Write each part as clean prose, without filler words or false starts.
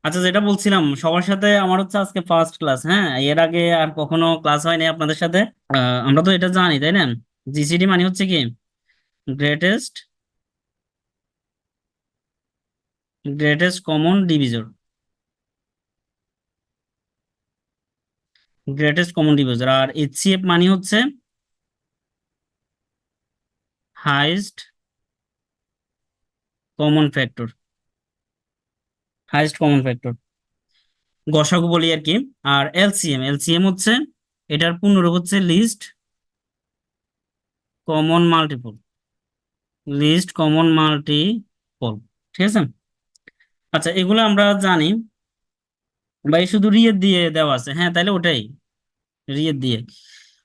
আচ্ছা, যেটা বলছিলাম সবার সাথে আমার হচ্ছে আজকে ফার্স্ট ক্লাস। হ্যাঁ, এর আগে আর কখনো ক্লাস হয়নি আপনাদের সাথে। আমরা তো এটা জানি, তাই না? জিসিডি মানে হচ্ছে কি greatest greatest common divisor. Greatest common divisor. আর এইচসিএফ মানে হচ্ছে highest common factor. Highest common factor গসাগু বলি আর কি। আর এলসিএম এলসিএম হচ্ছে এটার পূর্ণরূপ হচ্ছে common multiple list common multiple. ঠিক আছে। আচ্ছা, এগুলো আমরা জানি। ভাই শুধু রিয়ের দিয়ে দেওয়া আছে, হ্যাঁ তাহলে ওটাই রিয়ের দিয়ে।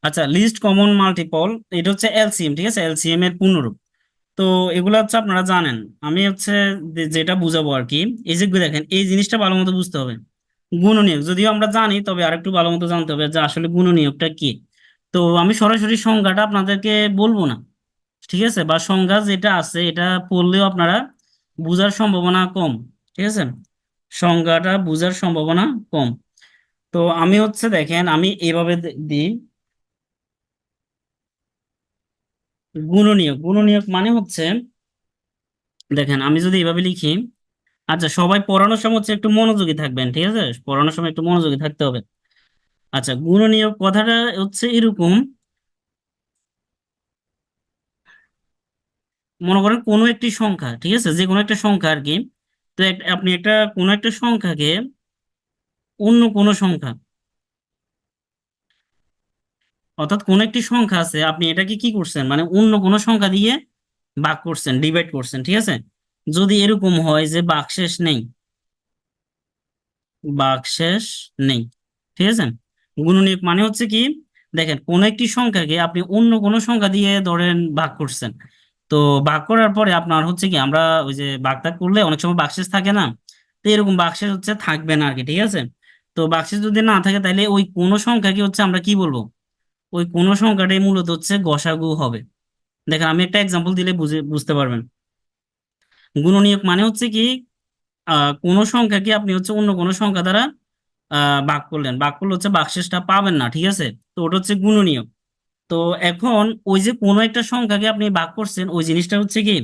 আচ্ছা, লিস্ট কমন মাল্টিপল এটা হচ্ছে এলসিএম। ঠিক আছে, এলসিএম এর পূর্ণরূপ। তো এগুলো হচ্ছে আপনারা জানেন। আমি হচ্ছে যেটা বুঝাবো আর কি, এই যে দেখেন এই জিনিসটা ভালো মতো বুঝতে হবে। গুণনীয়ক যদিও আমরা জানি, তবে আরেকটু ভালো মতো জানতে হবে যে আসলে গুণনীয়কটা কি। তো আমি সরাসরি সংজ্ঞাটা আপনাদেরকে বলবো না, ঠিক আছে? বা সংজ্ঞা যেটা আছে এটা পড়লেও আপনারা বুঝার সম্ভাবনা কম। ঠিক আছে, সংজ্ঞাটা বুঝার সম্ভাবনা কম। তো আমি হচ্ছে দেখেন আমি এভাবে দিই। গুণনীয়ক গুণনীয়ক মানে হচ্ছে দেখেন আমি যদি এভাবে লিখি। আচ্ছা, সবাই পড়ানোর সময় হচ্ছে একটু মনোযোগী থাকবেন, ঠিক আছে? পড়ানোর সময় একটু মনোযোগী থাকতে হবে। আচ্ছা, গুণনীয়ক কথাটা হচ্ছে এরকম। মনে করেন কোনো একটি সংখ্যা, ঠিক আছে, যে কোনো একটা সংখ্যা আর কি। তো আপনি কোনো একটা সংখ্যাকে অন্য কোনো সংখ্যা, অর্থাৎ কোন একটি সংখ্যা আছে, আপনি এটাকে কি করছেন মানে অন্য কোনো সংখ্যা দিয়ে ভাগ করছেন, ডিভাইড করছেন। ঠিক আছে, যদি এরকম হয় যে ভাগশেষ নেই, ভাগশেষ নেই। ঠিক আছে, গুণনীয়ক মানে হচ্ছে কি, দেখেন কোন একটি সংখ্যাকে আপনি অন্য কোনো সংখ্যা দিয়ে ধরেন ভাগ করছেন। তো ভাগ করার পরে আপনার হচ্ছে কি, আমরা ওই যে ভাগ টাগ করলে অনেক সময় ভাগশেষ থাকে না। তো এরকম ভাগশেষ হচ্ছে থাকবে না আর কি। ঠিক আছে, তো ভাগশেষ যদি না থাকে তাহলে ওই কোন সংখ্যাকে হচ্ছে আমরা কি বলবো, ওই কোন সংখ্যাটাই মূলত হচ্ছে গসাগু হবে। দেখেন আমি একটা এক্সাম্পল দিলে বুঝতে পারবেন। গুণনীয়ক মানে হচ্ছে কি, কোন সংখ্যাকে আপনি হচ্ছে অন্য কোন সংখ্যা দ্বারা ভাগ করলেন, ভাগ করলে হচ্ছে ভাগশেষটা পাবেন না। ঠিক আছে, তো ওটা হচ্ছে গুণনীয়ক। তো এখন ওই যে কোনো একটা সংখ্যাকে আপনি ভাগ করছেন, ওই জিনিসটা হচ্ছে কি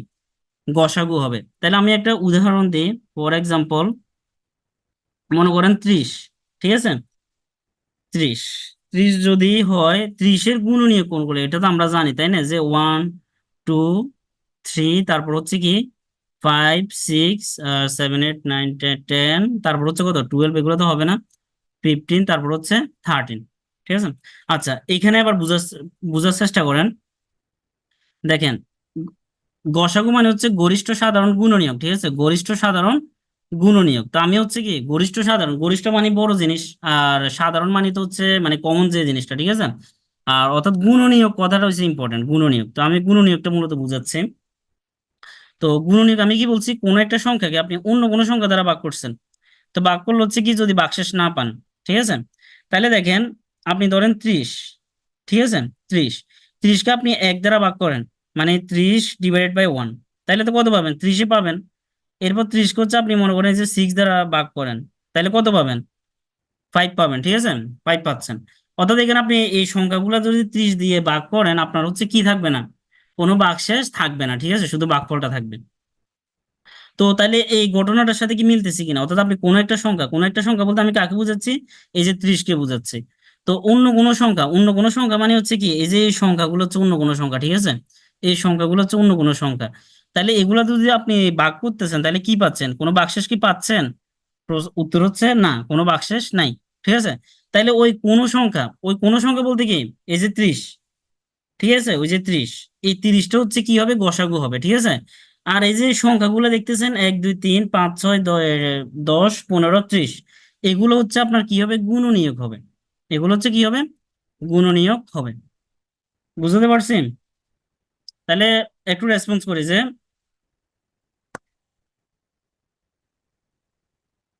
গসাগু হবে। তাহলে আমি একটা উদাহরণ দিই। ফর এক্সাম্পল, মনে করেন 30। ঠিক আছে, 30। 30 যদি হয়, 30-এর গুণনীয়ক কোনগুলো এটা তো আমরা জানি, তাই না? যে 1, 2, 3, তারপর হচ্ছে কি 5, 6, 7, 8, 9, 10, তারপর হচ্ছে কত 12, এগুলো তো হবে না। 15, তারপর হচ্ছে 13। ঠিক আছে। আচ্ছা, এখানে আবার বুঝার বুঝার চেষ্টা করেন। দেখেন, গসাগু মানে হচ্ছে গরিষ্ঠ সাধারণ গুণনীয়ক। ঠিক আছে, গরিষ্ঠ সাধারণ গুণনীয়ক। তো আমি হচ্ছে কি গরিষ্ঠ সাধারণ, গরিষ্ঠ মানে বড় জিনিস, আর সাধারণ মানে তো হচ্ছে মানে কমন যে জিনিসটা। ঠিক আছে, আর অর্থাৎ গুণনীয়ক কথাটা হচ্ছে ইম্পর্টেন্ট, গুণনীয়ক। তো আমি গুণনীয়কটা মূলত বুঝাচ্ছি। তো গুণনীয়ক আমি কি বলছি, কোন একটা সংখ্যাকে আপনি অন্য কোনো সংখ্যা দ্বারা ভাগ করছেন। তো ভাগ করলে হচ্ছে কি যদি ভাগশেষ না পান। ঠিক আছে, তাহলে দেখেন আপনি ধরেন 30। ঠিক আছে, 30। 30-কে আপনি 1 দ্বারা ভাগ করেন, মানে 30/1, তাহলে তো কত পাবেন? 30-ই পাবেন। এরপর 30-কে হচ্ছে আপনি মনে করেন যে 6 দ্বারা ভাগ করেন, তাহলে কত পাবেন? 5 পাবেন। ঠিক আছে, 5 পাচ্ছেন। অর্থাৎ এখানে আপনি এই সংখ্যাগুলো যদি 30 দিয়ে ভাগ করেন, আপনার হচ্ছে কি থাকবে না, কোনো ভাগশেষ থাকবে না। ঠিক আছে, শুধু ভাগফলটা থাকবে। তো তাহলে এই ঘটনাটার সাথে কি মিলতেছে কিনা, অর্থাৎ আপনি কোন একটা সংখ্যা বলতে আমি কাকে বুঝাচ্ছি, এই যে 30-কে বুঝাচ্ছি। তো অন্য কোনো সংখ্যা মানে হচ্ছে কি, এই যে এই সংখ্যাগুলো হচ্ছে অন্য কোনো সংখ্যা। ঠিক আছে, এই সংখ্যাগুলো হচ্ছে অন্য কোনো সংখ্যা। তাহলে এগুলা যদি আপনি ভাগ করতেছেন তাহলে কি পাচ্ছেন, কোনো ভাগশেষ কি পাচ্ছেন? উত্তর হচ্ছে না, কোনো ভাগশেষ নাই। ঠিক আছে, তাইলে ওই কোনো সংখ্যা বলতে কি, এই যে 30। ঠিক আছে, ওই যে 30, এই 30টা হচ্ছে কি হবে, গসাগু হবে। ঠিক আছে, আর এই যে সংখ্যাগুলো দেখতেছেন 1, 2, 3, 5, 6, 10, 15, 30, এগুলো হচ্ছে আপনার কি হবে, গুণনীয়ক হবে। এগুলো হচ্ছে কি হবে, গুণনীয়ক হবে। বুঝতে পারছি? তাহলে একটু রেসপন্স করি যে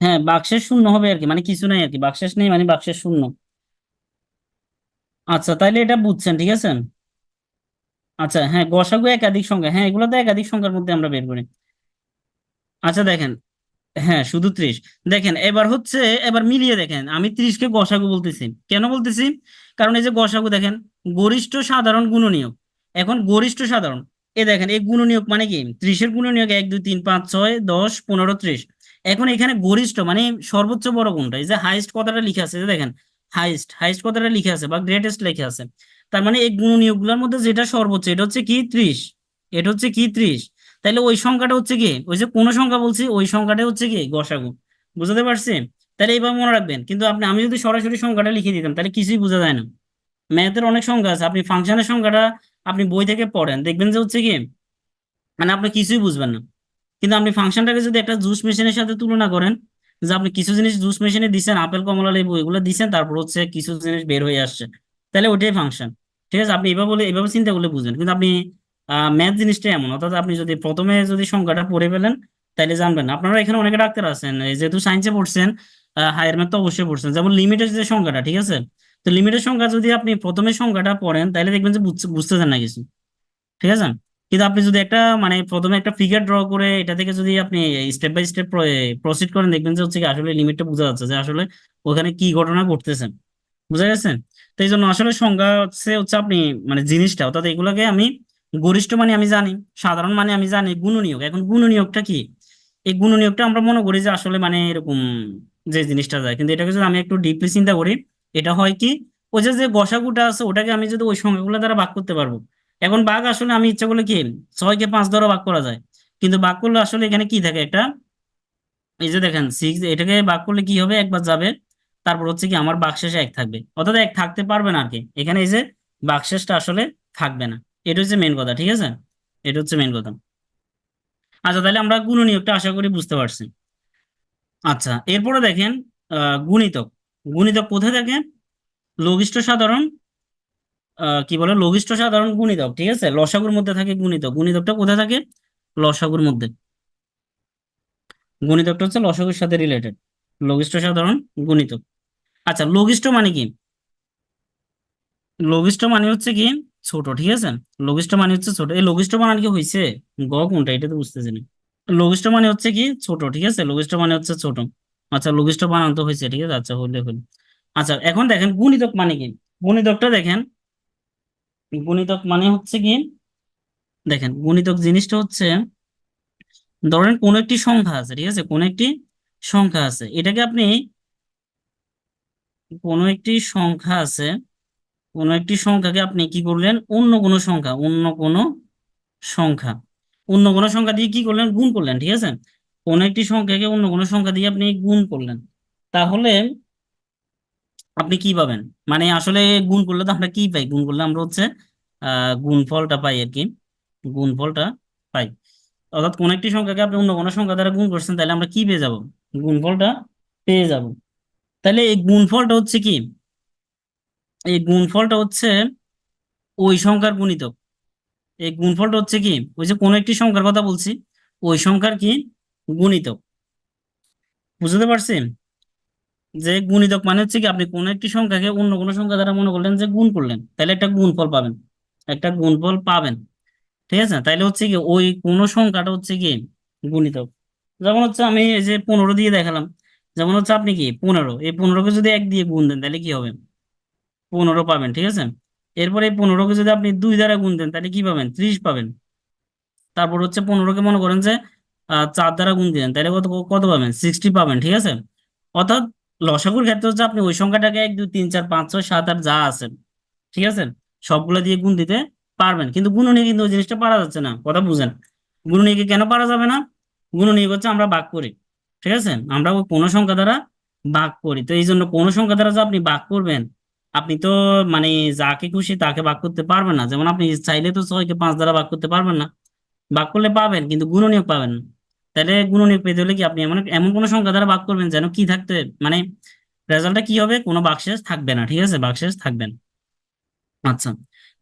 হ্যাঁ, বাক্সের শূন্য হবে আর কি, মানে কিছু নাই আর কি, বাক্সেস নেই মানে বাক্সের শূন্য। আচ্ছা, তাইলে এটা বুঝছেন। ঠিক আছে। আচ্ছা, হ্যাঁ, গসাগু একাধিক সংখ্যা, হ্যাঁ এগুলো তো একাধিক সংখ্যার মধ্যে আমরা বের করি। আচ্ছা দেখেন, হ্যাঁ শুধু 30। দেখেন এবার হচ্ছে, এবার মিলিয়ে দেখেন, আমি 30-কে গসাগু বলতেছি, কেন বলতেছি? কারণ এই যে গসাগু দেখেন, গরিষ্ঠ সাধারণ গুণনীয়ক। এখন গরিষ্ঠ সাধারণ, দেখেন এই গুণনীয়ক মানে কি, 30-এর গুণনীয়ক 1 2 3 5 6 10 15 30। এখন এখানে গরিষ্ঠ মানে সর্বোচ্চ বড় কোনটা, এই যে হাইস্ট কথাটা লিখে আছে, এই যে দেখেন হাইস্ট, হাইস্ট কথাটা লিখে আছে বা গ্রেটেস্ট লিখে আছে। তার মানে এই গুণনীয়ক গুলোর মধ্যে যেটা সর্বোচ্চ এটা হচ্ছে কি 30, এটা হচ্ছে কি 30। তাহলে ওই সংখ্যাটা হচ্ছে কি, ওই যে কোন সংখ্যা বলছি ওই সংখ্যাটা হচ্ছে কি গসাগু। বুঝতে পারছি? তাহলে এইভাবে মনে রাখবেন, কিন্তু আমি যদি সরাসরি সংখ্যাটা লিখে দিতাম তাহলে কিছুই বোঝা যায় না। ম্যাথের অনেক সংখ্যা আছে, আপনি ফাংশনের সংখ্যাটা আপনি বই থেকে পড়েন, দেখবেন যে হচ্ছে কি মানে আপনি কিছুই বুঝবেন না। কিন্তু আপনি ফাংশনটাকে যদি একটা জুস মেশিনের সাথে তুলনা করেন, যে আপনি কিছু জিনিস জুস মেশিনে দিচ্ছেন, আপেল কমলা লেবু এগুলো দিচ্ছেন, তারপর হচ্ছে কিছু জিনিস বের হয়ে আসছে, তাহলে ওইটাই ফাংশন। ঠিক আছে, আপনি এভাবে বলে এভাবে চিন্তা করলে বুঝবেন। কিন্তু আপনি ম্যাথ জিনিসটা এমন, অর্থাৎ আপনি যদি প্রথমে যদি সংখ্যাটা পড়ে ফেলেন তাহলে জানবেন না। আপনারা এখানে অনেকে ডাক্তার আছেন, এই যেহেতু সায়েন্সে পড়ছেন, হায়ার ম্যাথ তো অবশ্যই পড়ছেন, যেমন লিমিটের যে সংখ্যাটা, ঠিক আছে, তো লিমিটের সংখ্যা যদি আপনি প্রথমে সংখ্যাটা পড়েন তাহলে দেখবেন যে বুঝতেছেন না কিছু। ঠিক আছে, কিন্তু আপনি যদি একটা মানে প্রথমে একটা ফিগার ড্র করে এটা থেকে যদি আপনি স্টেপ বাই স্টেপ প্রসিড করেন, দেখবেন যে হচ্ছে কি আসলে লিমিটটা বোঝা যাচ্ছে যে আসলে ওখানে কি ঘটনা ঘটতেছে। বুঝা গেছে? তো এই জন্য আসলে সংজ্ঞা হচ্ছে হচ্ছে আপনি মানে জিনিসটা, অর্থাৎ এগুলোকে আমি গরিষ্ঠ মানে আমি জানি, সাধারণ মানে আমি জানি, গুণনীয়ক, এখন গুণনীয়কটা কি, এই গুণনীয়কটা আমরা মনে করি যে আসলে মানে এরকম যে জিনিসটা যায়, কিন্তু এটাকে যদি আমি একটু ডিপলি চিন্তা করি, এটা হয় কি, ওই যে যে গসাগুটা আছে ওটাকে আমি যদি ওই সংখ্যাগুলো দ্বারা ভাগ করতে পারবো। এখন ভাগ আসলে আমি ইচ্ছা করলে কি 6-কে 5 দ্বারা ভাগ করা যায়, কিন্তু ভাগ করলে আসলে এখানে কি থাকে একটা, এই যে দেখেন 6, এটাকে ভাগ করলে কি হবে, একবার যাবে, তারপর হচ্ছে কি আমার ভাগশেষে 1 থাকবে, অর্থাৎ 1 থাকতে পারবে না আর কি, এখানে এই যে ভাগশেষটা আসলে থাকবে না। এটা হচ্ছে মেন কথা, ঠিক আছে, এটা হচ্ছে মেন কথা। আচ্ছা তাহলে আমরা গুণনীয়কটা আশা করি বুঝতে পারছি। আচ্ছা এরপরে দেখেন গুণিতক। গুণিতক কোথায় থাকে? লঘিষ্ঠ সাধারণ, কি বলে, লঘিষ্ঠ সাধারণ গুণিতক, ঠিক আছে, লসাগুর মধ্যে থাকে গুণিতক। গুণিতকটা কোথায় থাকে? লসাগুর মধ্যে। গুণিতকটা হচ্ছে লসাগুর সাথে রিলেটেড, লঘিষ্ঠ সাধারণ গুণিতক। আচ্ছা লঘিষ্ঠ মানে কি? লঘিষ্ঠ মানে হচ্ছে কি ছোট, ঠিক আছে, লঘিষ্ঠ মানে হচ্ছে ছোট। এই লঘিষ্ঠ বানান কি হয়েছে গ কোনটা, এটা তো বুঝতেছি না। লঘিষ্ঠ মানে হচ্ছে কি ছোট, ঠিক আছে, লঘিষ্ঠ মানে হচ্ছে ছোট। আচ্ছা লঘিষ্ঠ বানান তো হয়েছে, ঠিক আছে, আচ্ছা হইলে হইল। আচ্ছা এখন দেখেন গুণিতক মানে কি। গুণিতকটা দেখেন, গুণিতক মানে হচ্ছে কি, দেখেন গুণিতক জিনিসটা হচ্ছে, ধরেন কোন একটি সংখ্যা আছে, ঠিক আছে, কোন একটি সংখ্যা আছে, এটাকে আপনি, কোন একটি সংখ্যা আছে, কোন একটি সংখ্যাকে আপনি কি করলেন, অন্য কোন সংখ্যা, অন্য কোন সংখ্যা, অন্য কোন সংখ্যা দিয়ে কি করলেন, গুণ করলেন, ঠিক আছে, কোন একটি সংখ্যাকে অন্য কোন সংখ্যা দিয়ে আপনি গুণ করলেন, তাহলে আপনি কি পাবেন, মানে আসলে গুণ করলে তো আমরা কি পাই, গুণ করলে আমরা হচ্ছে গুণফলটা পাই আর কি, গুণফলটা পাই। অর্থাৎ কোন একটি সংখ্যাকে আপনি অন্য কোনো সংখ্যা দ্বারা গুণ করছেন, তাহলে আমরা কি পেয়ে যাব, গুণফলটা পেয়ে যাব। তাহলে এই গুণফলটা হচ্ছে কি, এই গুণফলটা হচ্ছে ওই সংখ্যার গুণিতক। এই গুণফলটা হচ্ছে কি, ওই যে কোনো একটি সংখ্যার কথা বলছি, ওই সংখ্যার কি গুণিতক। বুঝতে পারছি? যে গুণিতক মানে হচ্ছে কি, আপনি কোন একটি সংখ্যাকে অন্য কোনো সংখ্যা দ্বারা মনে করলেন যে গুণ করলেন, তাহলে একটা গুণফল পাবেন, একটা গুণফল পাবেন। ঠিক আছে, তাইলে হচ্ছে কি ওই কোন সংখ্যাটা হচ্ছে কি গুণিতক। যেমন হচ্ছে আমি এই যে 15 দিয়ে দেখালাম, যেমন হচ্ছে আপনি কি 15, এই 15-কে যদি 1 দিয়ে গুণ দেন তাহলে কি হবে, 15 পাবেন, ঠিক আছে। এরপরে এই 15-কে যদি আপনি 2 দ্বারা গুণ দেন তাহলে কি পাবেন, 30 পাবেন। তারপর হচ্ছে 15-কে মনে করেন যে 4 দ্বারা গুণ দিলেন, তাহলে কত কত পাবেন, 60 পাবেন, ঠিক আছে। অর্থাৎ লসাগুর ক্ষেত্রে হচ্ছে আপনি ওই সংখ্যাটাকে 1 2 3 4 5 6 7 8 যা আছে, ঠিক আছে, সবগুলা দিয়ে গুণ দিতে পারবেন, কিন্তু গুণনীয় কিন্তু ওই জিনিসটা পারা যাচ্ছে না, কথা বুঝেন। গুণনীয়কে কেন পারা যাবে না? গুণনীয়ক হচ্ছে আমরা ভাগ করি, ঠিক আছে, আমরা ওই কোনো সংখ্যা দ্বারা ভাগ করি, তো এই জন্য কোনো সংখ্যা দ্বারা যে আপনি ভাগ করবেন, আপনি তো মানে যাকে খুশি তাকে ভাগ করতে পারবেন না। যেমন আপনি চাইলে তো 6-কে 5 দ্বারা ভাগ করতে পারবেন না, ভাগ করলে পাবেন কিন্তু গুণনীয়ক পাবেন না। তাহলে গুণনীয়ক পেতে হলে কি আপনি এমন এমন কোনো সংখ্যা দ্বারা ভাগ করবেন যেন কি থাকতে, মানে রেজাল্টটা কি হবে, কোনো ভাগশেষ থাকবে না, ঠিক আছে, ভাগশেষ থাকবেন। আচ্ছা,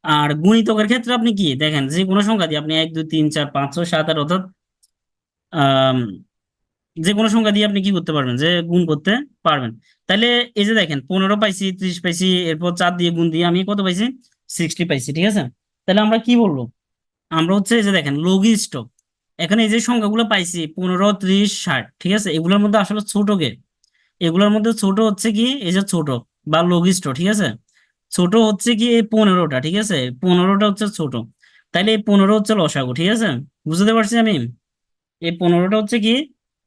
আর গুণিতকের ক্ষেত্রে আপনি কি দেখেন, যে কোনো সংখ্যা দিয়ে আপনি 1 2 3 4 5 6 7 8, অর্থাৎ আহ যে কোনো সংখ্যা দিয়ে আপনি কি করতে পারবেন, যে গুণ করতে পারবেন। তাহলে এই যে দেখেন 15 পাইছি, 30 পাইছি, এরপর 4 দিয়ে গুণ দিয়ে আমি কত পাইছি, 60 পাইছি, ঠিক আছে। তাহলে আমরা কি বলবো, আমরা হচ্ছে এই যে দেখেন লঘিষ্ঠ, এখন এই যে সংখ্যাগুলো পাইছি 15, 30, 60, ঠিক আছে, এগুলোর মধ্যে আসলে ছোট কে? এগুলোর মধ্যে ছোট হচ্ছে কি এই যে ছোট বা লঘিষ্ঠ, ঠিক আছে। ছোট হচ্ছে কি এই 15টা, ঠিক আছে, 15টা হচ্ছে ছোট। তাইলে এই 15 হচ্ছে লসাগু, ঠিক আছে। বুঝতে পারছি আমি। এই 15টা হচ্ছে কি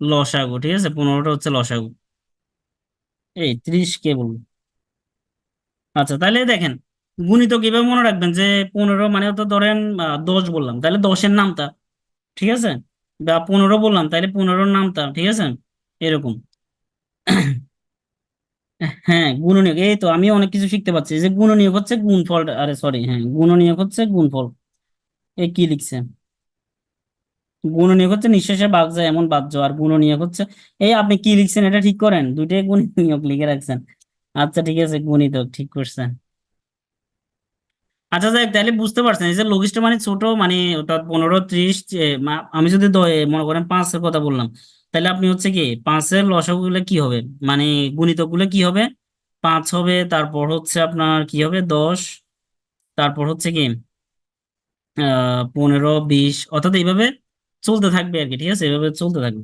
লসাগু, ঠিক আছে, 15টা হচ্ছে লসাগু। এই 30 কে বলবো? আচ্ছা, তাহলে দেখেন গুণিতক কিভাবে মনে রাখবেন যে 15 মানে তো ধরেন 10 বললাম, তাহলে 10-এর নামতা, ঠিক আছে, বা 15 বললাম তাহলে 15-র নামতা, ঠিক আছে, এরকম। হ্যাঁ, গুণনীয়ক, এই তো আমি অনেক কিছু শিখতে পারছি যে গুণনীয়ক হচ্ছে গুণফল, আরে সরি, হ্যাঁ, গুণনীয়ক হচ্ছে গুণফল। এই কি লিখছে? গুণনীয়ক হচ্ছে নিঃশেষে ভাগ যায় এমন বাহ্য, আর গুণনীয়ক হচ্ছে, এই আপনি কি লিখছেন এটা ঠিক করেন, দুইটাই গুণনীয়ক লিখে রাখছেন। আচ্ছা ঠিক আছে, গুণিতক ঠিক করছেন। আচ্ছা যাই হোক, তাহলে বুঝতে পারছেন এই যে লঘিষ্ঠ মানে ছোট, মানে ওটা 15, 30, আমি যদি মনে করেন 5-এর কথা বললাম, তাহলে আপনি হচ্ছে কি 5-এর লসাগু গুলো কি হবে, মানে গুণিতক গুলো কি হবে? 5 হবে, তারপর হচ্ছে আপনার কি হবে 10, তারপর হচ্ছে কি 15, 20, অর্থাৎ এইভাবে চলতে থাকবে আর কি, ঠিক আছে, এইভাবে চলতে থাকবে।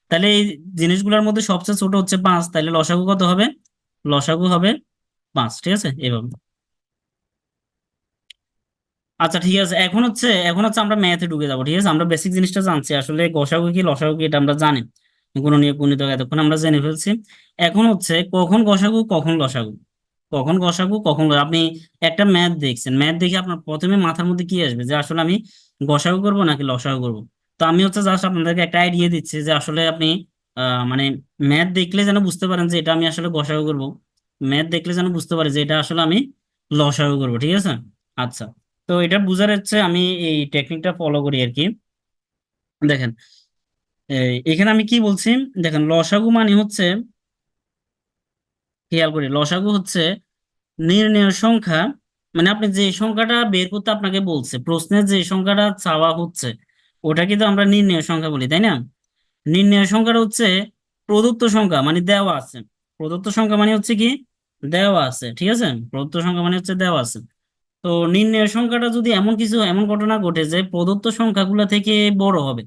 তাহলে এই জিনিসগুলোর মধ্যে সবচেয়ে ছোট হচ্ছে 5, তাহলে লসাগু কত হবে? লসাগু হবে 5, ঠিক আছে, এইভাবে। আচ্ছা ঠিক আছে, এখন হচ্ছে আমরা ম্যাথে ঢুকে যাবো, ঠিক আছে। আমরা বেসিক জিনিসটা জানছি আসলে গসাগু কি লসাগু কি এটা আমরা জানি, গুণনীয়ক গুণিতক এতক্ষণ আমরা জেনে ফেলছি। এখন হচ্ছে কখন গসাগু কখন লসাগু, কখন গসাগু কখন আপনি একটা ম্যাথ দেখছেন, ম্যাথ দেখে আপনার প্রথমে মাথার মধ্যে কি আসবে যে আসলে আমি গসাগু করবো নাকি লসাগু করবো। তো আমি হচ্ছে জাস্ট আপনাদেরকে একটা আইডিয়া দিচ্ছি যে আসলে আপনি মানে ম্যাথ দেখলে যেন বুঝতে পারেন যে এটা আমি আসলে গসাগু করবো, ম্যাথ দেখলে যেন বুঝতে পারি যে এটা আসলে আমি লসাগু করবো, ঠিক আছে। আচ্ছা, তো এটা বুঝার হচ্ছে আমি এই টেকনিকটা ফলো করি আর কি। দেখেন এখানে আমি কি বলছি, দেখেন লসাগু মানে হচ্ছে, খেয়াল করি, লসাগু হচ্ছে নির্ণেয় সংখ্যা, মানে আপনি যে সংখ্যাটা বের করতে আপনাকে বলছে প্রশ্নের, যে সংখ্যাটা চাওয়া হচ্ছে ওটা কিন্তু আমরা নির্ণেয় সংখ্যা বলি, তাই না। নির্ণেয় সংখ্যাটা হচ্ছে প্রদত্ত সংখ্যা, মানে দেওয়া আছে। প্রদত্ত সংখ্যা মানে হচ্ছে কি দেওয়া আছে, ঠিক আছে, প্রদত্ত সংখ্যা মানে হচ্ছে দেওয়া আছে। তো নির্ণেয় সংখ্যাটা যদি এমন কিছু এমন ঘটনা ঘটে যে প্রদত্ত সংখ্যাগুলো থেকে বড় হবে,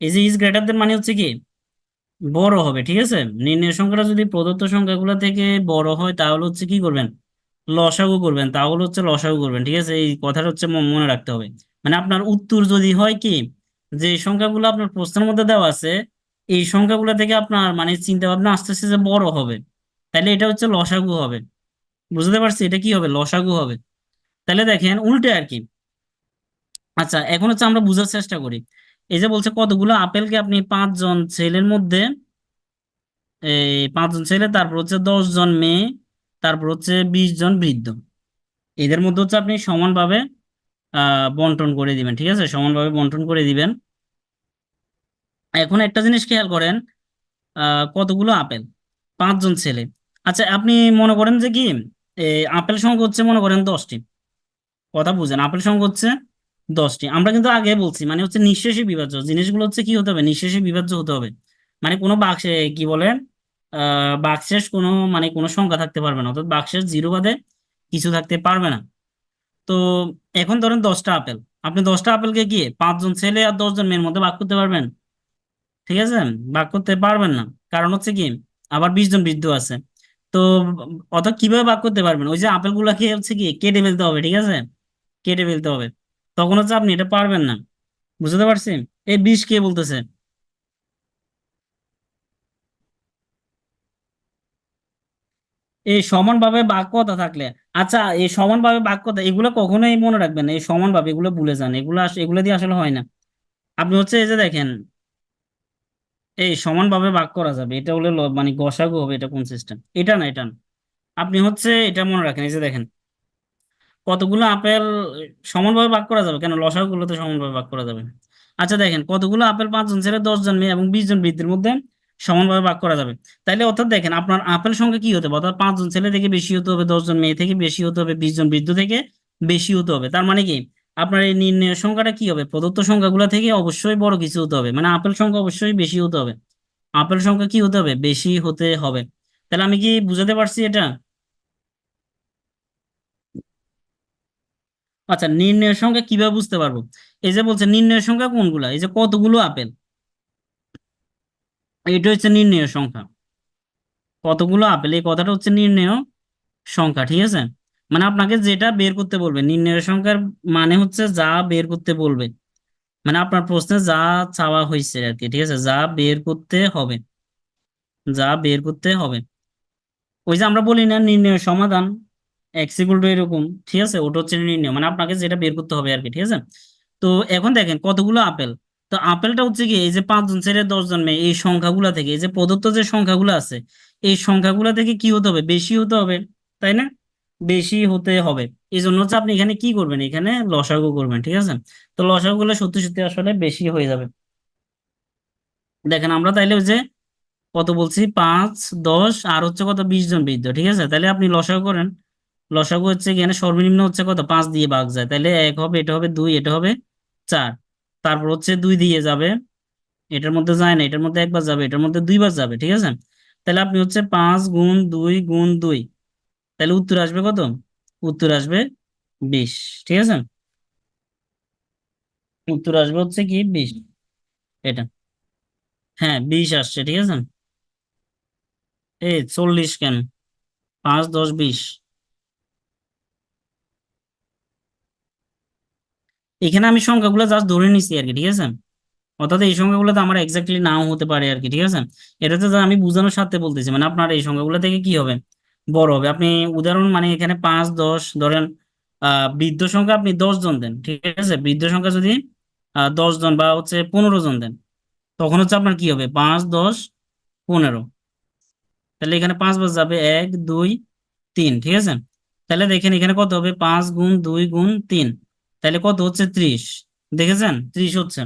এই যে ইজ গ্রেটার দেন মানে হচ্ছে কি বড় হবে, ঠিক আছে। নির্ণেয় সংখ্যাটা যদি প্রদত্ত সংখ্যাগুলো থেকে বড় হয় তাহলে হচ্ছে কি করবেন, লসাগু করবেন, তাহলে হচ্ছে লসাগু করবেন, ঠিক আছে, এই কথাটা হচ্ছে মনে রাখতে হবে। মানে আপনার উত্তর যদি হয় কি যে সংখ্যাগুলো আপনার প্রশ্নের মধ্যে দেওয়া আছে এই সংখ্যাগুলো থেকে আপনার মানে চিন্তা ভাবনা আস্তে আস্তে যে বড় হবে, তাহলে এটা হচ্ছে লসাগু হবে। বুঝতে পারছি, এটা কি হবে, লসাগু হবে। তাহলে দেখেন উল্টে আর কি। আচ্ছা এখন হচ্ছে আমরা বোঝার চেষ্টা করি। এই যে বলছে কতগুলো আপেলকে আপনি 5 জন ছেলের মধ্যে, এই 5 জন ছেলে, তারপর হচ্ছে 10 জন মেয়ে, তারপর হচ্ছে 20 জন বৃদ্ধ, এদের মধ্যে হচ্ছে আপনি সমানভাবে বন্টন করে দিবেন, ঠিক আছে, সমানভাবে বন্টন করে দিবেন। এখন একটা জিনিস খেয়াল করেন, কতগুলো আপেল, 5 জন ছেলে। আচ্ছা আপনি মনে করেন যে কি আপেল সংখ্যা হচ্ছে মনে করেন 10টি, কথা বুঝেন, আপেল সংখ্যা হচ্ছে 10টি। আমরা কিন্তু আগে বলছি মানে হচ্ছে নিঃশেষে বিভাজ্য, জিনিসগুলো হচ্ছে কি হতে হবে, নিঃশেষে বিভাজ্য হতে হবে। মানে কোনো বাক্সে কি বলে বাক্সের কোনো মানে কোনো সংখ্যা থাকতে পারবে না, অর্থাৎ বাক্সের জিরো বাদে কিছু থাকতে পারবে না। তো এখন ধরেন 10টা আপেল, আপনি 10টা আপেলকে গিয়ে 5 জন ছেলে আর 10 জন মেয়ের মধ্যে ভাগ করতে পারবেন? ঠিক আছে, ভাগ করতে পারবেন না। কারণ হচ্ছে কি আবার 20 জন বৃদ্ধ আছে। তো অত কিভাবে ভাগ করতে পারবেন, ওই যে আপেল গুলাকে হচ্ছে কি কেটে ফেলতে হবে, ঠিক আছে, কেটে ফেলতে হবে। তখন হচ্ছে আপনি এটা পারবেন না। বুঝতে পারছি। এই 20 কে বলতেছে? এই সমানভাবে ভাগ কথা থাকলে, আচ্ছা এই সমানভাবে ভাগ কথা এগুলো কখনোই মনে রাখবেন না, এই সমানভাবে এগুলো ভুলে যান, এগুলো দিয়ে আসলে হয় না। আপনি হচ্ছে এই যে দেখেন এই সমানভাবে ভাগ করা যাবে, এটা হলে মানে গসাগু হবে, এটা কোন সিস্টেম, এটা না, এটা না। আপনি হচ্ছে এটা মনে রাখেন, এই যে দেখেন কতগুলো আপেল সমানভাবে ভাগ করা যাবে, কেন লসাগু গুলো তো সমানভাবে ভাগ করা যাবে। আচ্ছা দেখেন কতগুলো আপেল 5 জন ছেলে 10 জন মেয়ে এবং 20 জন বৃদ্ধের মধ্যে সমানভাবে ভাগ করা যাবে। তাইলে অর্থাৎ দেখেন আপনার আপেল সংখ্যা কি হতে হবে, অর্থাৎ 5 জন ছেলে থেকে বেশি হতে হবে, 10 জন মেয়ে থেকে বেশি হতে হবে, 20 জন বৃদ্ধ থেকে বেশি হতে হবে। তার মানে কি আপনার এই নির্ণয় সংখ্যাটা কি হবে, প্রদত্ত সংখ্যাগুলো থেকে অবশ্যই বড় কিছু হতে হবে, মানে আপেল সংখ্যা অবশ্যই বেশি হতে হবে, আপেল সংখ্যা কি হতে হবে, বেশি হতে হবে। তাহলে আমি কি বুঝাতে পারছি এটা? আচ্ছা, নির্ণয়ের সংখ্যা কিভাবে বুঝতে পারবো? এই যে বলছে নির্ণয়ের সংখ্যা কোনগুলা, এই যে কতগুলো আপেল, এটা হচ্ছে নির্ণয়ের সংখ্যা। কতগুলো আপেল এই কথাটা হচ্ছে নির্ণেয় সংখ্যা, ঠিক আছে? মানে আপনাকে যেটা বের করতে বলবে নির্ণয়ের সংখ্যার মানে হচ্ছে যা বের করতে বলবে, মানে আপনার প্রশ্নে যা চাওয়া হয়েছে আর কি, ঠিক আছে, যা বের করতে হবে, যা বের করতে হবে। ওই যে আমরা বলি না নির্ণয়ের সমাধান এক্স ইকুয়াল টু এরকম, ঠিক আছে, ওটা হচ্ছে নির্ণয়, মানে আপনাকে যেটা বের করতে হবে আর কি, ঠিক আছে? তো এখন দেখেন কতগুলো আপেল। তো আপেলটা হচ্ছে কি, এই যে 5 জন ছেলে 10 জন মেয়ে, এই সংখ্যাগুলা থেকে, এই যে প্রদত্ত যে সংখ্যাগুলো আছে, এই সংখ্যাগুলা থেকে কি হতে হবে, বেশি হতে হবে, তাই না? বেশি হতে হবে। এই জন্য হচ্ছে আপনি এখানে কি করবেন, এখানে লসাগু করবেন, ঠিক আছে? তো লসাগু করলে সত্যি সত্যি আসলে বেশি হয়ে যাবে। দেখেন আমরা তাইলে ওই যে কত বলছি, 5 10 আর হচ্ছে কত, 20 জন বৃদ্ধ, ঠিক আছে? তাহলে আপনি লসাগু করেন। লসাগু হচ্ছে এখানে সর্বনিম্ন হচ্ছে কত, 5 দিয়ে ভাগ যায়, তাহলে 1 হবে, এটা হবে 2, এটা হবে 4। তারপর হচ্ছে 2 দিয়ে যাবে, এটার মধ্যে যায় না, এটার মধ্যে একবার যাবে, এটার মধ্যে দুইবার যাবে, ঠিক আছে? তাহলে আপনি হচ্ছে 5 গুণ 2 গুণ 2, তাহলে উত্তর আসবে কত? উত্তর আসবে 20, ঠিক আছে? উত্তর আসবে হচ্ছে কি 20, এটা। হ্যাঁ 20 আসছে, ঠিক আছে। এই 40 কেন, 5 10 20। এখানে আমি সংখ্যাগুলো জাস্ট ধরে নিছি আর কি, ঠিক আছে? অর্থাৎ এই সংখ্যাগুলো তো আমার এক্স্যাক্টলি নাও হতে পারে আর কি, ঠিক আছে? এটা তো আমি বোঝানোর সাথে বলতেছি, মানে আপনার এই সংখ্যাগুলো থেকে কি হবে, বড় হবে। আপনি উদাহরণ, মানে এখানে 5 10 ধরেন, বৃদ্ধ সংখ্যা আপনি 10 জন দেন, ঠিক আছে? বৃদ্ধ সংখ্যা যদি 10 জন বা হচ্ছে 15 জন দেন, তখন হচ্ছে আপনার কি হবে, 5 10 15। তাহলে এখানে 5 বার যাবে, 1 2 3, ঠিক আছে? তাহলে দেখেন এখানে কত হবে, 5 গুণ 2 গুণ 3, তাহলে কত হচ্ছে 30। দেখেছেন 30 হচ্ছে।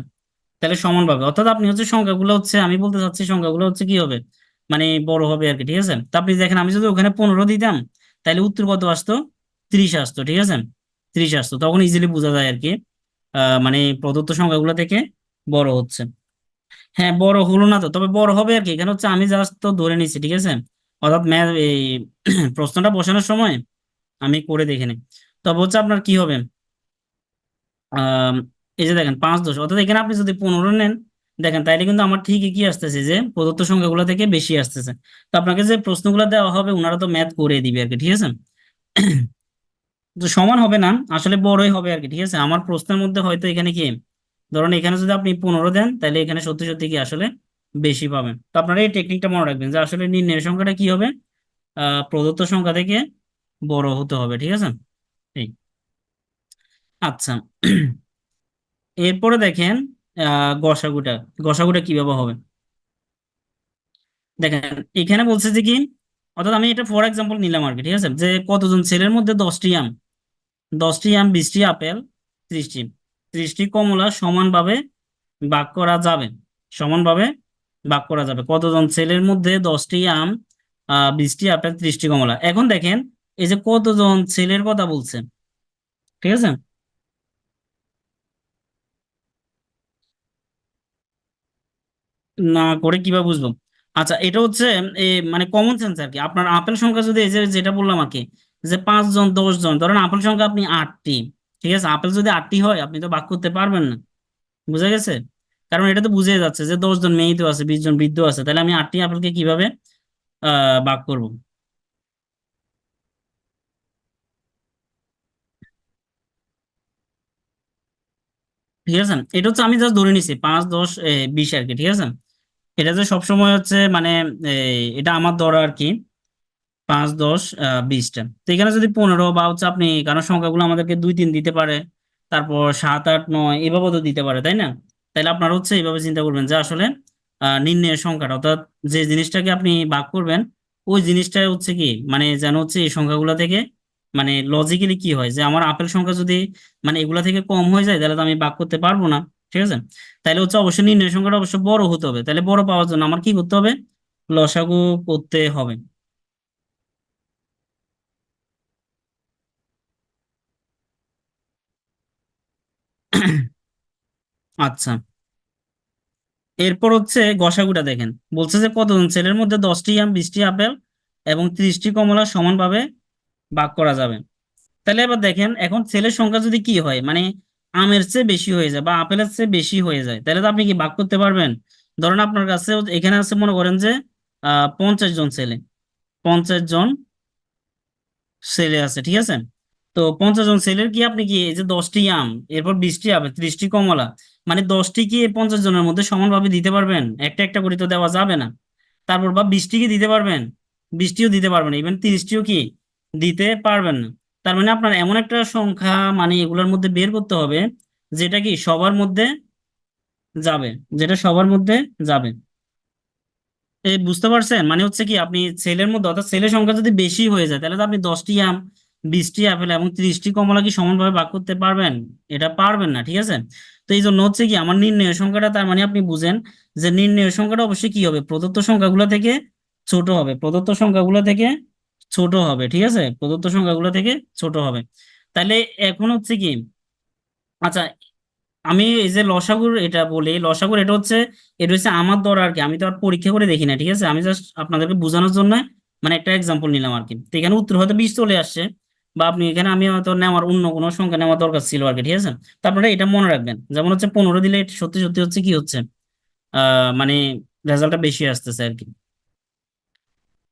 তাহলে সমানভাবে, অর্থাৎ আপনি হচ্ছে সংখ্যাগুলো হচ্ছে, আমি বলতে চাচ্ছি সংখ্যাগুলো হচ্ছে কি হবে, মানে বড় হবে আর কি, ঠিক আছে? তো আপনি দেখেন আমি যদি ওখানে 15 দিতাম, তাহলে উত্তর কত আসতো, 30 আসতো, ঠিক আছে? 30 আসতো, তখন ইজিলি বোঝা যায় আর কি, মানে প্রদত্ত সংখ্যাগুলো থেকে বড় হচ্ছে। হ্যাঁ বড় হলো না তো, তবে বড় হবে আর কি, এখানে হচ্ছে আমি জাস্ট তো ধরে নিচ্ছি, ঠিক আছে? অর্থাৎ ম্যাথ এই প্রশ্নটা বসানোর সময় আমি করে দেখে নিই। তবে হচ্ছে আপনার কি হবে, আহ এই যে দেখেন 5 10, অর্থাৎ এখানে আপনি যদি 15 নেন, দেখেন তাইলে কিন্তু আমার ঠিকই কি আসতেছে, যে প্রদত্ত সংখ্যাগুলো থেকে বেশি আসতেছে। তো আপনাকে যে প্রশ্নগুলো দেওয়া হবে ওনারা তো ম্যাথ করে দিবে আর কি, ঠিক আছে? তো সমান হবে না, আসলে বড়ই হবে আর কি, ঠিক আছে? আমার প্রশ্নের মধ্যে হয়তো এখানে কি, ধরুন এখানে যদি আপনি 15 দেন, তাহলে এখানে সত্যি সত্যি কি আসলে বেশি পাবেন। তো আপনারা এই টেকনিকটা মনে রাখবেন যে আসলে নির্ণয়ের সংখ্যাটা কি হবে, প্রদত্ত সংখ্যা থেকে বড় হতে হবে, ঠিক আছে? এই, আচ্ছা। এরপরে দেখেন গসাগুটা, গসাগুটা কিভাবে হবে। দেখেন এখানে বলছে যে কি, অর্থাৎ আমি এটা ফর এক্সাম্পল নিলাম আর কি, ঠিক আছে, যে কতজন ছেলের মধ্যে 10টি আম, 10টি আম 20টি আপেল 30টি, 30টি কমলা সমানভাবে ভাগ করা যাবে, সমানভাবে ভাগ করা যাবে। কতজন ছেলের মধ্যে 10টি আম, 20টি আপেল 30টি কমলা। এখন দেখেন এই যে কতজন ছেলের কথা বলছে, ঠিক আছে? না করে কিভাবে বুঝবো? আচ্ছা এটা হচ্ছে মানে কমন সেন্স আর কি। আপনার আপেল সংখ্যা যদি এই যে যেটা বললাম আর কি, যে 5 জন 10 জন, ধরেন আপেল সংখ্যা আপনি 8টি, ঠিক আছে? আপেল যদি 8টি হয় আপনি তো ভাগ করতে পারবেন না, বুঝা গেছে? কারণ এটা তো বুঝে যাচ্ছে যে 10 জন মেয়ে তো আছে, 20 জন বৃদ্ধ আছে, তাহলে আমি 8টি আপেলকে কিভাবে ভাগ করব? ঠিক আছে, এটা হচ্ছে আমি জাস্ট ধরে নিছি 5 10 20 আর কি, ঠিক আছে? এটা যে সবসময় হচ্ছে মানে এটা আমার ধরা আর কি, 5 10 20টা। তো এখানে যদি 15 বা হচ্ছে আপনি, কারণ সংখ্যাগুলো আমাদেরকে 2 3 দিতে পারে, তারপর 7 8 9 এভাবে তো দিতে পারে, তাই না? তাহলে আপনার হচ্ছে এইভাবে চিন্তা করবেন যে আসলে নির্ণয়ের সংখ্যাটা, অর্থাৎ যে জিনিসটাকে আপনি ভাগ করবেন, ওই জিনিসটা হচ্ছে কি, মানে যেন হচ্ছে এই সংখ্যাগুলো থেকে, মানে লজিক্যালি কি হয়, যে আমার আপেল সংখ্যা যদি মানে এগুলা থেকে কম হয়ে যায়, তাহলে তো আমি ভাগ করতে পারবো না, ঠিক আছে? তাহলে হচ্ছে অবশ্যই নির্ণয়ের সংখ্যাটা অবশ্যই বড় হতে হবে। তাহলে বড় পাওয়ার জন্য আমার কি করতে হবে, লসাগু করতে হবে। আচ্ছা, এরপর হচ্ছে গসাগুটা দেখেন, বলছে যে কতজন ছেলের মধ্যে 10টি আম 20টি আপেল এবং 30টি কমলা সমানভাবে ভাগ করা যাবে। তাহলে এবার দেখেন, এখন ছেলের সংখ্যা যদি কি হয়, মানে আমের চেয়ে বেশি হয়ে যায় বা আপেলের চেয়ে বেশি হয়ে যায়, তাহলে তো আপনি কি ভাগ করতে পারবেন? ধরেন আপনার কাছে এখানে আছে, মনে করেন যে 50 জন ছেলে, 50 জন ছেলে আছে, ঠিক আছে? তো 50 জন ছেলের কি আপনি কি এই যে 10টি আম, এরপর 20টি আপেল, 30টি কমলা, মানে 10টি কি এই 50 জনের মধ্যে সমানভাবে দিতে পারবেন? একটা একটা করে তো দেওয়া যাবে না। তারপর বা 20টি কি দিতে পারবেন? 20টিও দিতে পারবেন, ইভেন 30টিও কি দিতে পারবেন না। তার মানে আপনার এমন একটা সংখ্যা, মানে এগুলোর মধ্যে বের করতে হবে যেটা কি সবার মধ্যে যাবে, যেটা সবার মধ্যে যাবে। এই বুঝতে পারছেন? মানে হচ্ছে কি, আপনি ছেলের মধ্যে, অর্থাৎ ছেলের সংখ্যা যদি বেশি হয়ে যায়, তাহলে তো আপনি 10টি আম, 20টি আপেল এবং 30টি কমলা কি সমানভাবে ভাগ করতে পারবেন? এটা পারবেন না, ঠিক আছে? তো এই জন্য হচ্ছে কি, আমার নির্ণয় সংখ্যাটা, তার মানে আপনি বুঝেন যে নির্ণয় সংখ্যাটা অবশ্যই কি হবে, প্রদত্ত সংখ্যাগুলো থেকে ছোট হবে, প্রদত্ত সংখ্যাগুলো থেকে ছোট হবে, ঠিক আছে? প্রদত্ত সংখ্যাগুলো থেকে ছোট হবে। তাহলে এখন হচ্ছে কি, আচ্ছা, আমি এই যে লসাগুর এটা বলি, লসাগুর এটা হচ্ছে আমার দ্বারা আর কি, আমি তো আর পরীক্ষা করে দেখি না, ঠিক আছে? আমি জাস্ট আপনাদেরকে বোঝানোর জন্য মানে একটা এক্সাম্পল নিলাম আর কি। তো এখানে উত্তর হয়তো 20 চলে আসছে, বা আপনি এখানে, আমি হয়তো নেওয়ার অন্য কোনো সংখ্যা নেওয়ার দরকার ছিল আর কি, ঠিক আছে? তো আপনারা এটা মনে রাখবেন, যেমন হচ্ছে 15 দিলে এটা সত্যি সত্যি হচ্ছে কি হচ্ছে, মানে রেজাল্টটা বেশি আসতেছে আর কি।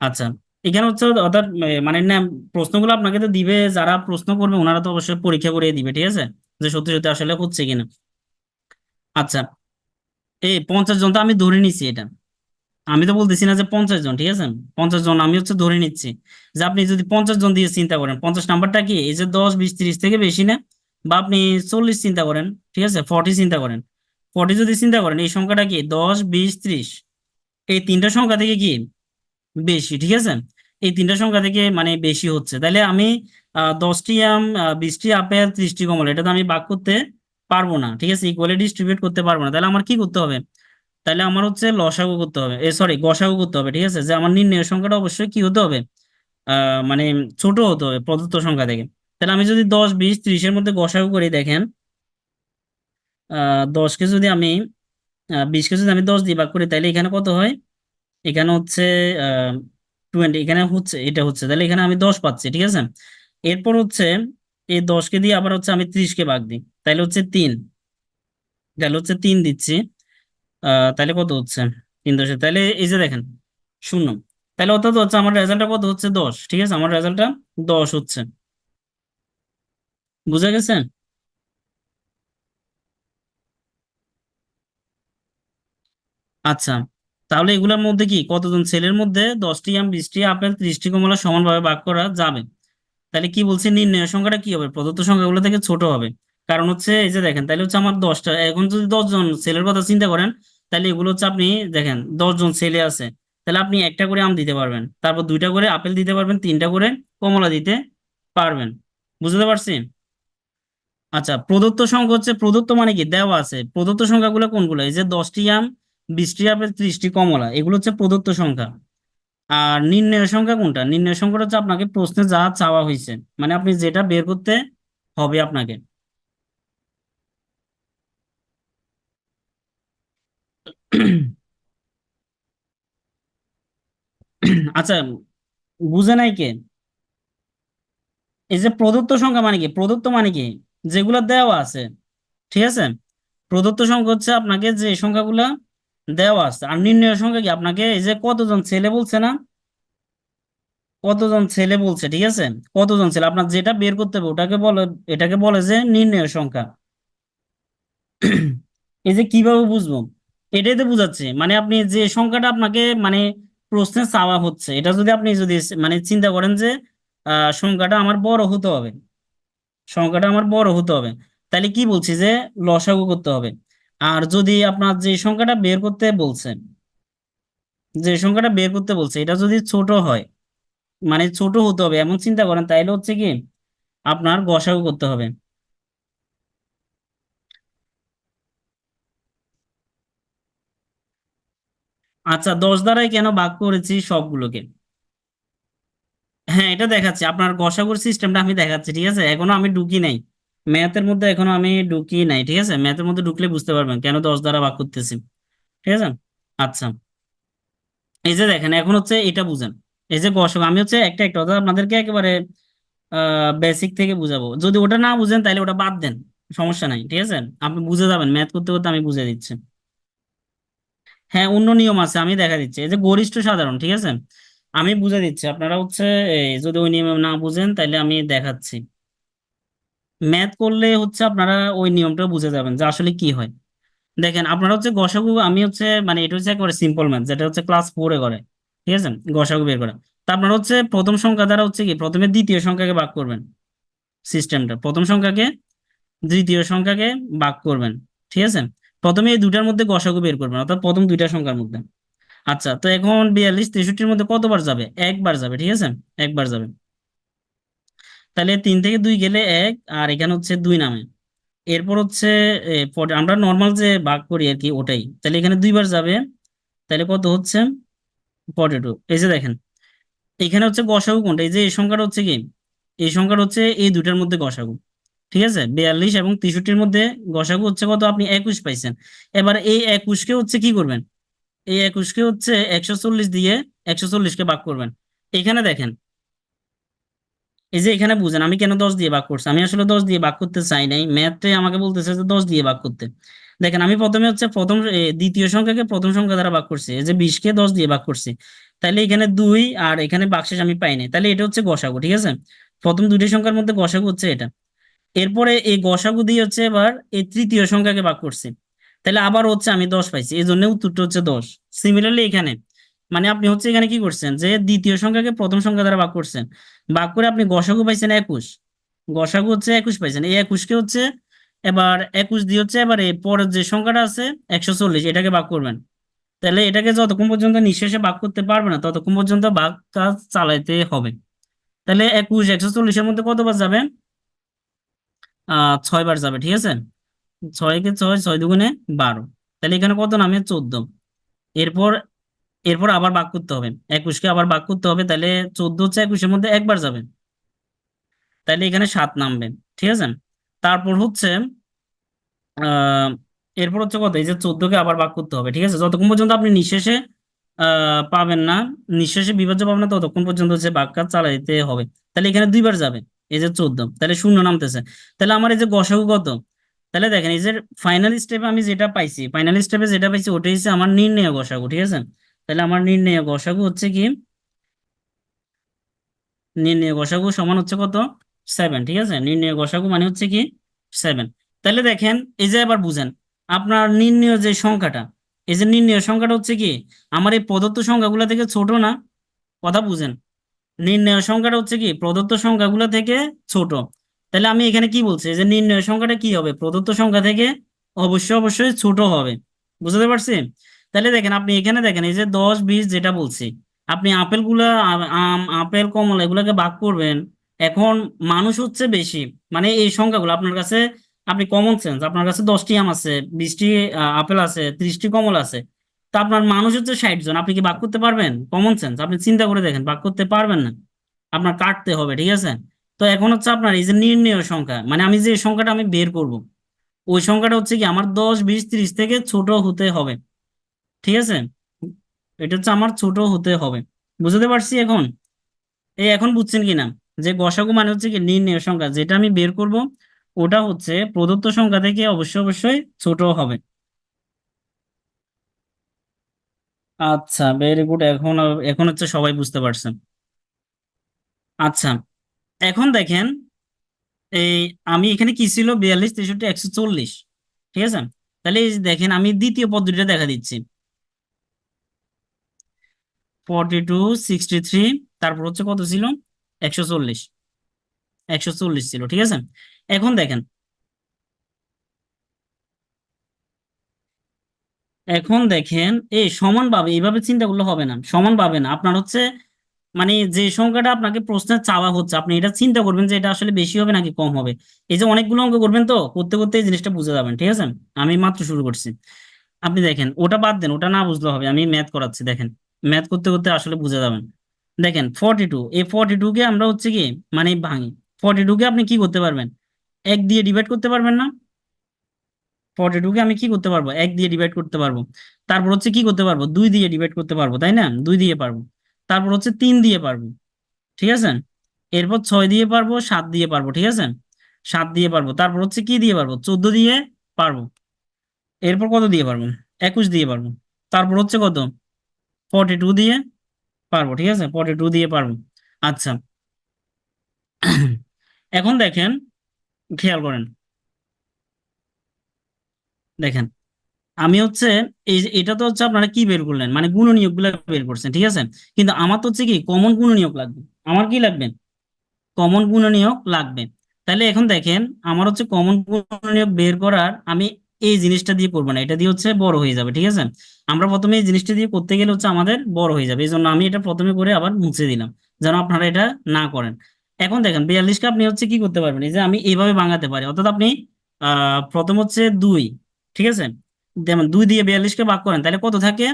আচ্ছা, এখানে হচ্ছে অর্থাৎ মানে না, প্রশ্নগুলো আপনাকে তো দিবে, যারা প্রশ্ন করবে ওনারা তো অবশ্যই পরীক্ষা করে দিবে, ঠিক আছে? যে সত্যি সত্যি আসলে হচ্ছে কিনা। আচ্ছা, এই 50 জন তো আমি ধরে নিচ্ছি এটা, আমি তো বলতেছি না যে 50 জন, ঠিক আছে? 50 জন আমি হচ্ছে ধরে নিচ্ছি। যে আপনি যদি 50 জন দিয়ে চিন্তা করেন, 50 নাম্বারটা কি এই যে 10, 20, 30 থেকে বেশি না? বা আপনি 40 চিন্তা করেন, ঠিক আছে, 40 চিন্তা করেন, 40 যদি চিন্তা করেন, এই সংখ্যাটা কি 10, 20, 30, এই তিনটা সংখ্যা থেকে কি বেশি, ঠিক আছে? এই তিনটা সংখ্যা থেকে মানে বেশি হচ্ছে, তাহলে আমি 10টি আম, 20টি আপেল, 30টি কমলা, এটা তো আমি ভাগ করতে পারবো না, ঠিক আছে? ইকুয়ালি ডিস্ট্রিবিউট করতে পারবো না। তাহলে আমার কি করতে হবে? তাহলে আমার হচ্ছে লসাগু করতে হবে, সরি, গসাগু করতে হবে, ঠিক আছে? যে আমার নির্ণয় সংখ্যাটা অবশ্যই কি হতে হবে, মানে ছোট হতে হবে প্রদত্ত সংখ্যা থেকে। তাহলে আমি যদি 10, 20, 30-এর মধ্যে গসাগু করি, দেখেন 10কে যদি আমি 20কে যদি আমি 10 দিয়ে ভাগ করি, তাহলে এখানে কত হয়? এখানে হচ্ছে 20, এখানে হচ্ছে এটা হচ্ছে, তাহলে এখানে আমি 10 পাচ্ছি, ঠিক আছে? এরপর হচ্ছে এই 10কে দিয়ে আবার হচ্ছে আমি 30কে ভাগ দিই, তাহলে হচ্ছে 3, তাহলে হচ্ছে 3 দিচ্ছি। তাহলে কত হচ্ছে? 3 10, তাহলে এই যে দেখেন, শূন্য। তাহলে অর্থাৎ হচ্ছে আমার রেজাল্টটা কত হচ্ছে? 10, ঠিক আছে? আমার রেজাল্টটা 10 হচ্ছে। বুঝা গেছে? আচ্ছা, তাহলে এগুলোর মধ্যে কি কতজন ছেলের মধ্যে 10টি আম, 20টি আপেল, 30টি কমলা সমানভাবে ভাগ করা যাবে? তাহলে কি বলছে, নির্ণয় সংখ্যাটা কি হবে, প্রদত্ত সংখ্যাগুলো থেকে ছোট হবে। কারণ হচ্ছে এই যে দেখেন, তাহলে হচ্ছে আমার 10টা, এখন যদি 10 জন ছেলের কথা চিন্তা করেন, তাহলে এগুলো হচ্ছে, আপনি দেখেন 10 জন ছেলে আছে, তাহলে আপনি একটা করে আম দিতে পারবেন, তারপর দুইটা করে আপেল দিতে পারবেন, তিনটা করে কমলা দিতে পারবেন। বুঝতে পারছি? আচ্ছা, প্রদত্ত সংখ্যা হচ্ছে, প্রদত্ত মানে কি দেওয়া আছে, প্রদত্ত সংখ্যাগুলো কোনগুলো, এই যে 10টি আম, 20টি আপেল, 30টি কমলা, এগুলো হচ্ছে প্রদত্ত সংখ্যা। আর নির্ণয় সংখ্যা কোনটা? নির্ণয় সংখ্যাটা হচ্ছে আপনাকে প্রশ্নে যা চাওয়া হয়েছে, মানে আপনি যেটা বের করতে হবে আপনাকে। আচ্ছা, বুঝে নাই কে? এই যে প্রদত্ত সংখ্যা মানে কি, প্রদত্ত মানে কি যেগুলো দেওয়া আছে, ঠিক আছে? প্রদত্ত সংখ্যা হচ্ছে আপনাকে যে সংখ্যাগুলা দেওয়া আছে। আর নির্ণয় সংখ্যা কি, আপনাকে এই যে কতজন ছেলে বলছে না, কতজন ছেলে বলছে, ঠিক আছে? কতজন ছেলে আপনার যেটা বের করতে হবে ওটাকে বলে, এটাকে বলে যে নির্ণয় সংখ্যা। এই যে কিভাবে বুঝবো, এটাই তো বুঝাচ্ছে, মানে আপনি যে সংখ্যাটা আপনাকে মানে প্রশ্নে চাওয়া হচ্ছে, এটা যদি আপনি যদি মানে চিন্তা করেন যে সংখ্যাটা আমার বড় হতে হবে, সংখ্যাটা আমার বড় হতে হবে, তাহলে কি বলছি যে লসাগু করতে হবে। আর যদি আপনার যে সংখ্যাটা বের করতে বলছে, যে সংখ্যাটা বের করতে বলছে এটা যদি ছোট হয়, মানে ছোট হতে হবে এমন চিন্তা করেন, তাইলে হচ্ছে কি আপনার গসাগু করতে হবে। আচ্ছা, 10 দ্বারাই কেন ভাগ করেছি সবগুলোকে? হ্যাঁ, এটা দেখাচ্ছি, আপনার গসাগুর সিস্টেমটা আমি দেখাচ্ছি, ঠিক আছে? এখনো আমি ঢুকি নাই ম্যাথের মধ্যে, এখনো আমি ঢুকি নাই, ঠিক আছে? ম্যাথের মধ্যে ঢুকলে বুঝতে পারবেন কেন 10 দ্বারা ভাগ করতেছি, ঠিক আছে? আচ্ছা, এই যে দেখেন, এখন হচ্ছে এটা বুঝেন, এই যে গসাগু আমি হচ্ছে একটা একটা অর্থাৎ আপনাদেরকে একেবারে বেসিক থেকে বুঝাবো, যদি ওটা না বুঝেন তাহলে ওটা বাদ দেন, সমস্যা নাই, ঠিক আছে, আপনি বুঝে যাবেন ম্যাথ করতে করতে, আমি বুঝে দিচ্ছি। হ্যাঁ, অন্য নিয়ম আছে, আমি দেখা দিচ্ছি, এই যে গরিষ্ঠ সাধারণ, ঠিক আছে, আমি বুঝে দিচ্ছি, আপনারা হচ্ছে যদি ওই নিয়ম না বুঝেন তাহলে আমি দেখাচ্ছি। ম্যাথ করলে হচ্ছে আপনারা ওই নিয়মটা বুঝে যাবেন যে আসলে কি হয়। দেখেন আপনারা হচ্ছে গসাগু, আমি হচ্ছে মানে এটা হচ্ছে একেবারে সিম্পল ম্যাথ, যেটা হচ্ছে ক্লাস 4-এ করে, ঠিক আছে, গসাগু বের করা। তা আপনারা হচ্ছে প্রথম সংখ্যা দ্বারা হচ্ছে কি প্রথমে দ্বিতীয় সংখ্যাকে ভাগ করবেন, সিস্টেমটা প্রথম সংখ্যাকে দ্বিতীয় সংখ্যাকে ভাগ করবেন, ঠিক আছে, প্রথমে এই দুটার মধ্যে গসাগু বের করবেন, অর্থাৎ প্রথম দুইটা সংখ্যার মধ্যে। আচ্ছা, তো এখন 42 63-র মধ্যে কতবার যাবে? একবার যাবে, ঠিক আছে, একবার যাবে। তাহলে 3 থেকে 2 গেলে 1, আর এখানে হচ্ছে 2 নামে। এরপর হচ্ছে আমরা নর্মাল যে ভাগ করি আর কি ওটাই, তাহলে এখানে 2 বার যাবে, তাহলে কত হচ্ছে? 42। এই যে দেখেন, এখানে হচ্ছে গসাগু কোনটা, এই যে এই সংখ্যাটা হচ্ছে কি, এই সংখ্যাটা হচ্ছে এই দুটার মধ্যে গসাগু, ঠিক আছে, 42 এবং 63-র মধ্যে গসাগু হচ্ছে কত, আপনি 21 পাইছেন। এবার এই 21-কে হচ্ছে কি করবেন, এই 21-কে হচ্ছে 140 দিয়ে 140-কে ভাগ করবেন। এখানে দেখেন, এই যে এখানে বুঝেন আমি কেন 10 দিয়ে ভাগ করছি, আমি আসলে 10 দিয়ে ভাগ করতে চাই নাই, ম্যাথে আমাকে বলতেছে যে 10 দিয়ে ভাগ করতে। দেখেন আমি প্রথমে হচ্ছে দ্বিতীয় সংখ্যাকে প্রথম সংখ্যা দ্বারা ভাগ করছি, এই যে 20-কে 10 দিয়ে ভাগ করছি, তাহলে এখানে 2 আর এখানে ভাগশেষ আমি পাইনি, তাহলে এটা হচ্ছে গসাগু, ঠিক আছে, প্রথম দুইটি সংখ্যার মধ্যে গসাগু হচ্ছে এটা। এরপরে এই গসাগু দিয়ে হচ্ছে এবার এই তৃতীয় সংখ্যাকে ভাগ করছি, তাহলে আবার হচ্ছে আমি 10 পাইছি, এই জন্য উত্তরটা হচ্ছে 10। সিমিলারলি এখানে মানে আপনি হচ্ছে এখানে কি করছেন, যে দ্বিতীয় সংখ্যাকে প্রথম সংখ্যা দ্বারা ভাগ করছেন, ভাগ করে আপনি গসাগু পাইছেন 21, গসাগু হচ্ছে 21 পাইছেন, এই 21-কে হচ্ছে এবার 21 দিয়ে হচ্ছে এবার এই পরের যে সংখ্যাটা আছে 140, এটাকে ভাগ করবেন। তাহলে এটাকে যতক্ষণ পর্যন্ত নিঃশেষে ভাগ করতে পারবে না ততক্ষণ পর্যন্ত ভাগ কাজ চালাইতে হবে। তাহলে 21 140-এর মধ্যে কতবার যাবে? 6 বার যাবে, ঠিক আছে, 6 কে 6, 6 দুগুণে 12, তাহলে এখানে কত নামে? 14। এরপর এরপর আবার ভাগ করতে হবে, 21-কে আবার ভাগ করতে হবে, তাহলে 14 হচ্ছে 21-এর মধ্যে একবার যাবে, তাহলে এখানে 7 নামবে, ঠিক আছে। তারপর হচ্ছে আহ এরপর হচ্ছে কত, এই যে 14-কে আবার ভাগ করতে হবে, ঠিক আছে, যতক্ষণ পর্যন্ত আপনি নিঃশেষে পাবেন না, নিঃশেষে বিভাজ্য পাবেন না, ততক্ষণ পর্যন্ত হচ্ছে ভাগ কাজ চালাইতে হবে। তাহলে এখানে 2 বার যাবে, এই যে 14, তাহলে শূন্য নামতেছে। তাহলে আমার এই যে গসাগু কত, তাহলে দেখেন এই যে ফাইনাল স্টেপে আমি যেটা পাইছি, ফাইনাল স্টেপে যেটা পাইছি ওটাই হচ্ছে আমার নির্ণয় গসাগু, ঠিক আছে। তাহলে আমার নির্ণয় গসাগু হচ্ছে কি, নির্ণয় গসাগু সমান হচ্ছে কত? 7, ঠিক আছে, নির্ণয় গসাগু মানে হচ্ছে কি 7। তাহলে দেখেন এই যে এবার বুঝেন, আপনার নির্ণয় যে সংখ্যাটা, এই যে নির্ণয় সংখ্যাটা হচ্ছে কি আমার এই প্রদত্ত সংখ্যাগুলো থেকে ছোট না? কথা বুঝেন, নির্ণয় সংখ্যাটা হচ্ছে কি প্রদত্ত সংখ্যাগুলো থেকে ছোট। তাহলে আমি এখানে কি বলছি, যে নির্ণয় সংখ্যাটা কি হবে, প্রদত্ত সংখ্যা থেকে অবশ্যই অবশ্যই ছোট হবে, বুঝতে পারছি। তাহলে দেখেন আপনি এখানে দেখেন এই যে 10 20 যেটা বলছি, আপনি আপেলগুলা আম আপেল কমলা এগুলাকে ভাগ করবেন। এখন মানুষ হচ্ছে বেশি, মানে এই সংখ্যাগুলো আপনার কাছে, আপনি কমন সেন্স, আপনার কাছে 10টি আম আছে, 20টি আপেল আছে, 30টি কমলা আছে, তা আপনার মানুষ হচ্ছে 60 জন, আপনি কি ভাগ করতে পারবেন? কমন সেন্স, আপনি চিন্তা করে দেখেন, ভাগ করতে পারবেন না, আপনার কাটতে হবে, ঠিক আছে। তো এখন হচ্ছে আপনার এই যে নির্ণয় সংখ্যা, মানে আমি যে সংখ্যাটা আমি বের করব, ওই সংখ্যাটা হচ্ছে কি আমার 10 20 30 থেকে ছোট হতে হবে, ঠিক আছে, এটা হচ্ছে আমার ছোট হতে হবে, বুঝতে পারছি এখন? এই এখন বুঝছেন কিনা, যে গসাগু মানে হচ্ছে কি নির্ণয় সংখ্যা, যেটা আমি বের করব ওটা হচ্ছে প্রদত্ত সংখ্যা থেকে অবশ্যই অবশ্যই ছোট হবে। আচ্ছা, ভেরি গুড, এখন এখন হচ্ছে সবাই বুঝতে পারছেন। আচ্ছা, এখন দেখেন এই আমি এখানে কি ছিল, 42 63 140, ঠিক আছে। তাহলে এই যে দেখেন আমি দ্বিতীয় পদ্ধতিটা দেখা দিচ্ছি, 42 63, তারপর হচ্ছে কত ছিল, 140, 140 ছিল, ঠিক আছে। এখন দেখেন, এখন দেখেন এই সমান ভাবে এইভাবে চিন্তা করলে হবে না, সমান ভাবে না, আপনার হচ্ছে মানে যে সংখ্যাটা আপনাকে প্রশ্নে চাওয়া হচ্ছে আপনি এটা চিন্তা করবেন যে এটা আসলে বেশি হবে নাকি কম হবে। এই যে অনেকগুলো অঙ্ক করবেন, তো করতে করতে এই জিনিসটা বুঝে যাবেন, ঠিক আছে। আমি মাত্র শুরু করছি, আপনি দেখেন ওটা বাদ দেন, ওটা না বুঝলে হবে, আমি ম্যাথ করাচ্ছি, দেখেন ম্যাথ করতে করতে আসলে বুঝে যাবেন। দেখেন 42, এই 42-কে আমরা হচ্ছে কি মানে ভাঙি, 42-কে আপনি কি করতে পারবেন, 1 দিয়ে ডিভাইড করতে পারবেন না? 42-কে আমি কি করতে পারবো, 1 দিয়ে ডিভাইড করতে পারবো। তারপর হচ্ছে কি করতে পারবো, 2 দিয়ে ডিভাইড করতে পারবো, তাই না, 2 দিয়ে পারবো। তারপর হচ্ছে 3 দিয়ে পারবো, ঠিক আছে। এরপর 6 দিয়ে পারবো, 7 দিয়ে পারবো, ঠিক আছে, 7 দিয়ে পারবো, তারপর হচ্ছে কি দিয়ে পারবো, 14 দিয়ে পারবো, এরপর কত দিয়ে পারবো, 21 দিয়ে পারবো, তারপর হচ্ছে কত, 42 দিয়ে পারবো, ঠিক আছে, 42 দিয়ে পারবো। আচ্ছা, এখন দেখেন, খেয়াল করেন, দেখেন আমি হচ্ছে এটা তো হচ্ছে আপনারা কি বের করলেন, মানে গুণনীয়ক গুলা বের করছেন, ঠিক আছে, কিন্তু আমার তো হচ্ছে কি কমন গুণনীয়ক লাগবে, আমার কি লাগবে, কমন গুণনীয়ক লাগবে। তাহলে এখন দেখেন, আমার হচ্ছে কমন গুণনীয়ক বের করার, আমি এই জিনিসটা দিয়ে করবো না, এটা দিয়ে হচ্ছে বড় হয়ে যাবে, ঠিক আছে, আমরা প্রথমে এই জিনিসটা দিয়ে করতে গেলে হচ্ছে আমাদের বড় হয়ে যাবে, এই জন্য আমি এটা প্রথমে করে আবার মুছে দিলাম, যেন আপনারা এটা না করেন। এখন দেখেন 42কে আপনি হচ্ছে কি করতে পারবেন, এই যে আমি এইভাবে ভাঙাতে পারি, অর্থাৎ আপনি প্রথম হচ্ছে 2, ঠিক আছে, যেমন 2 দিয়ে 42কে ভাগ করেন, তাহলে কত থাকে,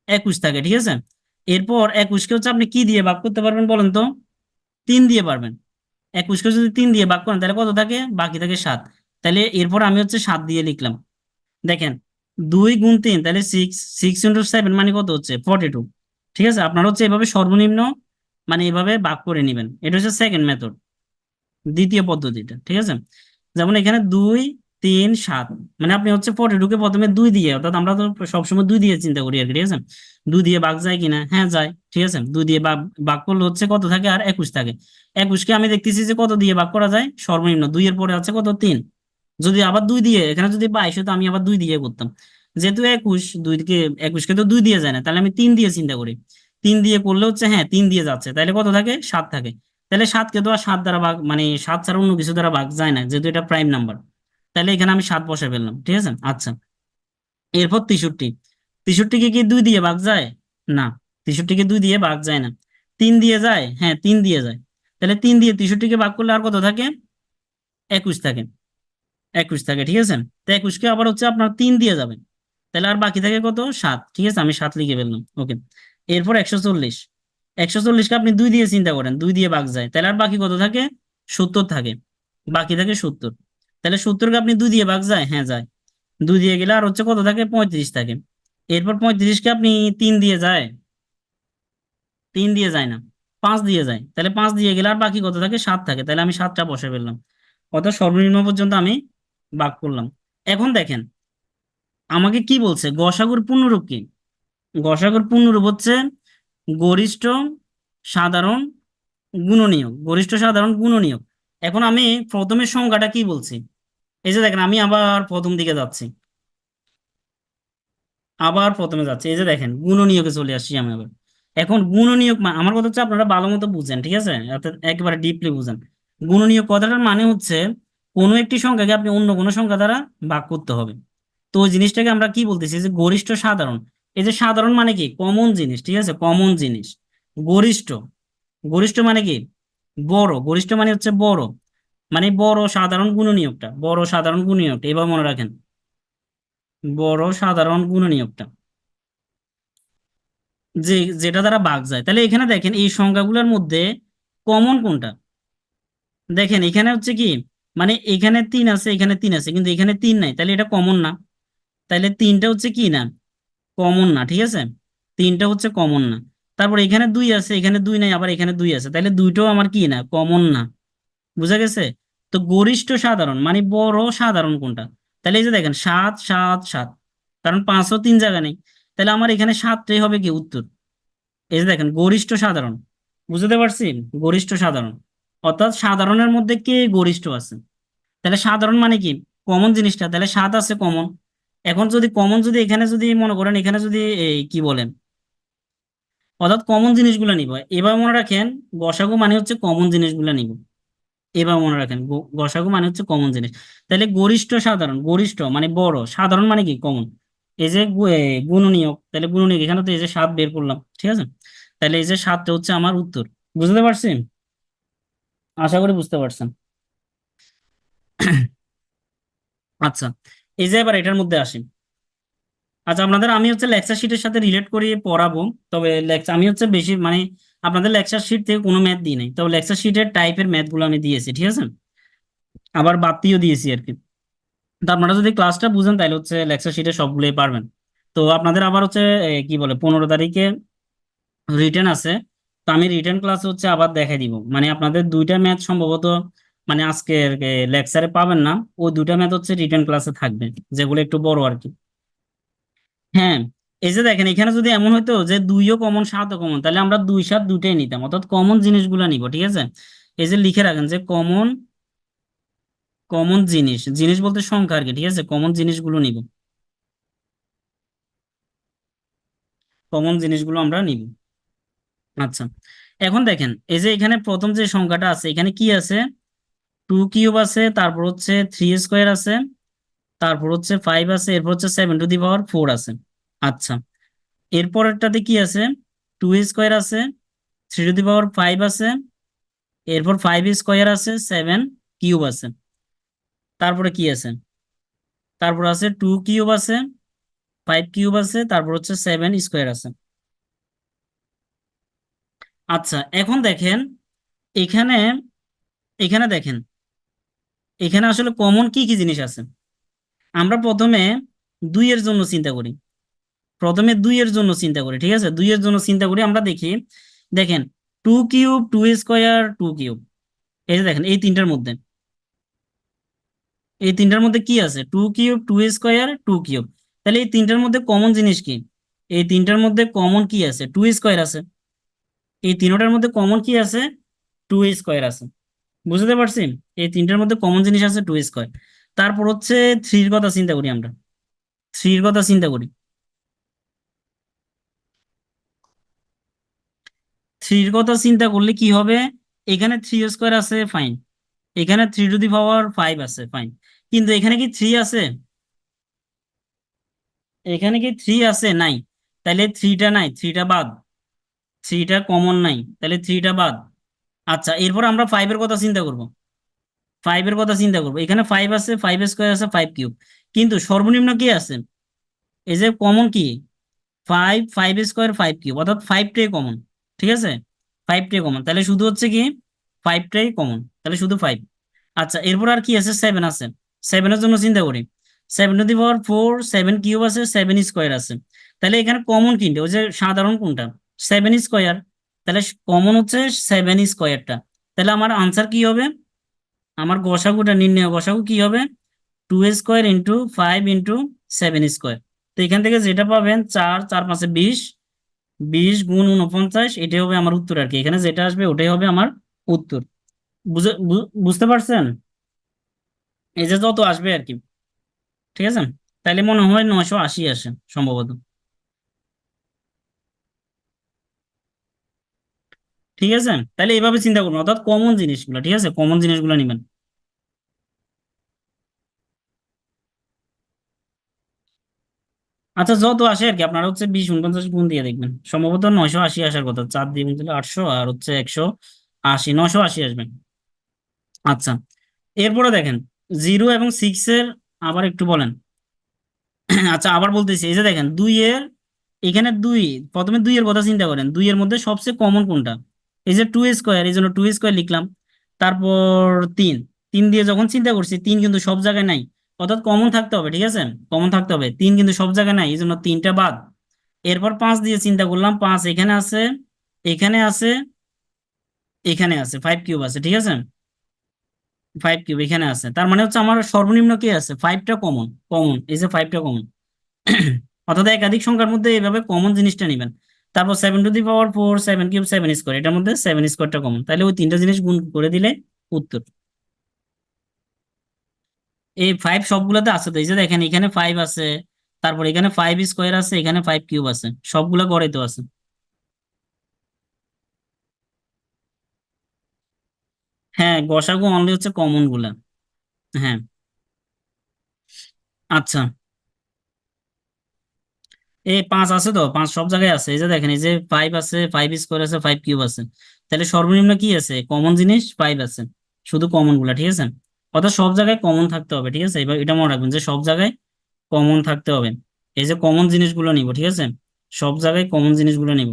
21 থাকে, ঠিক আছে, এরপর 21কে হচ্ছে আপনি কি দিয়ে ভাগ করতে পারবেন বলেন তো, 3 দিয়ে পারবেন, 21কে যদি 3 দিয়ে ভাগ করেন তাহলে কত থাকে, বাকি থাকে 7, তাহলে এরপর আমি হচ্ছে 7 দিয়ে লিখলাম। দেখেন 2 গুণ 3 তাহলে 6, 6 × 7 মানে কত হচ্ছে 42, ঠিক আছে, আপনারা হচ্ছে এভাবে সর্বনিম্ন মানে এভাবে ভাগ করে নেবেন, এটা হচ্ছে সেকেন্ড মেথড, দ্বিতীয় পদ্ধতিটা, ঠিক আছে, যেমন এখানে 2, 3, 7, মানে আপনি হচ্ছে 42কে প্রথমে 2 দিয়ে, অর্থাৎ আমরা তো সবসময় 2 দিয়ে চিন্তা করি আর কি, ঠিক আছে, 2 দিয়ে ভাগ যায় কিনা, হ্যাঁ যায়, ঠিক আছে, 2 দিয়ে ভাগ ভাগ করলে হচ্ছে কত থাকে, আর 21 থাকে, 21কে আমি দেখতেছি যে কত দিয়ে ভাগ করা যায়, সর্বনিম্ন 2 এর পরে আছে কত, 3, যদি আবার 2 দিয়ে এখানে যদি 22 হতো আমি আবার 2 দিয়ে করতাম, যেহেতু 21, 21কে তো 2 দিয়ে যায় না, তাহলে আমি 3 দিয়ে চিন্তা করি, 3 দিয়ে করলে হচ্ছে হ্যাঁ 3 দিয়ে যাচ্ছে, তাহলে কত থাকে, 7 থাকে, তাহলে 7কে তো আর 7 দ্বারা ভাগ, মানে 7 ছাড়া অন্য কিছু দ্বারা ভাগ যায় না, যেহেতু এটা প্রাইম নাম্বার, তাহলে এখানে আমি 7 বসে ফেললাম, ঠিক আছে। আচ্ছা, এরপর 63, 63কে কি 2 দিয়ে ভাগ যায়, না, 63কে 2 দিয়ে ভাগ যায় না, 3 দিয়ে যায়, হ্যাঁ 3 দিয়ে যায়, তাহলে 3 দিয়ে 63কে ভাগ করলে আর কত থাকে, 21 থাকে, 21 থাকে, ঠিক আছে, তো 21কে আবার হচ্ছে আপনার 3 দিয়ে যাবেন, তাহলে আর বাকি থাকে কত, 7, ঠিক আছে, আমি 7 লিখে ফেললাম, ওকে। এরপর 140, 140কে আপনি 2 দিয়ে চিন্তা করেন, 2 দিয়ে ভাগ যায়, তাহলে আর বাকি কত থাকে, 70 থাকে, বাকি থাকে 70, তাহলে 70কে আপনি 2 দিয়ে ভাগ যায়, হ্যাঁ যায়, 2 দিয়ে গেলে আর হচ্ছে কত থাকে, 35 থাকে, এরপর 35কে আপনি 3 দিয়ে যায়, 3 দিয়ে যায় না, 5 দিয়ে যায়, তাহলে 5 দিয়ে গেলে আর বাকি কত থাকে, 7 থাকে, তাহলে আমি 7টা বসে ফেললাম, অর্থাৎ সর্বনিম্ন পর্যন্ত আমি ভাগ করলাম। এখন দেখেন আমাকে কি বলছে, গসাগুর পূর্ণরূপ কি, গসাগুর পূর্ণরূপ হচ্ছে গরিষ্ঠ সাধারণ গুণনীয়ক, গরিষ্ঠ সাধারণ গুণনীয়ক। এখন আমি প্রথমের সংখ্যাটা কি বলছি, এই যে দেখেন আমি আবার প্রথম দিকে যাচ্ছি, আবার প্রথমে যাচ্ছি, এই যে দেখেন গুণনীয়কে চলে আসছি আমি আবার। এখন গুণনীয়ক আমার কথা হচ্ছে আপনারা ভালো মতো বুঝেন, ঠিক আছে, অর্থাৎ একেবারে ডিপলি বুঝেন। গুণনীয়ক কথাটার মানে হচ্ছে কোনো একটি সংখ্যাকে আপনি অন্য কোনো সংখ্যা দ্বারা ভাগ করতে হবে, তো ওই জিনিসটাকে আমরা কি বলতেছি, যে গরিষ্ঠ সাধারণ, এই যে সাধারণ মানে কি, কমন জিনিস, ঠিক আছে, কমন জিনিস, গরিষ্ঠ, গরিষ্ঠ মানে কি, বড়, গরিষ্ঠ মানে হচ্ছে বড়, মানে বড় সাধারণ গুণনীয়কটা, বড় সাধারণ গুণনীয়কটা এবার মনে রাখেন, বড় সাধারণ গুণনীয়কটা, যে যেটা দ্বারা ভাগ যায়, তাহলে এখানে দেখেন এই সংখ্যাগুলোর মধ্যে কমন কোনটা, দেখেন এখানে হচ্ছে কি, মানে এখানে 3 আছে, এখানে 3 আছে, কিন্তু এখানে 3 নাই, তাহলে এটা কমন না, তাহলে 3টা হচ্ছে কি না, কমন না, ঠিক আছে, 3টা হচ্ছে কমন না, তারপর এখানে 2 আছে, এখানে 2 নাই, আবার এখানে 2 আছে, তাহলে দুইটাও আমার কি না, কমন না, বুঝা গেছে। তো গরিষ্ঠ সাধারণ মানে বড় সাধারণ কোনটা, তাহলে এই যে দেখেন 7, 7, 7, কারণ 5ও 3 জায়গা নেই, তাহলে আমার এখানে 7টাই হবে কি উত্তর, এই যে দেখেন গরিষ্ঠ সাধারণ, বুঝতে পারছি, গরিষ্ঠ সাধারণ, অর্থাৎ সাধারণের মধ্যে কে গরিষ্ঠ আছে, তাহলে সাধারণ মানে কি, কমন জিনিসটা, তাহলে 7 আছে কমন। এখন যদি কমন, যদি এখানে যদি মনে করেন, এখানে যদি এই কি বলেন, অর্থাৎ কমন জিনিসগুলো নিব, এবার মনে রাখেন গসাগু মানে হচ্ছে কমন জিনিসগুলো নিব, এবার মনে রাখেন গসাগু মানে হচ্ছে কমন জিনিস, তাহলে গরিষ্ঠ সাধারণ, গরিষ্ঠ মানে বড়, সাধারণ মানে কি কমন, এই যে গুণনীয়ক, তাহলে গুণনীয়ক এখানে তো এই যে 7 বের করলাম, ঠিক আছে, তাহলে এই যে 7টা হচ্ছে আমার উত্তর, বুঝতে পারছি, আশা করি বুঝতে পারছেন। আচ্ছা, এই যে এবার এটার মধ্যে আসি। আচ্ছা, আপনাদের আমি হচ্ছে লেকচার শিটের সাথে রিলেট করিয়ে পড়াবো, তবে লেকচার আমি হচ্ছে বেশি মানে আপনাদের লেকচার শিট থেকে কোনো ম্যাথ দিই নাই, তবে লেকচার শিটের টাইপের ম্যাথ গুলো আমি দিয়েছি, ঠিক আছে, আবার বাড়তিও দিয়েছি আর কি। তো আপনারা যদি ক্লাসটা বুঝেন তাহলে হচ্ছে লেকচার শিটে সবগুলোই পারবেন। তো আপনাদের আবার হচ্ছে কি বলে 15 তারিখে রিটেন আছে, তো আমি রিটেন ক্লাস হচ্ছে আবার দেখাই দিব, মানে আপনাদের দুইটা ম্যাথ সম্ভবত মানে আজকের লেকচারে পাবেন না, ওই দুইটা ম্যাথ হচ্ছে রিটেন ক্লাসে থাকবে, যেগুলো একটু বড় আর কি। হ্যাঁ, এই যে দেখেন এখানে যদি এমন হতো যে দুইও কমন সাতও কমন, তাহলে আমরা দুই সাত দুইটাই নিতাম, অর্থাৎ কমন জিনিসগুলো নিব, ঠিক আছে। এই যে লিখে রাখেন যে কমন, কমন জিনিস, জিনিস বলতে সংখ্যা আর কি, ঠিক আছে, কমন জিনিসগুলো নিব, কমন জিনিসগুলো আমরা নিব। আচ্ছা, এখন দেখেন এই যে এখানে প্রথম যে সংখ্যাটা আছে এখানে কি আছে, টু কিউব আছে, তারপর হচ্ছে থ্রি স্কোয়ার আছে, তারপর হচ্ছে ফাইভ আছে, এরপর হচ্ছে seven to the power four আছে। আচ্ছা, এরপরেরটাতে কি আছে, টু স্কোয়ার আছে, three to the power five আছে, এরপর ফাইভ স্কোয়ার আছে, সেভেন কিউব আছে, তারপরে কি আছে, তারপর আছে টু কিউব আছে, ফাইভ কিউব আছে, তারপর হচ্ছে সেভেন স্কোয়ার আছে। আচ্ছা, এখন দেখেন এখানে, এখানে দেখেন এখানে আসলে কমন কি কি জিনিস আছে। আমরা প্রথমে দুইয়ের জন্য চিন্তা করি, প্রথমে দুইয়ের জন্য চিন্তা করি, ঠিক আছে, দুইয়ের জন্য চিন্তা করি, আমরা দেখি, দেখেন two cube, two square, two cube, এই যে দেখেন এই তিনটার মধ্যে, এই তিনটার মধ্যে কি আছে, two cube, two square, two cube, তাহলে এই তিনটার মধ্যে কমন জিনিস কি, এই তিনটার মধ্যে কমন কি আছে, টু স্কোয়ার আছে, এই তিনটার মধ্যে কমন কি আছে, টু স্কোয়ার আছে, বুঝতে পারছি, এই তিনটার মধ্যে কমন জিনিস আছে টু স্কোয়ার। তারপর হচ্ছে থ্রির কথা চিন্তা করি আমরা, থ্রির কথা চিন্তা করি, থ্রির কথা চিন্তা করলে কি হবে, এখানে থ্রি স্কোয়ার আছে ফাইন, এখানে three to the power five আছে ফাইন, কিন্তু এখানে কি থ্রি আছে, এখানে কি থ্রি আছে, নাই, তাহলে থ্রিটা নাই, থ্রিটা বাদ, থ্রিটা কমন নাই, তাহলে থ্রিটা বাদ। আচ্ছা, এরপর আমরা ফাইভের কথা চিন্তা করব, ফাইভের কথা চিন্তা করবো, এখানে ফাইভ আছে, ফাইভ স্কোয়ার আছে, ফাইভ কিউব, কিন্তু সর্বনিম্ন কি আছে, এই যে কমন কি, five, five square, five cube, অর্থাৎ ফাইভটাই কমন, ঠিক আছে, ফাইভটাই কমন, তাহলে শুধু হচ্ছে কি ফাইভটাই কমন, তাহলে শুধু ফাইভ। আচ্ছা, এরপর আর কি আছে, সেভেন আছে, সেভেনের জন্য চিন্তা করি, seven to the power four, seven cube আছে, সেভেন স্কোয়ার আছে, তাহলে এখানে কমন কিনতে ওই যে সাধারণ কোনটা, সেভেন স্কোয়ার, তাহলে কমন হচ্ছে সেভেন স্কোয়ারটা, তাহলে আমার আনসার কি হবে, আমার গসাগুটা নির্ণয়, গসাগু কি হবে, two square into five into seven square. তো এখান থেকে যেটা পাবেন, চার চার পাঁচে বিশ, বিশ গুণ 49, এটাই হবে আমার উত্তর আর কি, এখানে যেটা আসবে ওটাই হবে আমার উত্তর। বুঝতে পারছেন, এই যে যত আসবে আর কি, ঠিক আছে, তাইলে মনে হয় 980 আসে সম্ভবত, ঠিক আছে, তাহলে এইভাবে চিন্তা করবেন, অর্থাৎ কমন জিনিসগুলো, ঠিক আছে, কমন জিনিসগুলো নেবেন। আচ্ছা, যত আসে আর কি, আপনারা হচ্ছে 20 49 গুণ দিয়ে দেখবেন, সম্ভবত 980 আসার কথা, 4 দিয়ে গুণ দিলে 800, আর হচ্ছে 180, 980 আসবে। আচ্ছা, এরপরে দেখেন জিরো এবং সিক্স এর, আবার একটু বলেন। আচ্ছা, আবার বলতেছি, এই যে দেখেন দুইয়ের, এখানে দুই, প্রথমে দুইয়ের কথা চিন্তা করেন, দুইয়ের মধ্যে সবচেয়ে কমন কোনটা, এই যে টু স্কোয়ার, এই জন্য টু স্কোয়ার লিখলাম, তারপর তিন, তিন দিয়ে যখন চিন্তা করছি, তিন কিন্তু সব জায়গায় নাই, অর্থাৎ কমন থাকতে হবে, ঠিক আছে, কমন থাকতে হবে, তিন কিন্তু সব জায়গায় নাই, এই জন্য তিনটা বাদ। এরপর পাঁচ দিয়ে চিন্তা করলাম, পাঁচ এখানে আছে, এখানে আছে, এখানে আছে, ফাইভ কিউব আছে, ঠিক আছে, ফাইভ কিউব এখানে আছে, তার মানে হচ্ছে আমার সর্বনিম্ন কি আছে, ফাইভটা কমন, কমন, এই যে ফাইভটা কমন। অর্থাৎ একাধিক সংখ্যার মধ্যে এইভাবে কমন জিনিসটা নেবেন। তারপর seven to the power four, seven cube, seven square, এটার মধ্যে সেভেন স্কোয়ারটা কমন, তাহলে ওই তিনটা জিনিস গুণ করে দিলে উত্তর। এই ফাইভ সবগুলোতে আছে তো, এই যে দেখেন এখানে ফাইভ আছে, তারপর এখানে ফাইভ স্কোয়ার আছে, এখানে ফাইভ কিউব আছে, সবগুলা গড়ে তো আছে। হ্যাঁ, গসাগু অনলি হচ্ছে কমন গুলা। হ্যাঁ। আচ্ছা, এই পাঁচ আছে তো, পাঁচ সব জায়গায় আছে, এই যে দেখেন এই যে ফাইভ আছে, ফাইভ স্কোয়ার আছে, ফাইভ কিউব আছে, তাহলে সর্বনিম্ন কি আছে, কমন জিনিস ফাইভ আছে, শুধু কমন গুলা, ঠিক আছে, অর্থাৎ সব জায়গায় কমন থাকতে হবে, ঠিক আছে, এবার এটা মনে রাখবেন যে সব জায়গায় কমন থাকতে হবে, এই যে কমন জিনিসগুলো নিব, ঠিক আছে, সব জায়গায় কমন জিনিসগুলো নিব।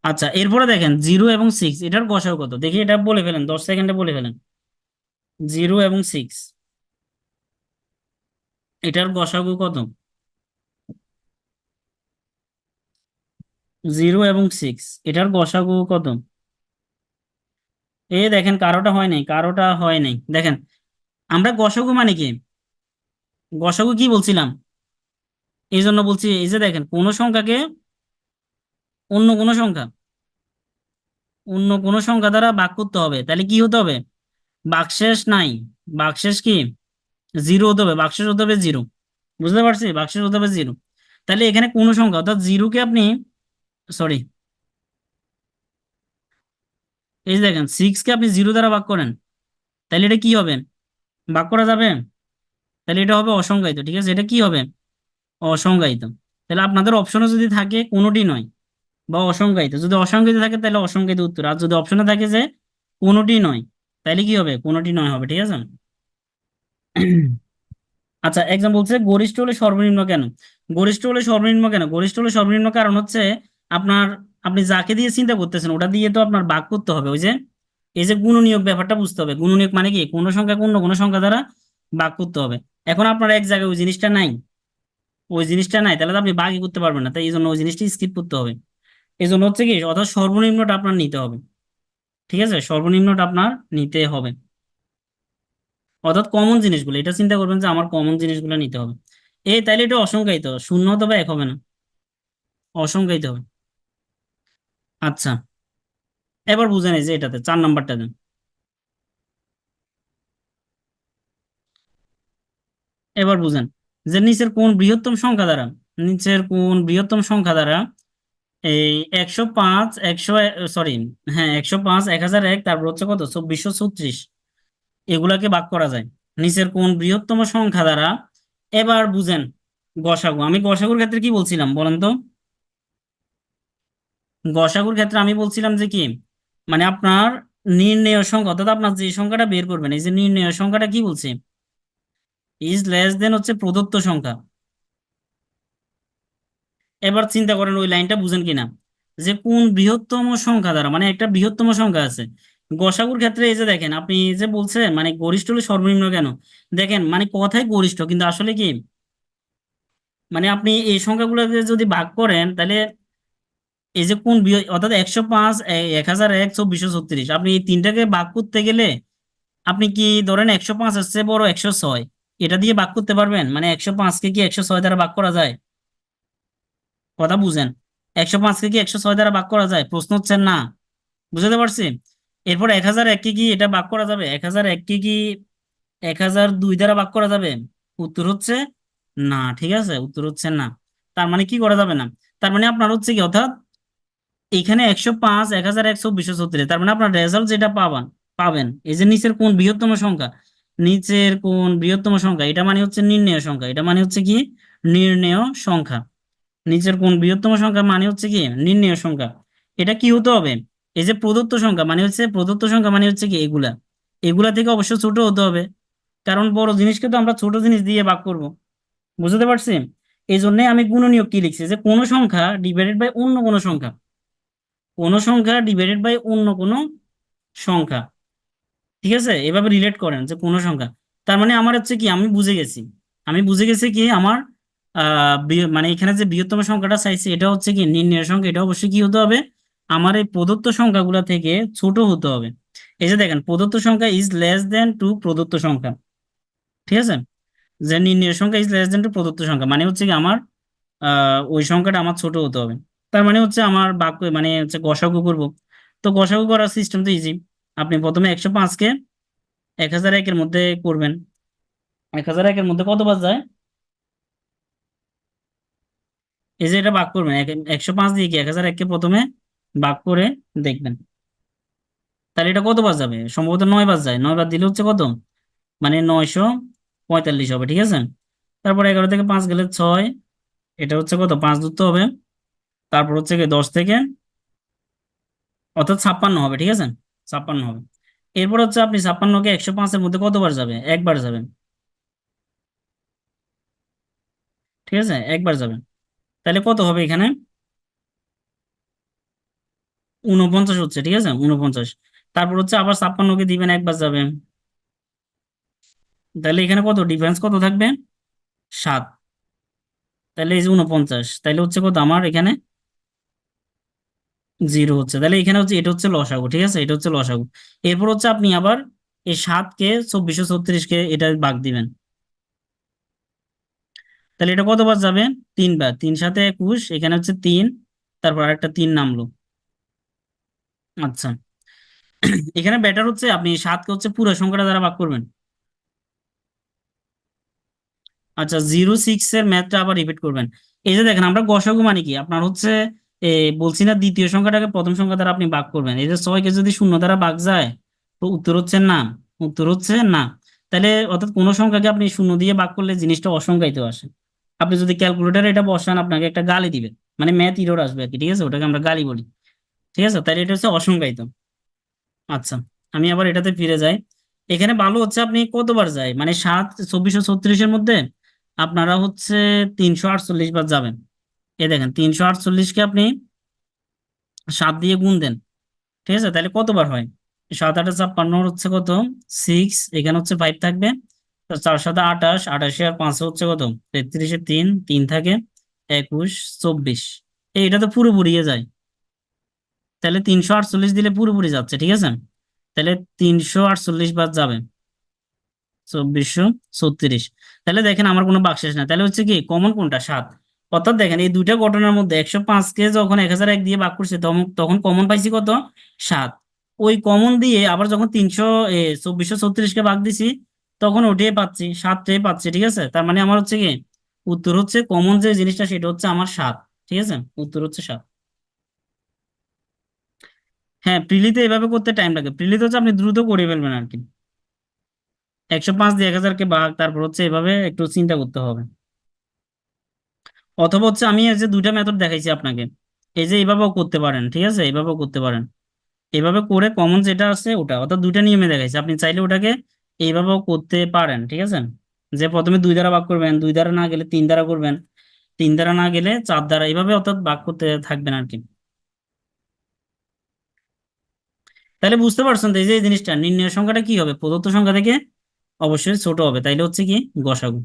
আচ্ছা, এরপরে দেখেন জিরো এবং সিক্স, এটার গসাগু কত দেখি, এটা বলে ফেলেন, 10 সেকেন্ডে বলে ফেলেন, জিরো এবং সিক্স, এটার গসাগু কত। 0 এবং 6, এটার গসাগু কত? এই দেখেন কারোটা হয় নাই, কারোটা হয় নাই। দেখেন আমরা গসাগু মানে কি, গসাগু কি বলছিলাম, এই জন্য বলছি, এই যে দেখেন কোন সংখ্যাকে অন্য কোন সংখ্যা, অন্য কোন সংখ্যা দ্বারা ভাগ করতে হবে, তাহলে কি হতে হবে? ভাগশেষ নাই, ভাগশেষ কি 0 হতে হবে, ভাগশেষ হতে হবে 0। বুঝতে পারছি, ভাগশেষ হতে হবে 0। তাহলে এখানে কোন সংখ্যা অর্থাৎ জিরোকে আপনি, সরি, এই যে দেখেন 6কে আপনি 0 দ্বারা ভাগ করেন, তাহলে এটা কি হবে? ভাগ করা যাবে? তাহলে এটা হবে অসংজ্ঞায়িত। ঠিক আছে, এটা কি হবে? অসংজ্ঞায়িত। তাহলে আপনাদের অপশনে যদি থাকে কোনোটি নয় বা অসংজ্ঞায়িত, যদি অসংজ্ঞায়িত থাকে তাহলে অসংজ্ঞায়িত উত্তর, আর যদি অপশনে থাকে যে কোনোটি নয়, তাহলে কি হবে? কোনোটি নয় হবে। ঠিক আছে। আচ্ছা, এক্সাম বলছে গরিষ্ঠ হলে সর্বনিম্ন কেন? গরিষ্ঠ হলে সর্বনিম্ন কেন? গরিষ্ঠ হলে সর্বনিম্ন কারণ হচ্ছে আপনার, আপনি যাকে দিয়ে চিন্তা করতেছেন ওটা দিয়ে তো আপনার ভাগ করতে হবে। ওই যে এই যে গুণনীয়ক ব্যাপারটা বুঝতে হবে। গুণনীয়ক মানে কি, কোনো সংখ্যাকে অন্য কোনো সংখ্যা দ্বারা ভাগ করতে হবে। এখন আপনার এক জায়গায় ওই জিনিসটা নাই, ওই জিনিসটা নাই, তাহলে তো আপনি ভাগই করতে পারবেন না, তাই এই জন্য ওই জিনিসটা স্কিপ করতে হবে। এই জন্য হচ্ছে কি, অর্থাৎ সর্বনিম্নটা আপনার নিতে হবে। ঠিক আছে, সর্বনিম্নটা আপনার নিতে হবে, অর্থাৎ কমন জিনিসগুলো, এটা চিন্তা করবেন যে আমার কমন জিনিসগুলো নিতে হবে। তাইলে এটা অসংখ্যায়িত, শূন্য হতে হবে, এক হবে না, অসংখ্যায়িত হবে। আচ্ছা, এবার বুঝেন, এই যে এটাতে 4 নাম্বারটা দেন। এবার বুঝেন যে নিচের কোন বৃহত্তম সংখ্যা দ্বারা, নিচের কোন বৃহত্তম সংখ্যা দ্বারা এই 105, 100, সরি, হ্যাঁ 105, 1001, তারপর হচ্ছে কত 2436, এগুলাকে ভাগ করা যায়। নিচের কোন বৃহত্তম সংখ্যা দ্বারা, এবার বুঝেন গসাগু, আমি গসাগুর ক্ষেত্রে কি বলছিলাম বলেন তো? গসাগুর ক্ষেত্রে আমি বলছিলাম যে কি, মানে আপনার নির্ণেয় সংখ্যা, অর্থাৎ আপনার যে সংখ্যাটা বের করবেন, এই যে নির্ণেয় সংখ্যাটা কি বলছে, ইজ লেস দেন হচ্ছে প্রদত্ত সংখ্যা। এবার চিন্তা করেন ওই লাইনটা বুঝেন কিনা, যে কোন বৃহত্তম সংখ্যা দ্বারা, মানে একটা বৃহত্তম সংখ্যা আছে গসাগুর ক্ষেত্রে। এই যে দেখেন আপনি যে বলছেন মানে গরিষ্ঠ হলে সর্বনিম্ন কেন, দেখেন মানে কথায় গরিষ্ঠ কিন্তু আসলে কি, মানে আপনি এই সংখ্যাগুলোকে যদি ভাগ করেন তাহলে এই যে কোন অর্থাৎ 105, 1001, 2436, আপনি এই তিনটাকে ভাগ করতে গেলে আপনি কি ধরেন 105 আসছে বড় 106, এটা দিয়ে ভাগ করতে পারবেন? মানে 105কে কি 106 দ্বারা ভাগ করা যায়? কথা বুঝেন, 105কে কি 106 দ্বারা ভাগ করা যায়? প্রশ্ন হচ্ছে না। বুঝতে পারছি। এরপর 1001কে কি এটা ভাগ করা যাবে? 1001কে কি 1002 দ্বারা ভাগ করা যাবে? উত্তর হচ্ছে না। ঠিক আছে, উত্তর হচ্ছে না। তার মানে কি করা যাবে না, তার মানে আপনার হচ্ছে কি, অর্থাৎ এখানে 105, 1001, 2436, তার মানে আপনার রেজাল্ট যেটা পাবেন, পাবেন এই যে নিচের কোন বৃহত্তম সংখ্যা, নিচের কোন বৃহত্তম সংখ্যা, এটা মানে হচ্ছে নির্ণেয় সংখ্যা, এটা মানে হচ্ছে কি নির্ণেয় সংখ্যা। নিচের কোন বৃহত্তম সংখ্যা মানে হচ্ছে কি নির্ণেয় সংখ্যা। এটা কি হতে হবে, এই যে প্রদত্ত সংখ্যা মানে হচ্ছে, প্রদত্ত সংখ্যা মানে হচ্ছে কি এগুলা, এগুলা থেকে অবশ্য ছোট হতে হবে, কারণ বড় জিনিসকে তো আমরা ছোট জিনিস দিয়ে ভাগ করব। বুঝতে পারছি। এই জন্য আমি গুণনীয়ক কি লিখছি, যে কোন সংখ্যা ডিভাইডেড বাই অন্য কোন সংখ্যা, কোন সংখ্যা ডিভাইডেড বাই অন্য কোন সংখ্যা। ঠিক আছে, এভাবে রিলেট করেন যে কোন সংখ্যা, তার মানে আমার হচ্ছে কি, আমি বুঝে গেছি, আমি বুঝে গেছি কি আমার মানে এখানে যে বৃহত্তম সংখ্যাটা চাইছি এটা হচ্ছে কি নির্ণয় সংখ্যা, এটা অবশ্যই কি হতে হবে, আমার এই প্রদত্ত সংখ্যাগুলো থেকে ছোট হতে হবে। এই যে দেখেন প্রদত্ত সংখ্যা ইজ লেস দেন টু প্রদত্ত সংখ্যা। ঠিক আছে, যে নির্ণয় সংখ্যা ইজ লেস দেন টু প্রদত্ত সংখ্যা মানে হচ্ছে কি আমার ওই সংখ্যাটা আমার ছোট হতে হবে। তার মানে হচ্ছে আমার বাক্য মানে হচ্ছে গসাগু করব। তো গসাগু করার সিস্টেম তো ইজি, আপনি প্রথমে 105কে 1001-এর মধ্যে করবেন। 1001-এর মধ্যে কতবার যায়, এই যে এটা ভাগ করবেন, 105 দিয়ে কি 1001-কে প্রথমে ভাগ করে দেখবেন, তাহলে এটা কতবার যাবে, সম্ভবত 9 বার যায়, 9 বার দিলে হচ্ছে কত, মানে 945 হবে। ঠিক আছে, তারপর 11 থেকে 5 গেলে 6, এটা হচ্ছে কত 5 দূরত্ব হবে, তারপর হচ্ছে কি 10 থেকে, অর্থাৎ 56 হবে। ঠিক আছে, 56 হবে। এরপর হচ্ছে আপনি 56কে 105-এর মধ্যে কতবার যাবে, একবার যাবেন। ঠিক আছে, একবার যাবেন, তাহলে কত হবে এখানে 49 হচ্ছে। ঠিক আছে, 49। তারপর হচ্ছে আবার 56কে দিবেন, একবার যাবে, তাহলে এখানে কত ডিফারেন্স কত থাকবে, 7। তাহলে এই যে 49, তাহলে হচ্ছে কত আমার এখানে জিরো হচ্ছে, তাহলে এখানে হচ্ছে এটা হচ্ছে লসাগু, ঠিক আছে, এটা হচ্ছে লসাগু। এরপর হচ্ছে আপনি আবার এই 7 কে 2436-কে এটা ভাগ দিবেন, তাহলে এটা কতবার যাবে? 3 বার, 3 7 21, এখানে হচ্ছে 3, তারপর আরেকটা 3 নামলো। আচ্ছা, এখানে বেটার হচ্ছে আপনি 7-কে হচ্ছে পুরো সংখ্যাটা দ্বারা ভাগ করবেন। আচ্ছা, 0 6 এর ম্যাথটা আবার রিপিট করবেন। এই যে দেখেন, আমরা গসাগু মানে কি আপনার হচ্ছে বলছি না, দ্বিতীয় সংখ্যাটাকে প্রথম সংখ্যা দ্বারা আপনি ভাগ করবেন। এই যে 6-কে যদি শূন্য দ্বারা ভাগ যায়, তো উত্তর হচ্ছে না, উত্তর হচ্ছে না। তাহলে অর্থাৎ কোনো সংখ্যাকে আপনি শূন্য দিয়ে ভাগ করলে জিনিসটা অসংখ্যায়িত আসে। আপনি যদি ক্যালকুলেটারে এটা বসান, আপনাকে একটা গালি দিবে, মানে ম্যাথ ইরর আসবে আর কি, ঠিক আছে, ওটাকে আমরা গালি বলি। ঠিক আছে, তাহলে এটা হচ্ছে অসংখ্যায়িত। আচ্ছা, আমি আবার এটাতে ফিরে যাই। এখানে ভালো হচ্ছে আপনি কতবার যায়, মানে 7 2436-এর মধ্যে আপনারা হচ্ছে 348 বার যাবেন। এই দেখেন, 348-কে আপনি 7 দিয়ে গুণ দেন, ঠিক আছে, তাহলে কতবার হয়? 7 8 56 হচ্ছে কত? 6, এখানে হচ্ছে 5 থাকবে। তো 4 7 28, 88 আর 5 হচ্ছে কত? 33-এ 3, 3 থাকে, 21, 24। এটা তো পুরোপুরি যায়, তাহলে 348 দিলে পুরোপুরি যাচ্ছে, ঠিক আছে, তাহলে 348 বার যাবে, 2436। তাহলে দেখেন আমার কোনো বাকশেষ না, তাহলে হচ্ছে কি কমন কোনটা? 7। অর্থাৎ দেখেন এই দুইটা ঘটনার মধ্যে 105-কে যখন 1001 দিয়ে ভাগ করছে, তখন তখন কমন পাইছি কত? 7। ওই কমন দিয়ে আবার যখন 2436-কে ভাগ দিছি, তখন ওটাই পাচ্ছি, 7টাই পাচ্ছি, ঠিক আছে। তার মানে আমার হচ্ছে কি উত্তর হচ্ছে কমন যে জিনিসটা সেটা হচ্ছে আমার 7, ঠিক আছে, উত্তর হচ্ছে 7। হ্যাঁ, প্রিলিতে এভাবে করতে টাইম লাগে, প্রিলিতে হচ্ছে আপনি দ্রুত করে ফেলবেন আর কি। 105 দিয়ে 1000-কে ভাগ, তারপর হচ্ছে এভাবে একটু চিন্তা করতে হবে। অথবা হচ্ছে আমি এই যে দুইটা মেথড দেখাইছি আপনাকে, এই যে এইভাবেও করতে পারেন, ঠিক আছে, এইভাবেও করতে পারেন। এভাবে করে কমন যেটা আছে ওটা, অর্থাৎ দুইটা নিয়মে দেখাইছি, আপনি চাইলে ওটাকে এইভাবেও করতে পারেন, ঠিক আছে। যে প্রথমে 2 দ্বারা ভাগ করবেন, 2 দ্বারা না গেলে 3 দ্বারা করবেন, 3 দ্বারা না গেলে 4 দ্বারা, এইভাবে অর্থাৎ ভাগ করতে থাকবেন আর কি। তাহলে বুঝতে পারছেন তো, এই যে এই জিনিসটা নির্ণয় সংখ্যাটা কি হবে, প্রদত্ত সংখ্যা থেকে অবশ্যই ছোট হবে, তাইলে হচ্ছে কি গসাগু।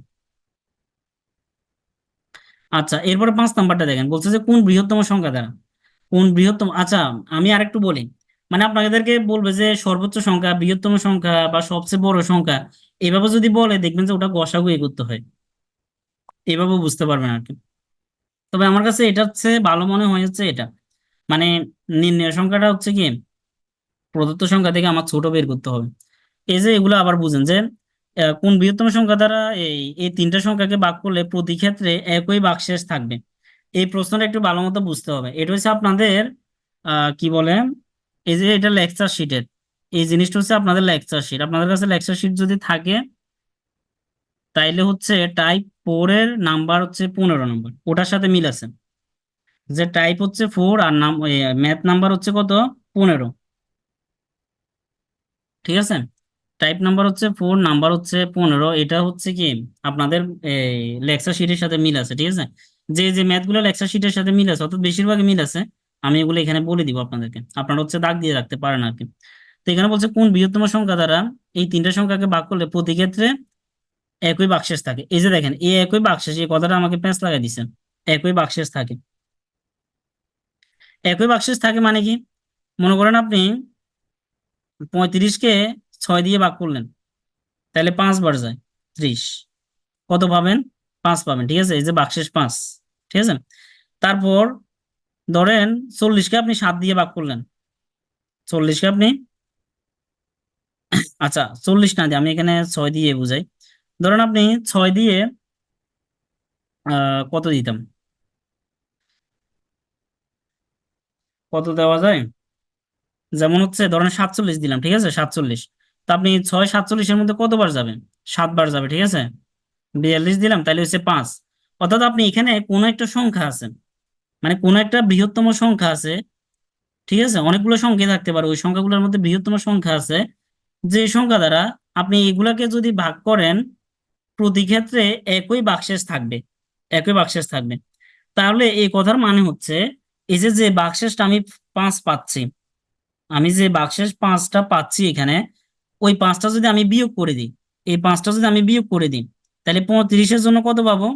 আচ্ছা, এরপরে 5 নাম্বারটা দেখেন, বলছে যে কোন বৃহত্তম সংখ্যা দ্বারা, কোন বৃহত্তম, আচ্ছা আমি আরেকটু বলি, মানে আপনাদেরকে বলবে যে সর্বোচ্চ সংখ্যা, বৃহত্তম সংখ্যা বা সবচেয়ে বড় সংখ্যা, এভাবে যদি বলে দেখবেন যে ওটা গসাগু করতে হয়, এভাবে বুঝতে পারবেন আর কি। তবে আমার কাছে এটা হচ্ছে ভালো মনে হয় হচ্ছে এটা, মানে নির্ণয় সংখ্যাটা হচ্ছে কি প্রদত্ত সংখ্যা থেকে আমার ছোট বের করতে হবে। এই যে এগুলো আবার বুঝেন যে কোন বৃহত্তম সংখ্যা দ্বারা এই এই তিনটা সংখ্যাকে ভাগ করলে প্রতি ক্ষেত্রে একই ভাগশেষ থাকবে। এই প্রশ্নটা একটু ভালো মতো বুঝতে হবে। এটা হচ্ছে আপনাদের কি বলে, এই যে এটা লেকচার শিটের, এই জিনিসটা হচ্ছে আপনাদের লেকচার শিট। আপনাদের কাছে লেকচার শিট যদি থাকে, তাইলে হচ্ছে টাইপ 4-এর নাম্বার হচ্ছে 15 নম্বর, ওটার সাথে মিল আছে। যে টাইপ হচ্ছে 4 আর নাম ম্যাথ নাম্বার হচ্ছে কত? 15, ঠিক আছে। টাইপ নাম্বার হচ্ছে 4, নাম্বার হচ্ছে 15, এটা হচ্ছে কি আপনাদের এই লেকচার শিটের সাথে মিল আছে, ঠিক আছে। যে যে ম্যাথগুলো লেকচার শিটের সাথে মিল আছে, অর্থাৎ বেশিরভাগই মিল আছে, আমি এগুলো এখানে বলে দিব আপনাদেরকে, আপনারা হচ্ছে দাগ দিয়ে রাখতে পারেন আর কি। তো এখানে বলছে কোন বৃহত্তম সংখ্যা দ্বারা এই তিনটা সংখ্যাকে ভাগ করলে প্রতি ক্ষেত্রে একই ভাগশেষ থাকে। এই যে দেখেন, এই একই ভাগশেষ, এই কথাটা আমাকে প্যাঁচ লাগাই দিচ্ছেন, একই ভাগশেষ থাকে। একই ভাগশেষ থাকে মানে কি, মনে করেন আপনি 35-কে 6 দিয়ে ভাগ করলেন, তাহলে 5 বার যায়, 30, কত পাবেন? 5 পাবেন, ঠিক আছে, এই যে ভাগশেষ 5, ঠিক আছে। তারপর ধরেন 40-কে আপনি 7 দিয়ে ভাগ করলেন, 40-কে আপনি, আচ্ছা 40 না দিয়ে আমি এখানে 6 দিয়ে বুঝাই। ধরেন আপনি 6 দিয়ে কত দিতাম, কত দেওয়া যায়, যেমন হচ্ছে ধরেন 47 দিলাম, ঠিক আছে, 47। তা আপনি 6 47-এর মধ্যে কতবার যাবেন? 7 বার যাবে, ঠিক আছে। 42 দিলাম, তাহলে হচ্ছে 5। অর্থাৎ আপনি এখানে কোনো একটা সংখ্যা আছে, মানে কোনো একটা বৃহত্তম সংখ্যা আছে, ঠিক আছে, অনেকগুলো সংখ্যা থাকতে পারে, ওই সংখ্যাগুলোর মধ্যে বৃহত্তম সংখ্যা আছে, যে সংখ্যা দ্বারা আপনি এগুলাকে যদি ভাগ করেন প্রতি ক্ষেত্রে একই ভাগশেষ থাকবে, একই ভাগশেষ থাকবে। তাহলে এই কথার মানে হচ্ছে এই যে যে ভাগশেষটা আমি 5 পাচ্ছি, আমি যে ভাগশেষ 5টা পাচ্ছি এখানে, ওই 5টা যদি আমি বিয়োগ করে দিই, এই 5টা যদি আমি বিয়োগ করে দিই, তাহলে 35-এর জন্য কত পাবো?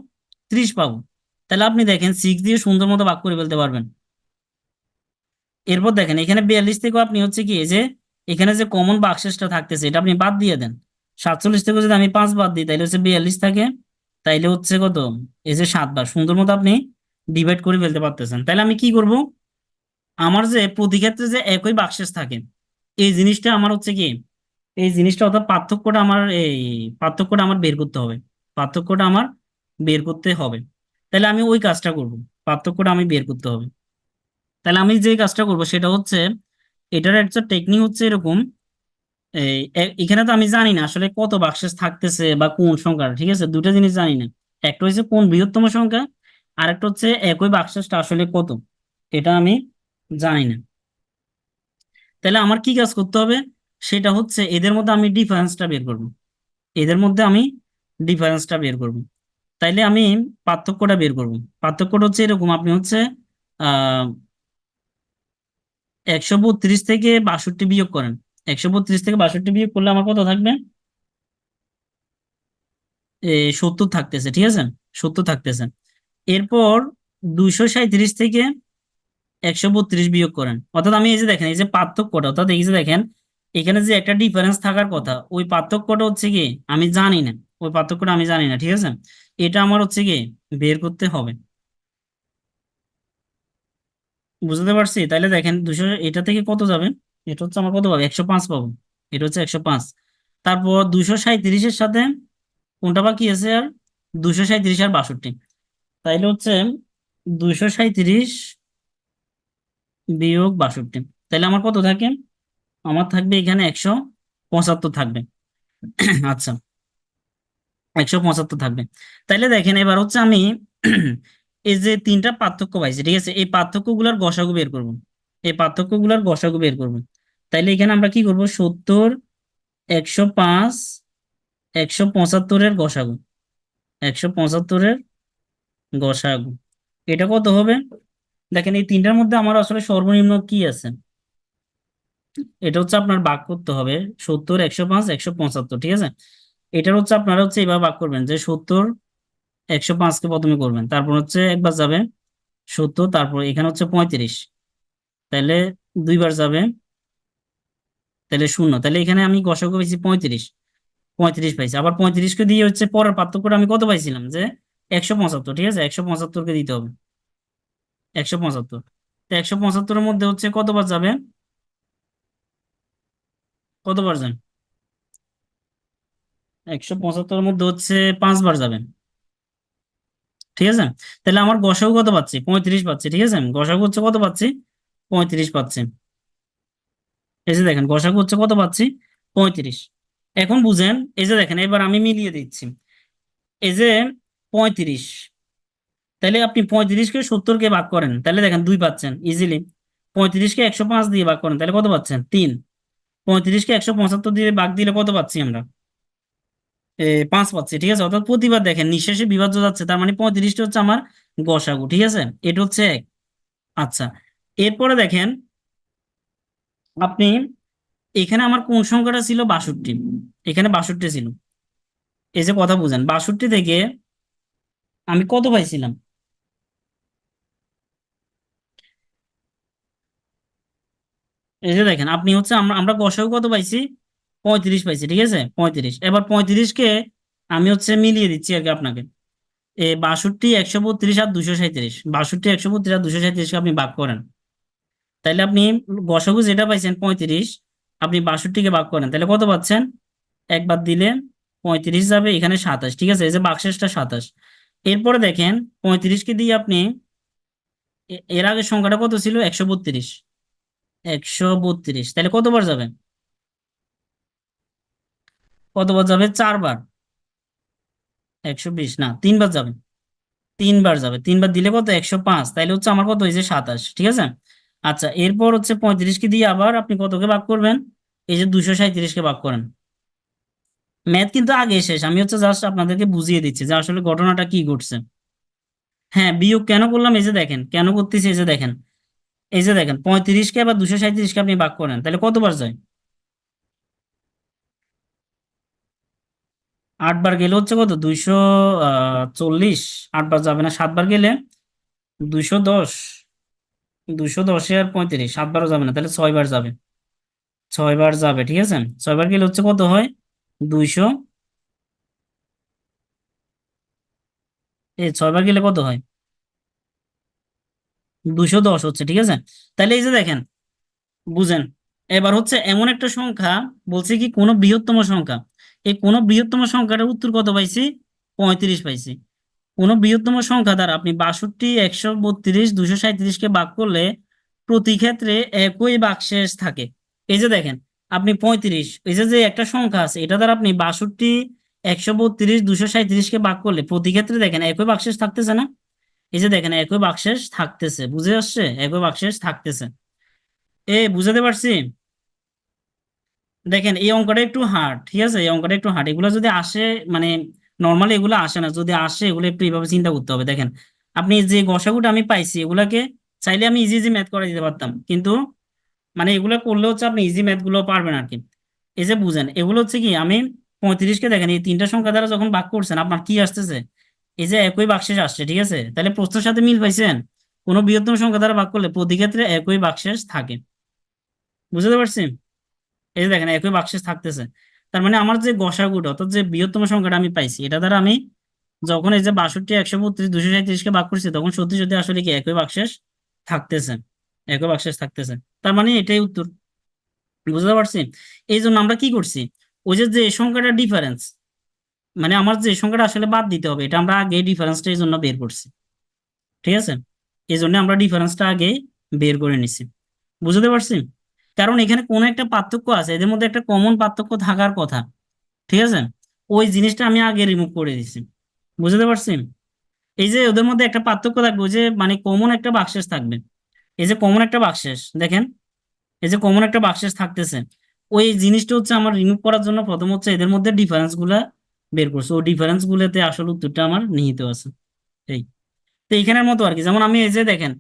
30 পাবো। তাহলে আপনি দেখেন 6 দিয়ে সুন্দর মতো ভাগ করে ফেলতে পারবেন। এরপর দেখেন এখানে 42 থেকেও আপনি হচ্ছে কি এই যে এখানে যে কমন বাক্সেসটা থাকতেছে এটা আপনি বাদ দিয়ে দেন। 47 থেকে যদি আমি 5 বাদ দিই তাইলে হচ্ছে 42 থাকে, তাইলে হচ্ছে কত, এই যে 7 বার সুন্দর মতো আপনি ডিভাইড করে ফেলতে পারতেছেন। তাহলে আমি কি করব, আমার যে প্রতি ক্ষেত্রে যে একই বাক্সেস থাকে এই জিনিসটা আমার হচ্ছে কি, এই জিনিসটা অর্থাৎ পার্থক্যটা আমার বের করতে হবে, পার্থক্যটা আমার বের করতে হবে। তাহলে আমি ওই কাজটা করব, পার্থক্যটা আমি বের করতে হবে। তাহলে আমি যে কাজটা করব সেটা হচ্ছে, এটার একটা টেকনিক হচ্ছে এরকম, এখানে তো আমি জানি না আসলে কত বাক্সেস থাকতেছে বা কোন সংখ্যা, ঠিক আছে, দুটো জিনিস জানি না। একটা হচ্ছে কোন বৃহত্তম সংখ্যা, আর একটা হচ্ছে একই বাক্সেসটা আসলে কত, এটা আমি জানি না। তাহলে আমার কি কাজ করতে হবে, সেটা হচ্ছে এদের মধ্যে আমি ডিফারেন্সটা বের করব, এদের মধ্যে আমি ডিফারেন্সটা বের করব। তাইলে আমি পার্থক্যটা বের করব। পার্থক্যটা হচ্ছে এরকম, আপনি হচ্ছে আহ 132 থেকে 62 বিয়োগ করেন। 132 থেকে 62 বিয়োগ করলে আমার কত থাকবে, 70 থাকতেছে, ঠিক আছে, 70 থাকতেছে। এরপর 237 থেকে 132 বিয়োগ করেন, অর্থাৎ আমি এই যে দেখেন এই যে পার্থক্যটা, অর্থাৎ এই যে দেখেন এখানে যে একটা ডিফারেন্স থাকার কথা ওই পার্থক্যটা হচ্ছে কি আমি জানি না, ওই পার্থক্যটা আমি জানি না, ঠিক আছে, এটা আমার হচ্ছে কি বের করতে হবে। বুঝতে পারছি? তাহলে দেখেন 200 এটা থেকে কত যাবে, এটা হচ্ছে আমার কত পাবো, 105 পাবো, এটা হচ্ছে 105। তারপর 237-এর সাথে কোনটা বাকি আছে আর, 237 আর 62, তাইলে হচ্ছে 237 বিয়োগ 62, তাহলে আমার কত থাকে, আমার থাকবে এখানে 175 থাকবে। আচ্ছা, 175 থাকবে। তাইলে দেখেন এবার হচ্ছে আমি এই যে তিনটা পার্থক্য পাইছি, ঠিক আছে, এই পার্থক্যগুলোর গসাগু বের করব, এই পার্থক্যগুলোর গসাগু বের করব। তাইলে এখানে আমরা কি করব, 70, 105, 175-এর গসাগু, 175-এর গসাগু, এটা কত হবে, দেখেন এই তিনটার মধ্যে আমার আসলে সর্বনিম্ন কি আছে, এটা হচ্ছে আপনার ভাগ করতে হবে, 70, 105, 175, ঠিক আছে। এটার হচ্ছে আপনারা হচ্ছে এইভাবে ভাগ করবেন যে 70, 105-কে প্রথমে করবেন, তারপর হচ্ছে একবার যাবে 70, তারপর এখানে হচ্ছে 35, তাহলে দুইবার যাবে, তাহলে শূন্য, তাহলে এখানে আমি গসাগু পাইছি 35, 35 পাইছি। আবার 35-কে দিয়ে হচ্ছে পরের পার্থক্যটা আমি কত পাইছিলাম যে 175, ঠিক আছে, 175-কে দিতে হবে, 175। তো 175-এর মধ্যে হচ্ছে কতবার যাবে, কতবার যাবে, 175-এর মধ্যে হচ্ছে 5 বার যাবে, ঠিক আছে। তাহলে আমার গসাগু কত পাচ্ছি, 35 পাচ্ছি, ঠিক আছে, গসাগু হচ্ছে কত পাচ্ছি, 35 পাচ্ছি। এই যে দেখেন গসাগু হচ্ছে কত পাচ্ছি, 35। এখন বুঝেন, এই যে দেখেন এবার আমি মিলিয়ে দিচ্ছি, এই যে 35, তাহলে আপনি 35-কে 70-কে ভাগ করেন, তাহলে দেখেন 2 পাচ্ছেন ইজিলি। 35-কে 105 দিয়ে ভাগ করেন, তাহলে কত পাচ্ছেন, 3। 35-কে 175 দিয়ে ভাগ দিলে কত পাচ্ছি আমরা, 5 পাচ্ছি, ঠিক আছে। অর্থাৎ প্রতিবার দেখেন নিঃশেষে বিভাজ্য যাচ্ছে, তার মানে 35টা হচ্ছে আমার গসাগু, ঠিক আছে, এটা হচ্ছে এক। আচ্ছা, এরপরে দেখেন আপনি এখানে আমার কোন সংখ্যাটা ছিল, 62, এখানে 62 ছিল। এই যে কথা বুঝেন, 62 থেকে আমি কত পাইছিলাম, এই যে দেখেন আপনি হচ্ছে আমরা আমরা গসাগু কত পাইছি, 35 পাইছি, ঠিক আছে, 35। এবার 35-কে আমি হচ্ছে মিলিয়ে দিচ্ছি আর কি আপনাকে, 62, 132 আর 237, 62, 132 আর 237-কে আপনি ভাগ করেন, তাহলে আপনি গসাগু যেটা পাইছেন 35, আপনি 62-কে ভাগ করেন, তাহলে কত পাচ্ছেন, একবার দিলে 35 যাবে, এখানে 27, ঠিক আছে, এই যে বাক্সেসটা 27। এরপরে দেখেন 35-কে দিয়ে আপনি এর আগের সংখ্যাটা কত ছিল, 132, 132, তাহলে কতবার যাবে, কতবার যাবে, 4 বার, 120 না 3 বার যাবে, 3 বার যাবে, 3 বার দিলে কত, 105, তাইলে হচ্ছে আমার কত হয়েছে, 27, ঠিক আছে। আচ্ছা, এরপর হচ্ছে 35-কে দিয়ে আবার আপনি কতকে ভাগ করবেন, এই যে 237-কে ভাগ করেন। ম্যাথ কিন্তু আগে শেষ, আমি হচ্ছে জাস্ট আপনাদেরকে বুঝিয়ে দিচ্ছি যে আসলে ঘটনাটা কি ঘটছে। হ্যাঁ, বিয়োগ কেন করলাম, এই যে দেখেন কেন করতেছি, এই যে দেখেন, এই যে দেখেন 35-কে আবার 237-কে আপনি ভাগ করেন, তাহলে কতবার যায়, 8 বার গেলে হচ্ছে কত, 240, 8 বার যাবে না, 7 বার গেলে 210, 210 আর 35 7 বারও যাবে না, তাহলে 6 বার যাবে। 6 বার যাবে, ঠিক আছে। 6 বার গেলে হচ্ছে কত হয়? 200, 6 বার গেলে কত হয়? 210 হচ্ছে, ঠিক আছে। তাহলে এই যে দেখেন, বুঝেন, এবার হচ্ছে এমন একটা সংখ্যা, বলছে কি কোন বৃহত্তম সংখ্যা, এই কোন বৃহত্তম সংখ্যাটার উত্তর কত পাইছি? 35 পাইছি। কোন বৃহত্তম সংখ্যা দ্বারা আপনি 62, 132, 237 কে ভাগ করলে প্রতি ক্ষেত্রে একই ভাগশেষ থাকে। এই যে দেখেন, আপনি 35, এই যে যে একটা সংখ্যা আছে এটা দ্বারা আপনি 62, 132, 237কে ভাগ করলে প্রতি ক্ষেত্রে দেখেন একই ভাগশেষ থাকতেছে না? এই যে দেখেন একই ভাগশেষ থাকতেছে, বুঝে আসছে? একই ভাগশেষ থাকতেছে। বুঝাতে পারছি? দেখেন এই অঙ্কটা একটু হার্ড, ঠিক আছে, এই অঙ্কটা একটু হার্ড, এগুলো যদি আসে, মানে নর্মালি এগুলো আসে না, যদি আসে এগুলো একটু এইভাবে চিন্তা করতে হবে। দেখেন, আপনি যে গসাগুটা আমি পাইছি এগুলাকে চাইলে আমি ইজি ইজি ম্যাথ করে দিতে পারতাম, কিন্তু মানে এগুলো করলে হচ্ছে আপনি ইজি ম্যাথ গুলো পারবেন আর কি। এই যে বুঝেন, এগুলো হচ্ছে কি আমি 35কে দেখেন এই তিনটা সংখ্যা দ্বারা যখন ভাগ করছেন আপনার কি আসতেছে? এই যে একই ভাগশেষ আসছে, ঠিক আছে। তাহলে প্রশ্নের সাথে মিল পাইছেন, কোনো বৃহত্তম সংখ্যা দ্বারা ভাগ করলে প্রতি ক্ষেত্রে একই ভাগশেষ থাকে। বুঝতে পারছি? এই যে দেখেন একই বাক্সে থাকতেছে, তার মানে আমার যে গসাগুটা অর্থাৎ যে বৃহত্তম সংখ্যাটা আমি পাইছি এটা দ্বারা আমি যখন এই যে 62, 132, 237কে ভাগ করছি তখন সত্যি সত্যি আসলে কি একই বাক্সেস থাকতেছে, একই বাক্সেস থাকতেছে। তার মানে এটাই উত্তর। বুঝতে পারছি? এই জন্য আমরা কি করছি, ওই যে যে সংখ্যাটা ডিফারেন্স, মানে আমার যে সংখ্যাটা আসলে বাদ দিতে হবে এটা আমরা আগে ডিফারেন্সটা এই জন্য বের করছি, ঠিক আছে। এই জন্য আমরা ডিফারেন্সটা আগে বের করে নিছি। বুঝতে পারছি? কারণ এখানে কোনো একটা পার্থক্য আছে, এদের মধ্যে একটা কমন পার্থক্য থাকার কথা, ঠিক আছে। ওই জিনিসটা আমি আগে রিমুভ করে দিছি। বুঝতে পারছি? এই যে ওদের মধ্যে একটা পার্থক্য থাকবে, ওই যে মানে কমন একটা বাক্সেস থাকবে। এই যে কমন একটা বাক্সেস দেখেন, এই যে কমন একটা বাক্সেস থাকতেছে, ওই জিনিসটা হচ্ছে আমার রিমুভ করার জন্য প্রথম হচ্ছে এদের মধ্যে ডিফারেন্স গুলা বের করছে, ওই ডিফারেন্স গুলোতে আসল উত্তরটা আমার নিহিত আছে। এই তো এখানের মতো আর কি, যেমন আমি এই যে দেখেন,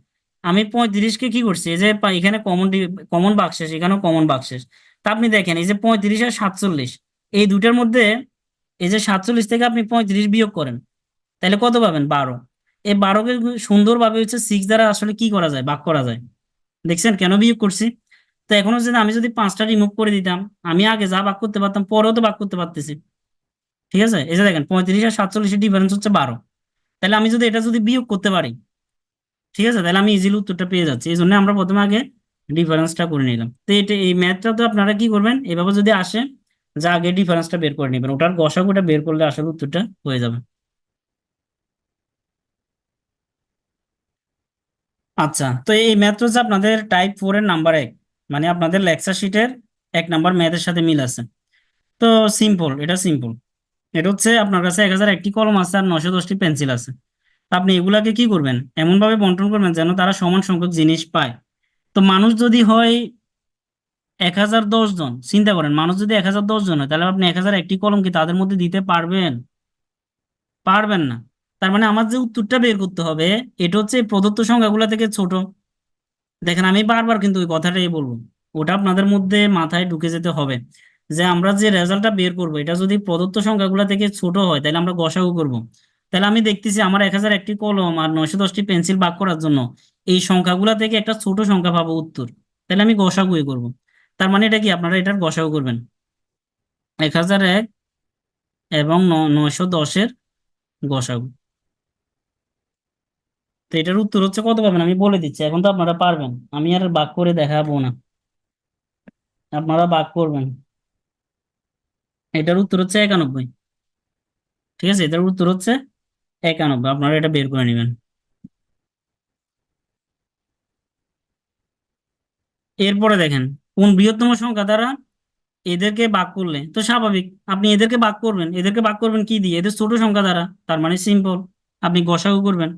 আমি 35কে কি করছি, এই যে এখানে কমন কমন বাক্সেস, এখানেও কমন বাক্সেস। তা আপনি দেখেন এই যে 35 আর 47, এই দুটার মধ্যে এই যে 47 থেকে আপনি 35 বিয়োগ করেন, তাহলে কত পাবেন? 12। এই 12কে সুন্দরভাবে হচ্ছে 6 দ্বারা আসলে কি করা যায়? ভাগ করা যায়। দেখছেন কেন বিয়োগ করছি? তো এখন হচ্ছে যে আমি যদি 5টা রিমুভ করে দিতাম, আমি আগে যা ভাগ করতে পারতাম পরেও তো ভাগ করতে পারতেছি, ঠিক আছে। এই যে দেখেন 35 আর 47-এর ডিফারেন্স হচ্ছে 12, তাহলে আমি যদি এটা যদি বিয়োগ করতে পারি, ঠিক আছে, তাহলে আমি ইজিলি উত্তরটা পেয়ে যাচ্ছি। এই জন্য আমরা প্রথমে আগে ডিফারেন্সটা করে নিলাম। তো এটা এই ম্যাথটা তো আপনারা কি করবেন, এভাবে যদি আসে যা আগে ডিফারেন্সটা বের করে নেবেন, ওটার গসাগুটা বের করলে আসলে উত্তরটা হয়ে যাবে। আচ্ছা, তো এই ম্যাথ হচ্ছে আপনাদের টাইপ 4-এর নাম্বার 1, মানে আপনাদের লেকচার শিটের 1 নাম্বার ম্যাথের সাথে মিল আছে। তো সিম্পল, এটা সিম্পল। এটা হচ্ছে আপনার কাছে 1001টি কলম আছে আর 910টি পেন্সিল আছে। তা আপনি এগুলাকে কি করবেন, এমন ভাবে বন্টন করবেন যেন তারা সমান সংখ্যক জিনিস পায়। তো মানুষ যদি হয় 1010 জন, চিন্তা করেন মানুষ যদি 1010 জন হয় তাহলে আপনি 1001টি কলম কি তাদের মধ্যে দিতে পারবেন? পারবেন না। তার মানে আমার যে উত্তরটা বের করতে হবে এটা হচ্ছে এই প্রদত্ত সংখ্যাগুলো থেকে ছোট। দেখেন আমি বারবার কিন্তু ওই কথাটাই বলবো, ওটা আপনাদের মধ্যে মাথায় ঢুকে যেতে হবে, যে আমরা যে রেজাল্টটা বের করব এটা যদি প্রদত্ত সংখ্যাগুলো থেকে ছোট হয় তাহলে আমরা গসাগু করব। তাহলে আমি দেখতেছি আমার 1001টি কলম আর 910টি পেন্সিল ভাগ করার জন্য এই সংখ্যাগুলো থেকে একটা ছোট সংখ্যা পাবো উত্তর, তাহলে আমি গসাগুই করব। তার মানে এটা কি, আপনারা এটার গসাগু করবেন, 1001 এবং 910-এর গসাগু। তো এটার উত্তর হচ্ছে কত পাবেন আমি বলে দিচ্ছি, এখন তো আপনারা পারবেন, আমি আর ভাগ করে দেখাবো না, আপনারা ভাগ করবেন। এটার উত্তর হচ্ছে 91, ঠিক আছে, এটার উত্তর হচ্ছে 91, আপনারা এটা বের করে নেবেন। এরপরে দেখেন, কোন বৃহত্তম সংখ্যা দ্বারা এদেরকে ভাগ করলে, তো স্বাভাবিক আপনি এদেরকে ভাগ করবেন, এদেরকে ভাগ করবেন কি দিয়ে? এদের ছোট সংখ্যা দ্বারা, তার মানে সিম্পল, আপনি গসাগু করবেন।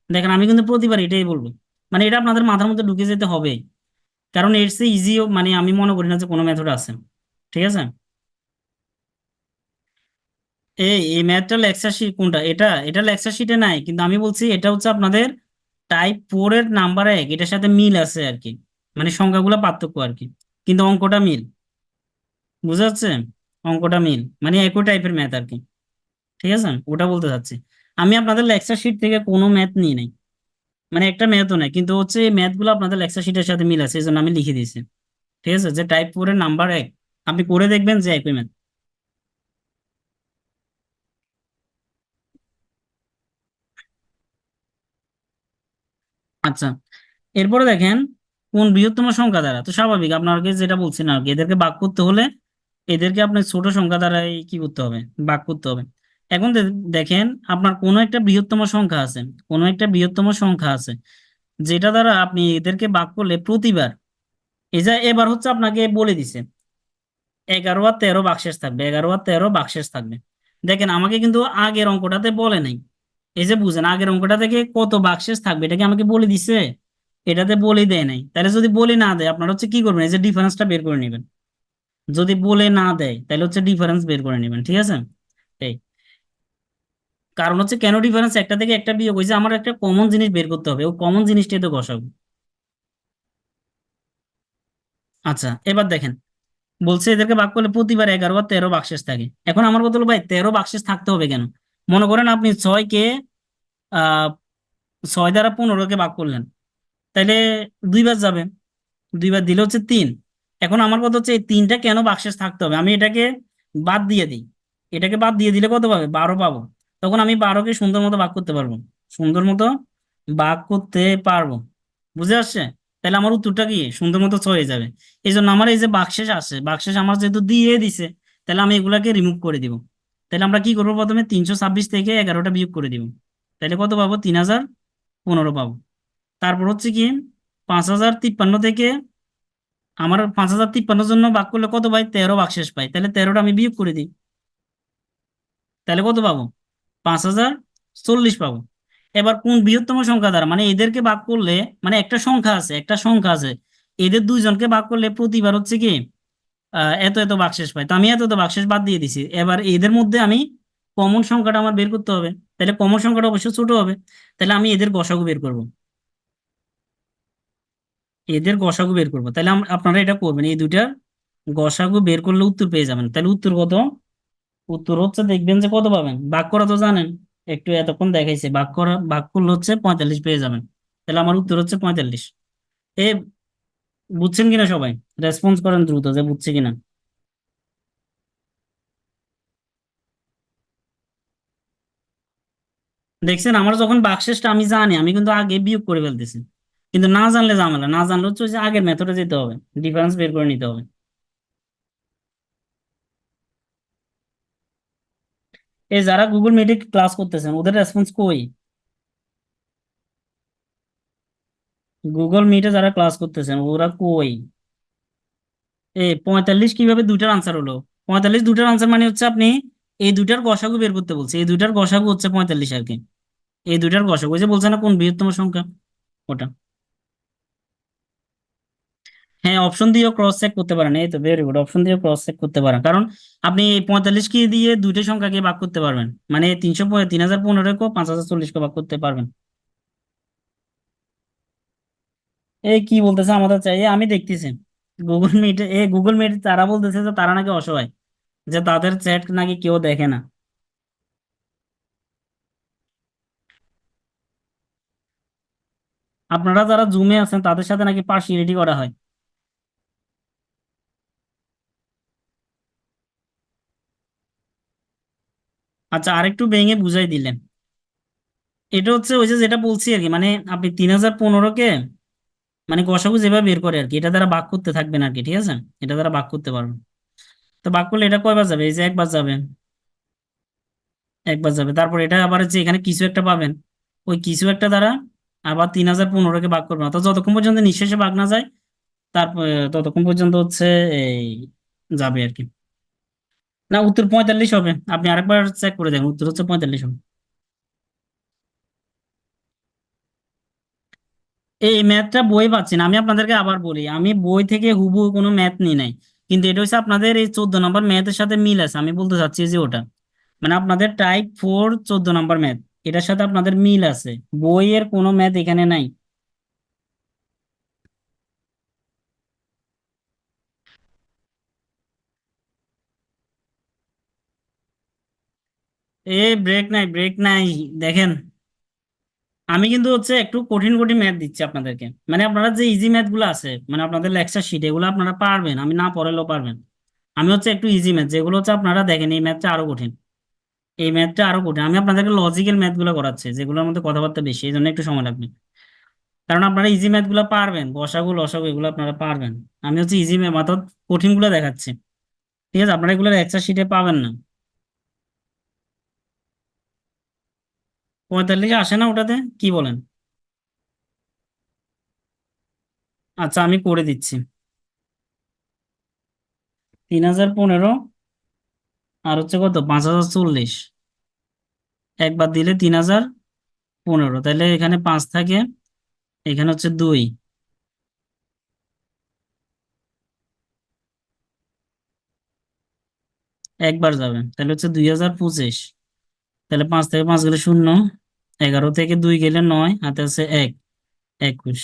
দেখেন আমি কিন্তু প্রতিবার এটাই বলবো, মানে এটা আপনাদের মাথার মধ্যে ঢুকে যেতে হবে, কারণ এর চেয়ে ইজি মানে আমি মনে করি না যে কোনো মেথড আছে, ঠিক আছে। এই ম্যাথটা লেকচার শিট কোনটা, এটা এটা লেকচার শিটে নাই, কিন্তু আমি বলছি এটা হচ্ছে আপনাদের টাইপ 4-এর নাম্বার 1, এটার সাথে মিল আছে আর কি, মানে সংখ্যাগুলো পার্থক্য আর কি, কিন্তু অঙ্কটা মিল। বুঝা যাচ্ছে? অঙ্কটা মিল মানে একই টাইপের ম্যাথ আর কি, ঠিক আছে, ওটা বলতে চাচ্ছি। আমি আপনাদের লেকচার শিট থেকে কোনো ম্যাথ নিই নাই, মানে একটা ম্যাথও নাই, কিন্তু হচ্ছে এই ম্যাথ গুলো আপনাদের লেকচার শিটের সাথে মিল আছে, এই জন্য আমি লিখে দিয়েছি। ঠিক আছে, যে টাইপ 4 এর নাম্বার 1, আপনি করে দেখবেন যে একই ম্যাথ। আচ্ছা, এরপরে দেখেন কোন বৃহত্তম সংখ্যা দ্বারা, তো স্বাভাবিক আপনাকে যেটা বলছেন আর কি, এদেরকে ভাগ করতে হলে এদেরকে আপনার ছোট সংখ্যা দ্বারাই কি করতে হবে, ভাগ করতে হবে। এখন দেখেন আপনার কোনো একটা বৃহত্তম সংখ্যা আছে, কোনো একটা বৃহত্তম সংখ্যা আছে যেটা দ্বারা আপনি এদেরকে ভাগ করলে প্রতিবার, এই যে এবার হচ্ছে আপনাকে বলে দিছে 11 আর 13 ভাগশেষ থাকবে, 11 আর 13 ভাগশেষ থাকবে। দেখেন আমাকে কিন্তু আগের অঙ্কটাতে বলে নাই, এই যে বুঝেন আগের অঙ্কটা থেকে কত ভাগশেষ থাকবে এটা কি আমাকে বলে দিছে, এটাতে বলে দেয় নাই। তাহলে যদি বলে না দেয় আপনারা হচ্ছে কি করবেন, এই যে ডিফারেন্সটা বের করে নেবেন। যদি বলে না দেয় তাহলে হচ্ছে ডিফারেন্স বের করে নেবেন, ঠিক আছে। এই কারণ হচ্ছে কেন ডিফারেন্স একটা থেকে একটা বিয়োগ হয়েছে, আমার একটা কমন জিনিস বের করতে হবে, ও কমন জিনিসটাই তো বসাবো। আচ্ছা, এবার দেখেন বলছে এদেরকে ভাগ করলে প্রতিবার 11 আর 13 ভাগশেষ থাকে। এখন আমার কথা হলো ভাই 13 ভাগশেষ থাকতে হবে কেন? মনে করেন আপনি 6 কে 6 দ্বারা 15-কে ভাগ করলেন, তাইলে 2 বার যাবে, 2 বার দিলে হচ্ছে 3। এখন আমার কথা হচ্ছে এই 3টা কেন ভাগশেষ থাকতে হবে, আমি এটাকে বাদ দিয়ে দিই। এটাকে বাদ দিয়ে দিলে কত পাবে, 12 পাবো। তখন আমি 12কে সুন্দর মতো ভাগ করতে পারবো, সুন্দর মতো ভাগ করতে পারবো। বুঝে আসছে? তাহলে আমার উত্তরটা কি সুন্দর মতো 6 হয়ে যাবে। এই জন্য আমার এই যে ভাগশেষ আসে, ভাগশেষ আমার যেহেতু দিয়ে দিছে, তাহলে আমি এগুলাকে রিমুভ করে দিব। তাহলে আমরা কি করবো, প্রথমে 326 থেকে 11টা বিয়োগ করে দিব। তাহলে কত পাবো, 3015 পাবো। তারপর হচ্ছে কি 5053 থেকে, আমার 5053 জন্য ভাগ করলে কত পাই, 13 ভাগশেষ পাই, তাহলে 13টা আমি বিয়োগ করে দিই। তাহলে কত পাবো, 5040 পাবো। এবার কোন বৃহত্তম সংখ্যা দ্বারা, মানে এদেরকে ভাগ করলে, মানে একটা সংখ্যা আছে, একটা সংখ্যা আছে, এদের দুইজনকে ভাগ করলে প্রতিবার হচ্ছে কি এত এত ভাগশেষ পাই, তো আমি এত এত ভাগশেষ বাদ দিয়ে দিছি। এবার এদের মধ্যে আমি কমন সংখ্যাটা আমার বের করতে হবে, তাহলে কমন সংখ্যাটা অবশ্যই ছোট হবে। তাহলে আমি এদের গসাগু বের করব, এদের গসাগু বের করব। তাহলে আপনারা এটা করবেন, এই দুইটার গসাগু বের করলে উত্তর পেয়ে যাবেন। তাহলে উত্তর কত, উত্তর হচ্ছে দেখবেন যে কত পাবেন, ভাগ করা তো জানেন, একটু এতক্ষণ দেখাইছে, ভাগ করা, ভাগ করলে হচ্ছে 45 পেয়ে যাবেন। তাহলে আমার উত্তর হচ্ছে 45। এ বুঝছেন কিনা সবাই? রেসপন্স করেন দ্রুত যে বুঝছে কিনা। দেখছেন আমার যখন ভাগশেষটা আমি জানি, আমি কিন্তু আগে বিয়োগ করে ফেলতেছি। কিন্তু না জানলে ঝামেলা, না জানলে হচ্ছে ওই যে আগের মেথডে যেতে হবে, ডিফারেন্স বের করে নিতে হবে। এই যারা গুগল মিটে ক্লাস করতেছেন ওদের রেসপন্স কই? গুগল মিটে যারা ক্লাস করতেছেন ওরা কই? 45 কিভাবে দুইটার আনসার হলো? 45 দুইটার আনসার মানে হচ্ছে আপনি এই দুইটার গসাগু বের করতে বলছে, এই দুইটার গসাগু হচ্ছে 45 আর কি। এই দুইটার গসাগু, ওই যে বলছে না কোন বৃহত্তম সংখ্যা, ওটা। হ্যাঁ, অপশন দিয়েও ক্রস চেক করতে পারেন, এই তো ভেরি গুড, অপশন দিয়ে ক্রস চেক করতে পারেন, কারণ আপনি 45 কে দিয়ে দুইটা সংখ্যাকে ভাগ করতে পারবেন, মানে 3015 5040 কে ভাগ করতে পারবেন। এই কি বলতেছে আমাদের চাই, আমি দেখতেছি গুগল মিট তারা বলতেছে যে তারা নাকি অসহায়, যে তাদের চ্যাট নাকি কেউ দেখে না। আপনারা যারা জুমে আছেন তাদের সাথে নাকি পার্সিয়ালিটি করা হয়। আচ্ছা, আরেকটু ভেঙে বুঝাই দিলেন। এটা হচ্ছে ওই যে যেটা বলছি আর কি, মানে আপনি 3015-কে মানে গসাগু যেভাবে বের করে আর কি, এটা দ্বারা ভাগ করতে থাকবেন আর কি, ঠিক আছে। এটা দ্বারা ভাগ করতে পারবেন। তো ভাগ করলে এটা কয়বার যাবে, এই যে একবার যাবে, একবার যাবে। তারপর এটা আবার হচ্ছে এখানে কিছু একটা পাবেন, ওই কিছু একটা দ্বারা আবার 3015-কে ভাগ করবেন, অর্থাৎ যতক্ষণ পর্যন্ত নিঃশেষে ভাগ না যায়, তারপর ততক্ষণ পর্যন্ত হচ্ছে এই যাবে আর কি। না, উত্তর 45 হবে, আপনি আরেকবার চেক করে দেখুন, উত্তর হচ্ছে 45 হবে। এই ম্যাথটা বই পাচ্ছি না, আমি আপনাদেরকে আবার বলি, আমি বই থেকে হুবহু কোনো ম্যাথ নিই নাই, কিন্তু এটা হচ্ছে আপনাদের এই 14 নম্বর ম্যাথের সাথে মিল আছে, আমি বলতে চাচ্ছি যে ওটা, মানে আপনাদের টাইপ 4 14 নম্বর ম্যাথ, এটার সাথে আপনাদের মিল আছে, বইয়ের কোনো ম্যাথ এখানে নাই। ব্রেক নাই, ব্রেক নাই। দেখেন আমি কিন্তু হচ্ছে একটু কঠিন কঠিন ম্যাথ দিচ্ছি আপনাদেরকে, মানে আপনারা যে ইজি ম্যাথ গুলো আছে মানে আপনাদের লেকচার শিট এগুলো আপনারা পারবেন, আমি না পড়ালেও পারবেন। আমি হচ্ছে একটু ইজি ম্যাথ যেগুলো হচ্ছে আপনারা দেখেন এই ম্যাথটা আরো কঠিন, এই ম্যাথটা আরো কঠিন, আমি আপনাদেরকে লজিক্যাল ম্যাথ গুলো করাচ্ছি যেগুলোর মধ্যে কথাবার্তা বেশি, এই জন্য একটু সময় লাগবে। কারণ আপনারা ইজি ম্যাথ গুলো পারবেন, গসাগু লসাগু এগুলো আপনারা পারবেন। আমি হচ্ছে ইজি ম্যাথ অর্থাৎ কঠিন গুলো দেখাচ্ছি। ঠিক আছে, আপনারা এগুলো লেকচার শিটে পাবেন না। 45 আসে না ওটাতে, কি বলেন? আচ্ছা আমি করে দিচ্ছি। 3015 আর হচ্ছে কত 5040, একবার দিলে 3015, তাহলে এখানে 5 থাকে, এখানে হচ্ছে 2, একবার যাবে, তাহলে হচ্ছে 2025। তাহলে 5 থেকে 5 গেলে 0, 11 থেকে 2 গেলে 9, হাতে আছে 1, 21।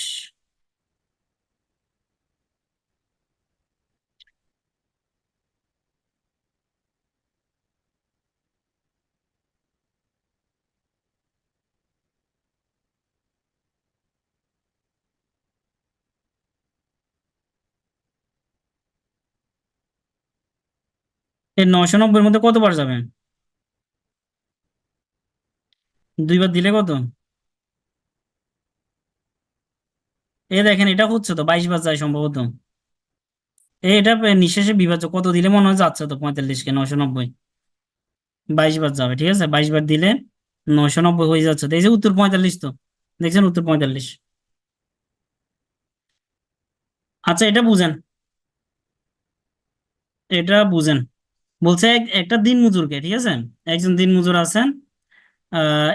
এই 990 মধ্যে কতবার যাবে? দুইবার দিলে কত? এ দেখেন এটা হচ্ছে তো 22 বার যায় সম্ভবত। এটা নিঃশেষে বিভাজ্য, কত দিলে মনে হয় যাচ্ছে তো 45 কে 990, 22 বার যাবে, ঠিক আছে 22 বার দিলে 990 হয়ে যাচ্ছে, তো এই যে উত্তর 45 তো, দেখছেন উত্তর 45। আচ্ছা এটা বুঝেন, এটা বুঝেন। বলছে একটা দিন মজুরকে, ঠিক আছে, একজন দিন মজুর আছেন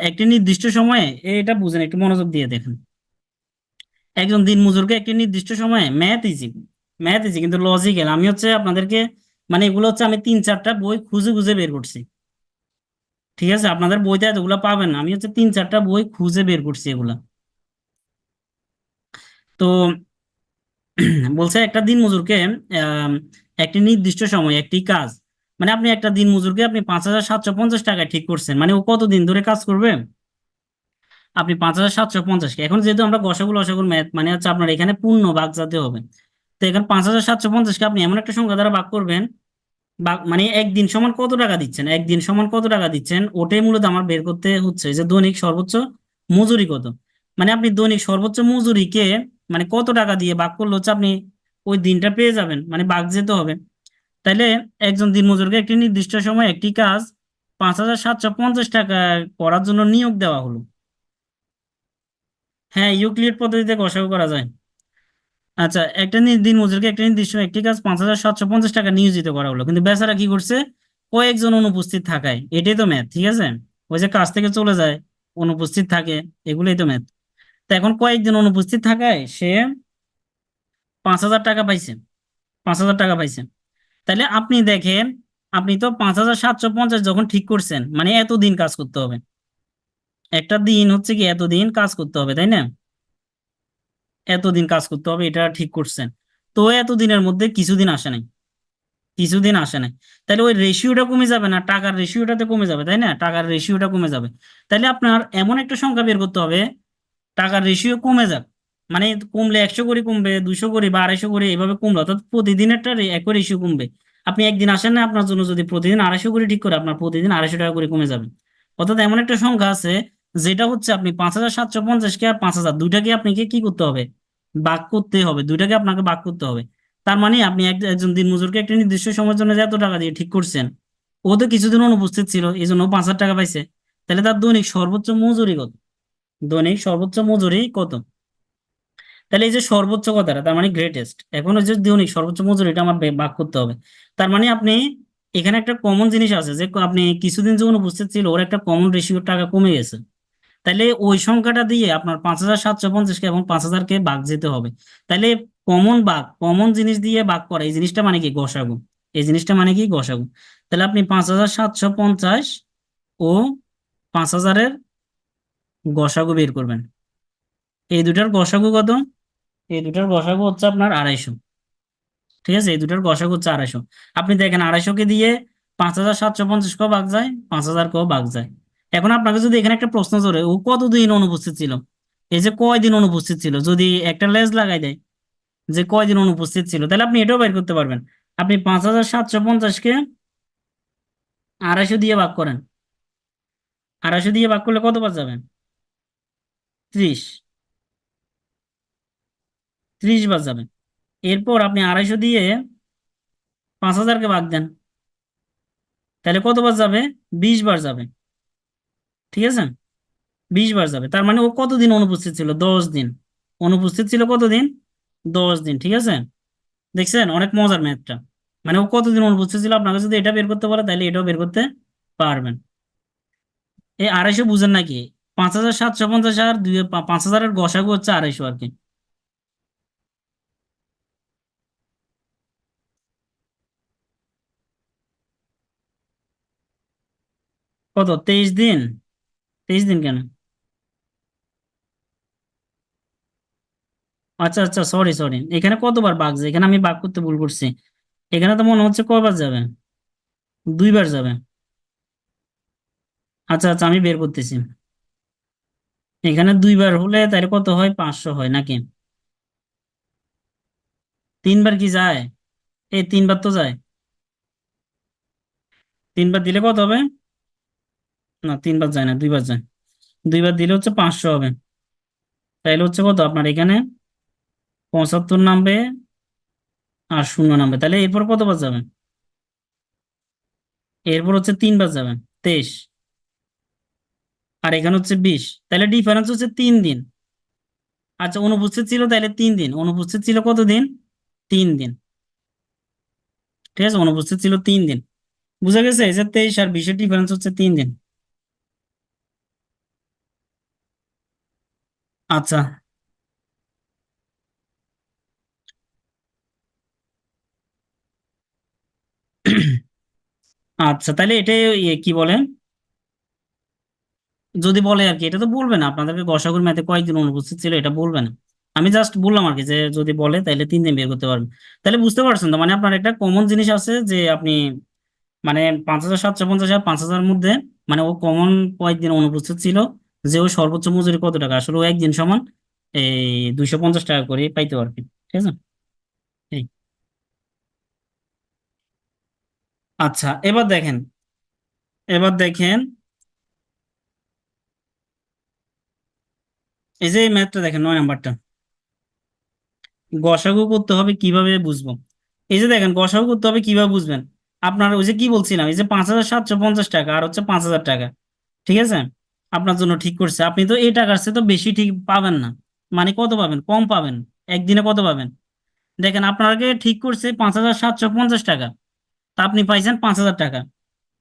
একটি নির্দিষ্ট সময়ে, এটা বুঝেন একটু মনোযোগ দিয়ে দেখেন। একজন দিন মজুরকে একটি নির্দিষ্ট সময়ে, ম্যাথ ইজি, ম্যাথ ইজি কিন্তু লজিক্যাল, আমি হচ্ছে আপনাদেরকে মানে এগুলো হচ্ছে আমি 3-4টা বই খুঁজে খুঁজে বের করছি। ঠিক আছে, আপনাদের বইতে এতগুলো পাবেন না, আমি হচ্ছে 3-4টা বই খুঁজে বের করছি এগুলা। তো বলছে একটা দিন মজুরকে আম, একটি নির্দিষ্ট সময় একটি কাজ, মানে আপনি একটা দিন মজুরকে আপনি 5750 টাকায় ঠিক করছেন, মানে ও কতদিন ধরে কাজ করবে? আপনি 5750 কে, এখন যেহেতু আমরা গসাগু লসাগুর ম্যাথ মানে হচ্ছে আপনার এখানে পূর্ণ ভাগ যাতে হবে, তো এখানে 5750 কে আপনি এমন একটা সংখ্যা দ্বারা ভাগ করবেন, বা মানে একদিন সমান কত টাকা দিচ্ছেন, একদিন সমান কত টাকা দিচ্ছেন ওটাই মূলত আমার বের করতে হচ্ছে যে দৈনিক সর্বোচ্চ মজুরি কত। মানে আপনি দৈনিক সর্বোচ্চ মজুরিকে মানে কত টাকা দিয়ে ভাগ করলে হচ্ছে আপনি ওই দিনটা পেয়ে যাবেন, মানে ভাগ যেতে হবে। তাইলে একজন দিনমজুরকে একটি নির্দিষ্ট সময় একটি কাজ 5750 টাকা করার জন্য নিয়োগ দেওয়া হলো। হ্যাঁ ইউক্লিড পদ্ধতিতে গসাগু করা যায়। আচ্ছা একটা দিন মজুরকে একটা নির্দিষ্ট একটি কাজ 5750 টাকা নিয়োজিত করা হলো, কিন্তু বেচারা কি করছে, কয়েকজন অনুপস্থিত থাকায়, এটাই তো ম্যাথ, ঠিক আছে, ওই যে কাজ থেকে চলে যায়, অনুপস্থিত থাকে, এগুলোই তো ম্যাথ। তো এখন কয়েকজন অনুপস্থিত থাকায় সে 5000 টাকা পাইছে, 5000 টাকা পাইছে। তাহলে আপনি দেখেন, আপনি তো 5750 যখন ঠিক করছেন মানে এতদিন কাজ করতে হবে, একটা দিন হচ্ছে কি এতদিন কাজ করতে হবে, তাই না? এতদিন কাজ করতে হবে এটা ঠিক করছেন, তো এতদিনের মধ্যে কিছুদিন আসে নাই, কিছুদিন আসে নাই, তাহলে ওই রেশিওটা কমে যাবে না, টাকার রেশিওটাতে কমে যাবে, তাই না, টাকার রেশিওটা কমে যাবে। তাহলে আপনার এমন একটা সংখ্যা বের করতে হবে টাকার রেশিও কমে যাক, মানে কমলে 100 করে কমবে, 200 করে বা 250 করে এভাবে কমলো, অর্থাৎ প্রতিদিন একই রেশিও কমবে। আপনি একদিন আসেন না, আপনার জন্য যদি প্রতিদিন 250 করে ঠিক করে আপনার প্রতিদিন 250 টাকা করে কমে যাবে। অর্থাৎ এমন একটা সংখ্যা আছে যেটা হচ্ছে আপনি 5750 কে আর 5000 দুইটাকে আপনাকে কি করতে হবে, ভাগ করতে হবে, দুইটাকে আপনাকে ভাগ করতে হবে। তার মানে আপনি একজন দিনমজুরকে একটা নির্দিষ্ট সময়ের জন্য যে এত টাকা দিয়ে ঠিক করছেন, ও তো কিছুদিন অনুপস্থিত ছিল এই জন্য ও 5000 টাকা পাইছে। তাহলে তার দৈনিক সর্বোচ্চ মজুরি কত, দৈনিক সর্বোচ্চ মজুরি কত? তাহলে এই যে সর্বোচ্চ কথাটা তার মানে গ্রেটেস্ট, এখন ওই যে দৈনিক সর্বোচ্চ মজুরিটা আমার ভাগ করতে হবে। তার মানে আপনি এখানে একটা কমন জিনিস আছে যে আপনি কিছুদিন যে অনুপস্থিত ছিল ওর একটা কমন রেশিও টাকা কমে গেছে, তাহলে ওই সংখ্যাটা দিয়ে আপনার 5750-কে এবং 5000-কে ভাগ যেতে হবে। তাহলে কমন ভাগ, কমন জিনিস দিয়ে ভাগ করা, এই জিনিসটা মানে কি গসাগু, এই জিনিসটা মানে কি গসাগু। তাহলে আপনি 5750 ও 5000-এর গসাগু বের করবেন, এই দুটার গসাগু কত? এই দুটার গসাগু হচ্ছে আপনার 250। ঠিক আছে, এই দুটার গসাগু হচ্ছে 250। আপনি দেখেন 250-কে দিয়ে 5750 কেও ভাগ যায়, 5000-কেও ভাগ যায়, এখন আপনাকে যদি এখানে একটা প্রশ্ন ধরে ও কতদিন অনুপস্থিত ছিল, এই যে কয়দিন অনুপস্থিত ছিল, যদি একটা লেজ লাগাই দেয় যে কয়দিন অনুপস্থিত ছিল, তাহলে আপনি এটাও বের করতে পারবেন। আপনি 5,750-কে 250 দিয়ে ভাগ করেন। 250 দিয়ে ভাগ করলে কত পাওয়া যাবে? 30। 30 বার যাবে। এরপর আপনি 250 দিয়ে 5,000-কে ভাগ দেন, তাহলে কত বার যাবে? 20 বার যাবে। ঠিক আছে, 20 বার যাবে। তার মানে ও কতদিন অনুপস্থিত ছিল? 10 দিন। অনুপস্থিত ছিল কতদিন? 10 দিন। ঠিক আছে, দেখছেন অনেক মজার ম্যাথটা। মানে ও কতদিন অনুপস্থিত ছিল, আপনাকে যদি এটা বের করতে পারে তাহলে এটাও বের করতে পারবেন। এই 250 বুঝেন নাকি? 5,750 আর 5,000-এর গসাগু হচ্ছে 250 আর কি। কত? 23 দিন? 23 দিন কেন? আচ্ছা আচ্ছা, সরি সরি, এখানে কতবার ভাগ যায়? এখানে আমি ভাগ করতে ভুল করছি। এখানে তো মনে হচ্ছে কয়বার যাবে? 2 বার যাবে। আচ্ছা আচ্ছা, আমি বের করতেছি। এখানে 2 বার হলে তাহলে কত হয়? 500 হয় নাকি? 3 বার কি যায়? এই 3 বার তো যায়। 3 বার দিলে কত হবে? না, 3 বার যায় না, 2 বার যায়। 2 বার দিলে হচ্ছে 500 হবে। তাইলে হচ্ছে কত আপনার এখানে? 75 নামবে আর শূন্য নামবে, তাহলে এরপর কতবার যাবে? এরপর হচ্ছে 3 বার যাবে। 23। আর এখানে হচ্ছে 20, তাহলে ডিফারেন্স হচ্ছে 3 দিন। আচ্ছা, অনুপস্থিত ছিল তাহলে 3 দিন। অনুপস্থিত ছিল কতদিন? 3 দিন। ঠিক আছে, অনুপস্থিত ছিল 3 দিন। বুঝা গেছে, এই যে 23 আর 20-এর ডিফারেন্স হচ্ছে 3 দিন। আচ্ছা। আচ্ছা, তাহলে এটা কি বলে, যদি বলে আর কি, এটা তো বলবে না আপনাদেরকে গসাগুর ম্যাথে কয়েকদিন অনুপস্থিত ছিল, এটা বলবে না। আমি জাস্ট বললাম আর কি যে যদি বলে তাহলে 3 দিন বের করতে পারবেন। তাহলে বুঝতে পারছেন তো, মানে আপনার একটা কমন জিনিস আছে যে আপনি মানে 5,750 আর 5,000-এর মধ্যে মানে ও কমন কয়েকদিন অনুপস্থিত ছিল, যে ও সর্বোচ্চ মজুরি কত টাকা, আসলে ও একদিন সমান এই 250 টাকা করে পাইতে পারবে। ঠিক আছে। এই আচ্ছা, এবার দেখেন এই যে এই ম্যাথটা দেখেন, 9 নাম্বারটা। গসাগু করতে হবে কিভাবে বুঝবো? এই যে দেখেন, গসাগু করতে হবে কিভাবে বুঝবেন? আপনার ওই যে কি বলছিলাম, এই যে 5,750 টাকা আর হচ্ছে 5,000 টাকা। ঠিক আছে, আপনার জন্য ঠিক করছে, আপনি তো এই টাকার চেয়ে তো বেশি ঠিক পাবেন না। মানে কত পাবেন? কম পাবেন। একদিনে কত পাবেন? দেখেন, আপনাকে ঠিক করছে 5,750 টাকা, তা আপনি পাইছেন 5,000 টাকা।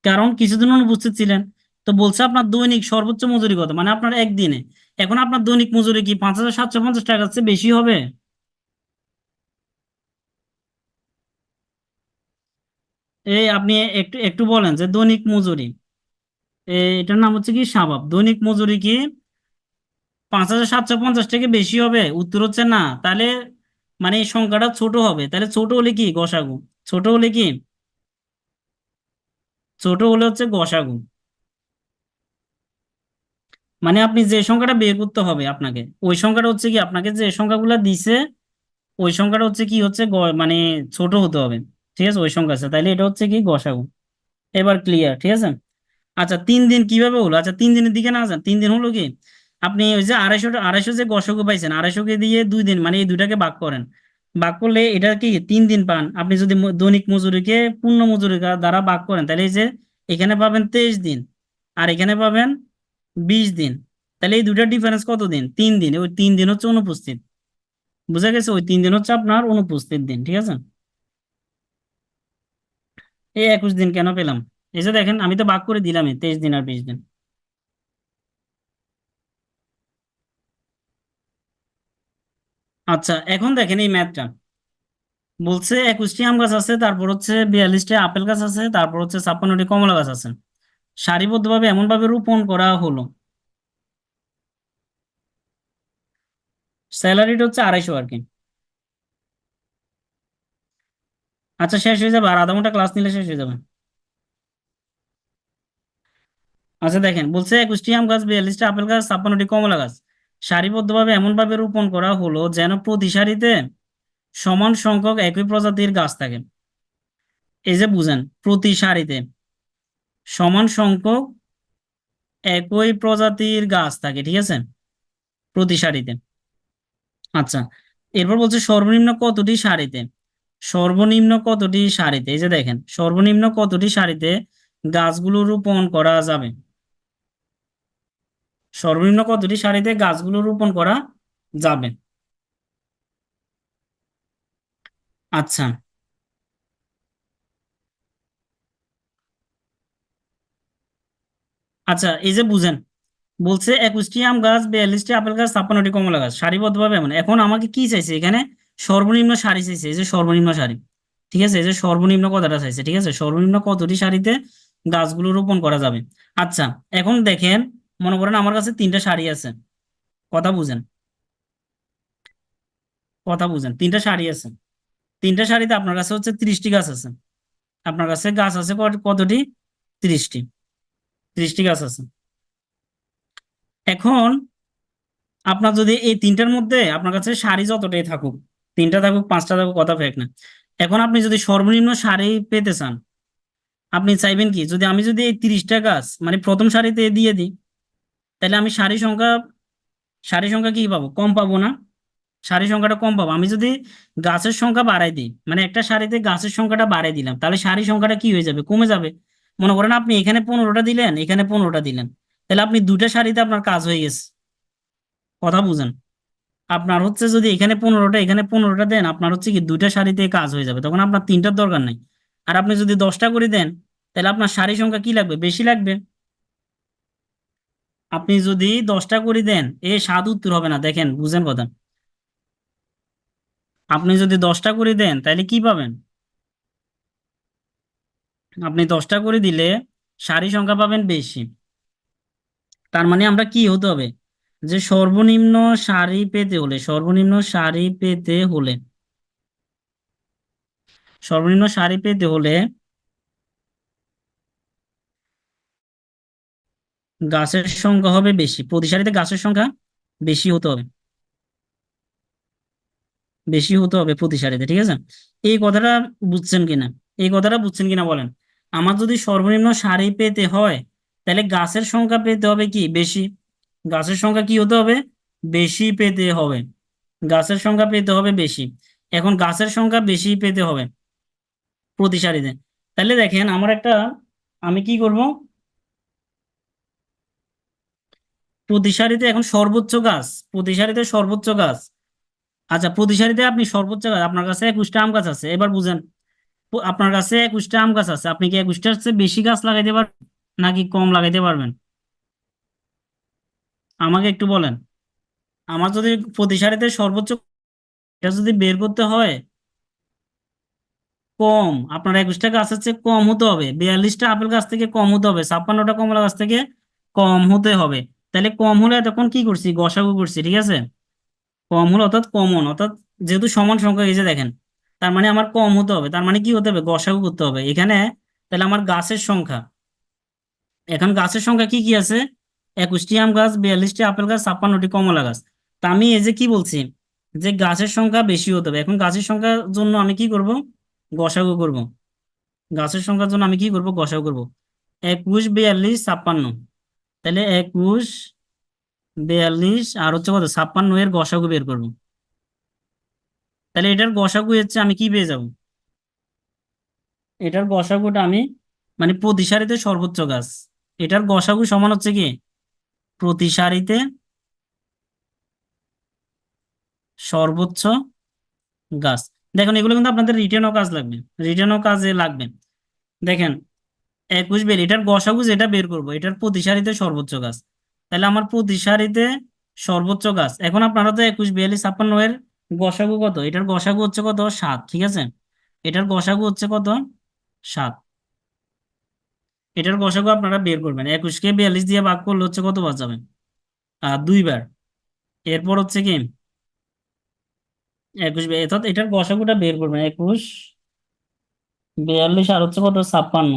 কারণ কিছুদিন অনুপস্থিত ছিলেন। তো বলছে আপনার দৈনিক সর্বোচ্চ মজুরি কত, মানে আপনার একদিনে। এখন আপনার দৈনিক মজুরি কি 5,750 টাকার চেয়ে বেশি হবে? এই আপনি একটু একটু বলেন যে দৈনিক মজুরি, এটার নাম হচ্ছে কি স্বাভাব, দৈনিক মজুরি কি 5,750 থেকে বেশি হবে? উত্তর হচ্ছে না। তাহলে মানে এই সংখ্যাটা ছোট হবে, তাহলে ছোট হলে কি গসাগু? ছোট হলে কি? ছোট হলে হচ্ছে গসাগু। মানে আপনি যে সংখ্যাটা বের করতে হবে আপনাকে, ওই সংখ্যাটা হচ্ছে কি, আপনাকে যে সংখ্যাগুলো দিছে ওই সংখ্যাটা হচ্ছে কি, হচ্ছে মানে ছোট হতে হবে। ঠিক আছে, ওই সংখ্যা আছে, তাইলে এটা হচ্ছে কি গসাগু। এবার ক্লিয়ার? ঠিক আছে। আচ্ছা, 3 দিন কিভাবে হলো? আচ্ছা, 3 দিনের দিকে না যান, 3 দিন হলো কি, আপনি ওই যে 250 যে গসাগু পাইছেন, 250-কে দিয়ে 2 দিন মানে এই দুইটাকে ভাগ করেন। ভাগ করলে এটা কি 3 দিন পান। আপনি যদি দৈনিক মজুরিকে পূর্ণ মজুরি দ্বারা ভাগ করেন, তাহলে এই যে এখানে পাবেন 23 দিন আর এখানে পাবেন 20 দিন। তাহলে এই দুটার ডিফারেন্স কত দিন? 3 দিন। ওই 3 দিন হচ্ছে অনুপস্থিত। বুঝা গেছে, ওই 3 দিন হচ্ছে আপনার অনুপস্থিত দিন। ঠিক আছে। এই 21 দিন কেন পেলাম? এই যে দেখেন, আমি তো ভাগ করে দিলামই 23 দিন আর 20 দিন। আচ্ছা, এখন দেখেন এই ম্যাথটা বলছে 21টি আম গাছ আছে, তারপর হচ্ছে 42টি আপেল গাছ আছে, তারপর হচ্ছে 56টি কমলা গাছ আছে, সারিবদ্ধভাবে এমন ভাবে রোপণ করা হলো। স্যালারিটা হচ্ছে 250 আর কি। আচ্ছা, শেষ হয়ে যাবে, আর আধা ঘন্টা ক্লাস নিলে শেষ হয়ে যাবে। আচ্ছা দেখেন বলছে 21টি আম গাছ, 42টি আপেল গাছ, 56টি কমলা গাছ সারিবদ্ধভাবে এমন ভাবে রোপণ করা হলো যেন প্রতি সারিতে সমান সংখ্যক একই প্রজাতির গাছ থাকে। এই যে বুঝেন, প্রতি সারিতে সমান সংখ্যক একই প্রজাতির গাছ থাকে, ঠিক আছে, প্রতি সারিতে। আচ্ছা, এরপর বলছে সর্বনিম্ন কতটি সারিতে, সর্বনিম্ন কতটি সারিতে, এই যে দেখেন সর্বনিম্ন কতটি সারিতে গাছগুলো রোপণ করা যাবে, সর্বনিম্ন কতটি সারিতে গাছগুলো রোপণ করা যাবে। আচ্ছা আচ্ছা, এই যে বুঝেন, বলছে 21টি আম গাছ, 42টি আপেল গাছ, 56টি কমলা গাছ সারিবদ্ধভাবে এমন। এখন আমাকে কি চাইছে এখানে, সর্বনিম্ন সারি চাইছে, এই যে সর্বনিম্ন সারি, ঠিক আছে, এই যে সর্বনিম্ন কথাটা চাইছে, ঠিক আছে, সর্বনিম্ন কতটি সারিতে গাছগুলো রোপণ করা যাবে। আচ্ছা, এখন দেখেন, মনে করেন আমার কাছে 3টা সারি আছে, কথা বুঝেন, কথা বুঝেন, 3টা সারি আছে, 3টা সারিতে আপনার কাছে হচ্ছে 30টি গাছ আছে, আপনার কাছে গাছ আছে কতটি, 30টি, 30টি গাছ আছে। এখন আপনার যদি এই 3টার মধ্যে আপনার কাছে সারি যতটাই থাকুক, 3টা থাকুক 5টা থাকুক, কথা ফেক না, এখন আপনি যদি সর্বনিম্ন সারি পেতে চান, আপনি চাইবেন কি, যদি আমি যদি এই 30টা গাছ মানে প্রথম সারিতে দিয়ে দিই, তাহলে আমি সারি সংখ্যা কি পাবো, কম পাবো না, সারি সংখ্যাটা কম পাবো। আমি যদি গাছের সংখ্যা বাড়াই দিই, মানে একটা সারিতে গাছের সংখ্যাটা বাড়াই দিলাম, তাহলে সারি সংখ্যাটা কি হয়ে যাবে, কমে যাবে। মনে করেন আপনি এখানে 15টা দিলেন, এখানে 15টা দিলেন, তাহলে আপনি 2টা সারিতে আপনার কাজ হয়ে গেছে, কথা বুঝেন। আপনার হচ্ছে যদি এখানে 15টা এখানে 15টা দেন, আপনার হচ্ছে কি 2টা সারিতে কাজ হয়ে যাবে, তখন আপনার 3টার দরকার নাই। আর আপনি যদি 10টা করে দেন, তাহলে আপনার সারি সংখ্যা কি লাগবে, বেশি লাগবে। আপনি যদি 10টা করে দেন, এ স্বাদ উত্তর হবে না, দেখেন বুঝেন কথা, আপনি যদি 10টা করে দেন তাহলে কি পাবেন, আপনি 10টা করে দিলে সারি সংখ্যা পাবেন বেশি। তার মানে আমরা কি হতে হবে, যে সর্বনিম্ন সারি পেতে হলে, সর্বনিম্ন সারি পেতে হলে, সর্বনিম্ন সারি পেতে হলে গাছের সংখ্যা হবে বেশি, প্রতি সারিতে গাছের সংখ্যা বেশি হতে হবে, বেশি হতে হবে প্রতি সারিতে, ঠিক আছে। এই কথাটা বুঝছেন কিনা, এই কথাটা বুঝছেন কিনা বলেন। আমার যদি সর্বনিম্ন সারি পেতে হয়, তাহলে গাছের সংখ্যা পেতে হবে কি বেশি, গাছের সংখ্যা কি হতে হবে, বেশি পেতে হবে, গাছের সংখ্যা পেতে হবে বেশি। এখন গাছের সংখ্যা বেশি পেতে হবে প্রতি সারিতে, তাহলে দেখেন আমার একটা, আমি কি করব, প্রতি সারিতে এখন সর্বোচ্চ গাছ, প্রতি সারিতে সর্বোচ্চ গাছ। আচ্ছা, প্রতি সারিতে আপনি সর্বোচ্চ গাছ, আপনার কাছে 21টা আম গাছ আছে, এবার বুঝেন, আপনার কাছে 21টা আম গাছ আছে, আপনি কি 21টার চেয়ে বেশি গাছ লাগাইতে পারবেন নাকি কম লাগাইতে পারবেন, আমাকে একটু বলেন। আমার যদি প্রতি সারিতে সর্বোচ্চ, এটা যদি বের করতে হয়, কম, আপনার 21টা গাছের চেয়ে কম হতে হবে, 42টা আপেল গাছ থেকে কম হতে হবে, 56টা কমলা গাছ থেকে কম হতে হবে। তাহলে কম হলে তখন কি করছি, গসাগু করছি, ঠিক আছে, কম হলো অর্থাৎ কমন, অর্থাৎ যেহেতু সমান সংখ্যা, এই যে দেখেন, তার মানে আমার কম হতে হবে, তার মানে কি হতে হবে, গসাগু করতে হবে এখানে। তাহলে আমার গাছের সংখ্যা, এখন গাছের সংখ্যা কি কি আছে, 21টি আম গাছ, 42টি আপেল গাছ, 56টি কমলা গাছ। তা আমি এই যে কি বলছি, যে গাছের সংখ্যা বেশি হতে হবে, এখন গাছের সংখ্যার জন্য আমি কি করব, গসাগু করব, গাছের সংখ্যার জন্য আমি কি করব, গসাগু করব। 21, 42, 56, তাহলে 21, 42 আর হচ্ছে কত 56 এর গসাগু বের করব। তাহলে এটার গসাগু হচ্ছে আমি কি পেয়ে যাব, এটার গসাগুটা আমি, মানে প্রতি সারিতে সর্বোচ্চ গাছ, এটার গসাগু সমান হচ্ছে কি, প্রতি সারিতে সর্বোচ্চ গাছ। দেখেন এগুলো কিন্তু আপনাদের রিটেনও কাজ লাগবে, রিটেনও কাজে লাগবে। দেখেন 21 বের, এটার গসাগু যেটা বের করব, এটার প্রতি সারিতে সর্বোচ্চ গাছ, তাহলে আমার প্রতি সারিতে সর্বোচ্চ গাছ। এখন আপনারা তো 21, 42, 56 এর গসাগু কত, এটার গসাগু হচ্ছে কত, 7, ঠিক আছে, এটার গসাগু হচ্ছে কত, 7, এটার গসাগু আপনারা বের করবেন, 21কে 42 দিয়ে ভাগ করলে হচ্ছে কত বার যাবে, 2বার। এরপর হচ্ছে কি 21, অর্থাৎ এটার গসাগুটা বের করবেন, 21, 42 আর হচ্ছে কত, 56,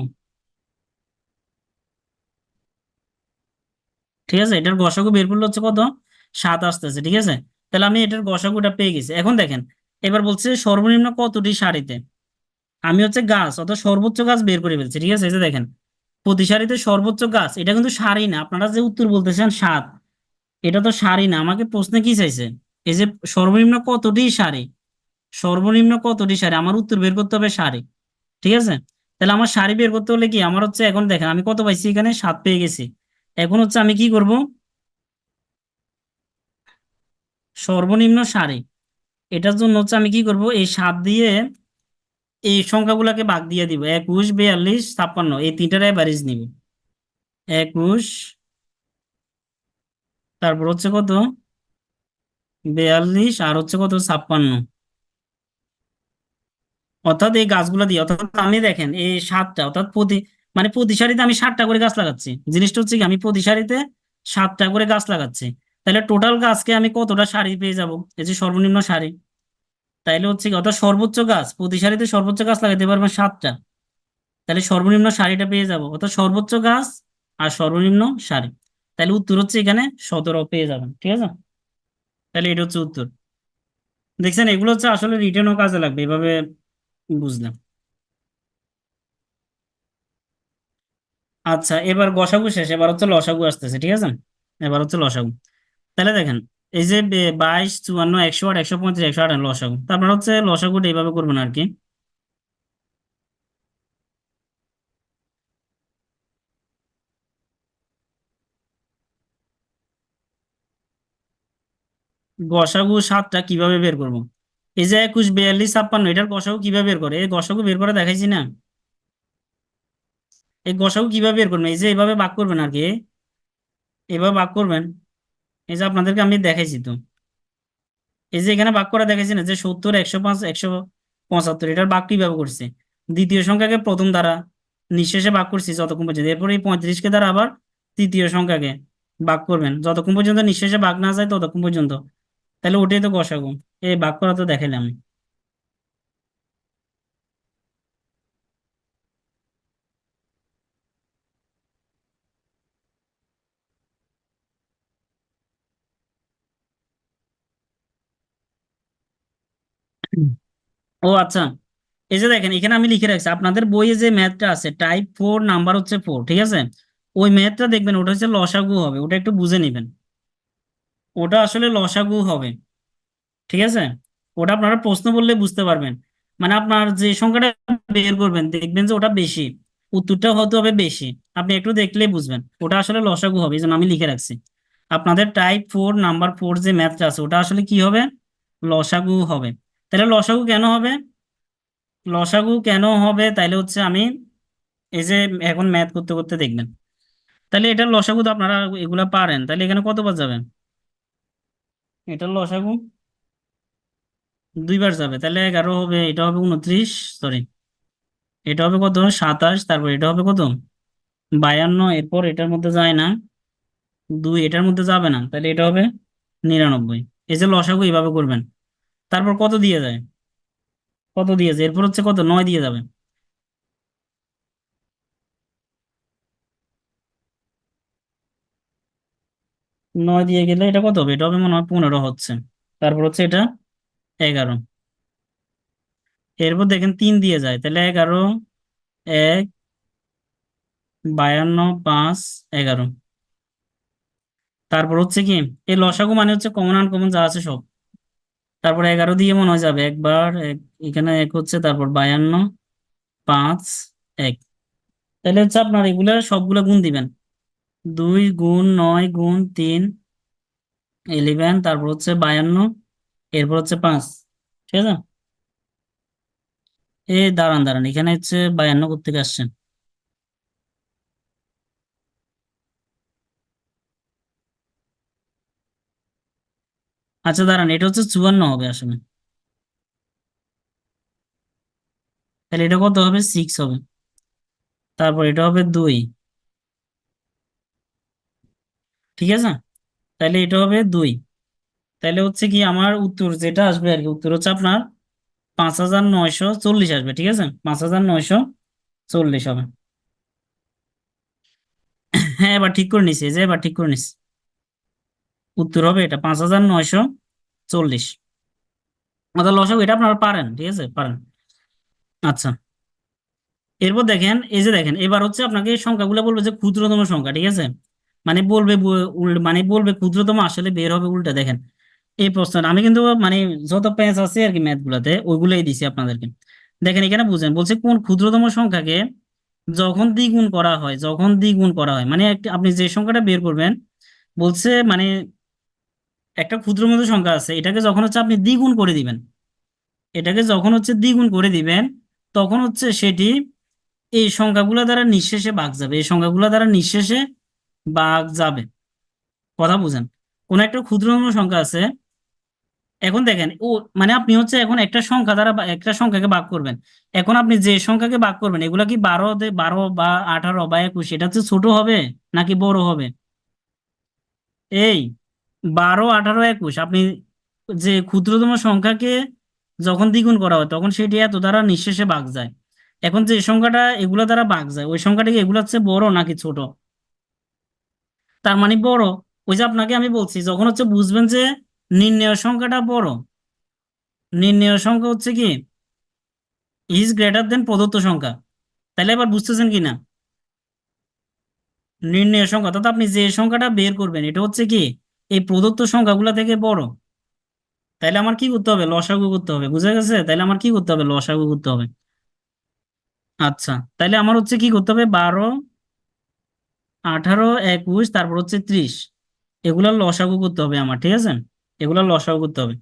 ঠিক আছে, এটার গসাগু বের করলে হচ্ছে কত, 7 আসতেছে। ঠিক আছে, তাহলে আমি এটার গসাগুটা পেয়ে গেছি। এখন দেখেন, এবার বলছে সর্বনিম্ন কতটি সারিতে। আমি হচ্ছে গাছ অর্থাৎ সর্বোচ্চ গাছ বের করে ফেলছি। ঠিক আছে, এই যে দেখেন, প্রতি সারিতে সর্বোচ্চ গাছ, এটা কিন্তু সারি না। আপনারা যে উত্তর বলতেছেন 7, এটা তো সারি না। আমাকে প্রশ্নে কি চাইছে, এই যে সর্বনিম্ন কতটি সারি, সর্বনিম্ন কতটি সারি, আমার উত্তর বের করতে হবে সারি। ঠিক আছে, তাহলে আমার সারি বের করতে হলে কি আমার হচ্ছে, এখন দেখেন আমি কত পাইছি, এখানে 7 পেয়ে গেছি। এখন হচ্ছে আমি কি করব, সর্বনিম্ন সারি, এটার জন্য হচ্ছে আমি কি করব, এই 7 দিয়ে এই সংখ্যাগুলোকে ভাগ দিয়ে দিব, 21, 42, 56, এই তিনটার অ্যাভারেজ নিব। 21, তারপর হচ্ছে কত, 42, আর হচ্ছে কত, 56। অর্থাৎ এই গাছগুলো দিয়ে, অর্থাৎ আমি দেখেন এই 7টা, অর্থাৎ মানে প্রতি সারিতে আমি 7টা করে গাছ লাগাচ্ছি। জিনিসটা হচ্ছে কি, আমি প্রতি সারিতে 7টা করে গাছ লাগাচ্ছি। তাহলে টোটাল গাছকে আমি কতটা সারি পেয়ে যাব, এই যে সর্বনিম্ন সারি। তাইলে হচ্ছে কি, অর্থাৎ সর্বোচ্চ গাছ, প্রতি সারিতে সর্বোচ্চ গাছ লাগাতে পারবো 7টা। তাহলে সর্বনিম্ন সারিটা পেয়ে যাব, অর্থাৎ সর্বোচ্চ গাছ আর সর্বনিম্ন সারি। তাহলে উত্তর হচ্ছে এখানে 17 পেয়ে যাবেন। ঠিক আছে, তাহলে এটা হচ্ছে উত্তর। দেখছেন, এগুলো হচ্ছে আসলে রিটেনও কাজে লাগবে, এভাবে বুঝলাম। আচ্ছা, এবার গসাগু শেষ, এবার হচ্ছে লসাগু আসতেছে। ঠিক আছে, এবার হচ্ছে লসাগু। তাহলে দেখেন, এই যে 22, 54, 108, 135, 158 লসাগু, তারপর হচ্ছে লসাগুটা এইভাবে করবেন আর কি। গসাগু 7টা কিভাবে বের করবো, এই যে 21, 42, 56, এটার গসাগু কিভাবে বের করে, এই গসাগু বের করে দেখাইছি না। এই গসাগু কিভাবে বের করবেন, এই যে এইভাবে ভাগ করবেন আর কি, এইভাবে ভাগ করবেন। এই যে আপনাদেরকে আমি দেখাইছি তো, এই যে এখানে ভাগ করা দেখাইছি না, যে 70, 105, 175, এটার ভাগ কিভাবে করছে, দ্বিতীয় সংখ্যাকে প্রথম দ্বারা নিঃশেষে ভাগ করছি যতক্ষণ পর্যন্ত, এরপরে এই 35কে দ্বারা আবার তৃতীয় সংখ্যাকে ভাগ করবেন, যতক্ষণ পর্যন্ত নিঃশেষে ভাগ না যায় ততক্ষণ পর্যন্ত। তাহলে ওটাই তো গসাগু, এই ভাগ করা তো দেখাইলাম আমি। ও আচ্ছা, এই যে দেখেন, এখানে আমি লিখে রাখছি আপনাদের বইয়ে যে ম্যাথটা আছে, টাইপ 4, নাম্বার হচ্ছে 4। ঠিক আছে, ওই ম্যাথটা দেখবেন, ওটা হচ্ছে লসাগু হবে, ওটা একটু বুঝে নেবেন। ওটা আসলে লসাগু হবে। ঠিক আছে, ওটা আপনারা প্রশ্ন বললে বুঝতে পারবেন। মানে আপনার যে সংখ্যাটা বের করবেন দেখবেন যে ওটা বেশি, উত্তরটা হয়তো হবে বেশি। আপনি একটু দেখলেই বুঝবেন ওটা আসলে লসাগু হবে, এই জন্য আমি লিখে রাখছি। আপনাদের টাইপ 4, নাম্বার 4 যে ম্যাথটা আছে, ওটা আসলে কি হবে, লসাগু হবে। তাহলে লসাগু কেন হবে, লসাগু কেন হবে, তাইলে হচ্ছে আমি এই যে এখন ম্যাথ করতে করতে দেখবেন। তাহলে এটার লসাগু তো আপনারা এগুলা পারেন, তাহলে এখানে কতবার যাবেন, এটার লসাগু 2বার যাবে, তাহলে 11 হবে, এটা হবে 29, সরি, এটা হবে কত, 27, তারপর এটা হবে কত, 52, এরপর এটার মধ্যে যায় না, 2 এটার মধ্যে যাবে না, তাহলে এটা হবে 99। এই যে লসাগু এইভাবে করবেন। তারপর কত দিয়ে যায়, কত দিয়ে যায়, এরপর হচ্ছে কত, 9 দিয়ে যাবে। 9 দিয়ে গেলে এটা কত হবে, এটা হবে মনে হয় 15 হচ্ছে। তারপর হচ্ছে এটা 11। এরপর দেখেন 3 দিয়ে যায়, তাহলে 11, 1, 52, 5, 11। তারপর হচ্ছে কি, এই লসাগু মানে হচ্ছে কমন আনকমন যা আছে সব। তারপর 11 দিয়ে মনে হয় যাবে একবার, এখানে 1 হচ্ছে, তারপর 52, 5, 1। তাহলে হচ্ছে আপনার এগুলা সবগুলা গুণ দিবেন, 2 গুণ 9 গুণ 3, 11, তারপর হচ্ছে 52, এরপর হচ্ছে 5। ঠিক আছে, এই দাঁড়ান দাঁড়ান, এখানে হচ্ছে 52 কোত্থেকে আসছে। আচ্ছা দাঁড়ান, এটা হচ্ছে 54 হবে আসলে। তাহলে এটা কত হবে, 6 হবে। তারপর এটা হবে 2। ঠিক আছে, তাহলে এটা হবে 2। তাহলে হচ্ছে কি আমার উত্তর যেটা আসবে আর কি, উত্তর হচ্ছে আপনার 5940 আসবে। ঠিক আছে, 5940 হবে। হ্যাঁ, এবার ঠিক করে নিছি, এই যে এবার ঠিক করে নিছি। উত্তর হবে এটা 5940। অর্থাৎ লসাগু এটা আপনারা পারেন, ঠিক আছে, পারেন। আচ্ছা, এরপর দেখেন, এই যে দেখেন, এবার হচ্ছে আপনাকে এই সংখ্যাগুলো বলবে যে ক্ষুদ্রতম সংখ্যা, ঠিক আছে, মানে বলবে মানে বলবে ক্ষুদ্রতম, আসলে বের হবে উল্টা। দেখেন এই প্রশ্নটা আমি কিন্তু মানে যত পেজ আছে আর কি ম্যাথ গুলাতে ওইগুলোই দিছি আপনাদেরকে। দেখেন এখানে বুঝেন, বলছে কোন ক্ষুদ্রতম সংখ্যাকে যখন দ্বিগুণ করা হয়, যখন দ্বিগুণ করা হয় মানে আপনি যে সংখ্যাটা বের করবেন, বলছে মানে একটা ক্ষুদ্রতম সংখ্যা আছে, এটাকে যখন হচ্ছে আপনি দ্বিগুণ করে দিবেন, এটাকে যখন হচ্ছে দ্বিগুণ করে দিবেন, তখন হচ্ছে সেটি এই সংখ্যাগুলো দ্বারা নিঃশেষে ভাগ যাবে, এই সংখ্যাগুলো দ্বারা নিঃশেষে ভাগ যাবে। কথা বুঝেন, কোন একটা ক্ষুদ্রতম সংখ্যা আছে, এখন দেখেন ও মানে আপনি হচ্ছে এখন একটা সংখ্যা দ্বারা একটা সংখ্যাকে ভাগ করবেন, এখন আপনি যে সংখ্যাকে ভাগ করবেন এগুলা কি 12 12 বা 18 বা 21, এটা হচ্ছে ছোট হবে নাকি বড় হবে? এই 12 18 21 আপনি যে ক্ষুদ্রতম সংখ্যাকে যখন দ্বিগুণ করা হয় তখন সেটি এত দ্বারা নিঃশেষে ভাগ যায়। এখন যে সংখ্যাটা এগুলো দ্বারা ভাগ যায় ওই সংখ্যাটা কি এগুলো হচ্ছে বড় নাকি ছোট? তার মানে বড়। ওই যে আপনাকে আমি বলছি, যখন হচ্ছে বুঝবেন যে নির্ণেয় সংখ্যাটা বড়, নির্ণেয় সংখ্যা হচ্ছে কি ইজ গ্রেটার দেন প্রদত্ত সংখ্যা, তাহলে এবার বুঝতেছেন কি না? নির্ণেয় সংখ্যা অর্থাৎ আপনি যে সংখ্যাটা বের করবেন এটা হচ্ছে কি এই প্রদত্ত সংখ্যাগুলো থেকে বড়, তাইলে আমার কি করতে হবে? লসাগু করতে হবে। বুঝা গেছে? তাইলে আমার কি করতে হবে? লসাগু করতে হবে। আচ্ছা, তাইলে আমার হচ্ছে কি করতে হবে? 12 18 21 তারপর হচ্ছে 30, এগুলোর লসাগু করতে হবে আমার, ঠিক আছে, এগুলোর লসাগু করতে হবে।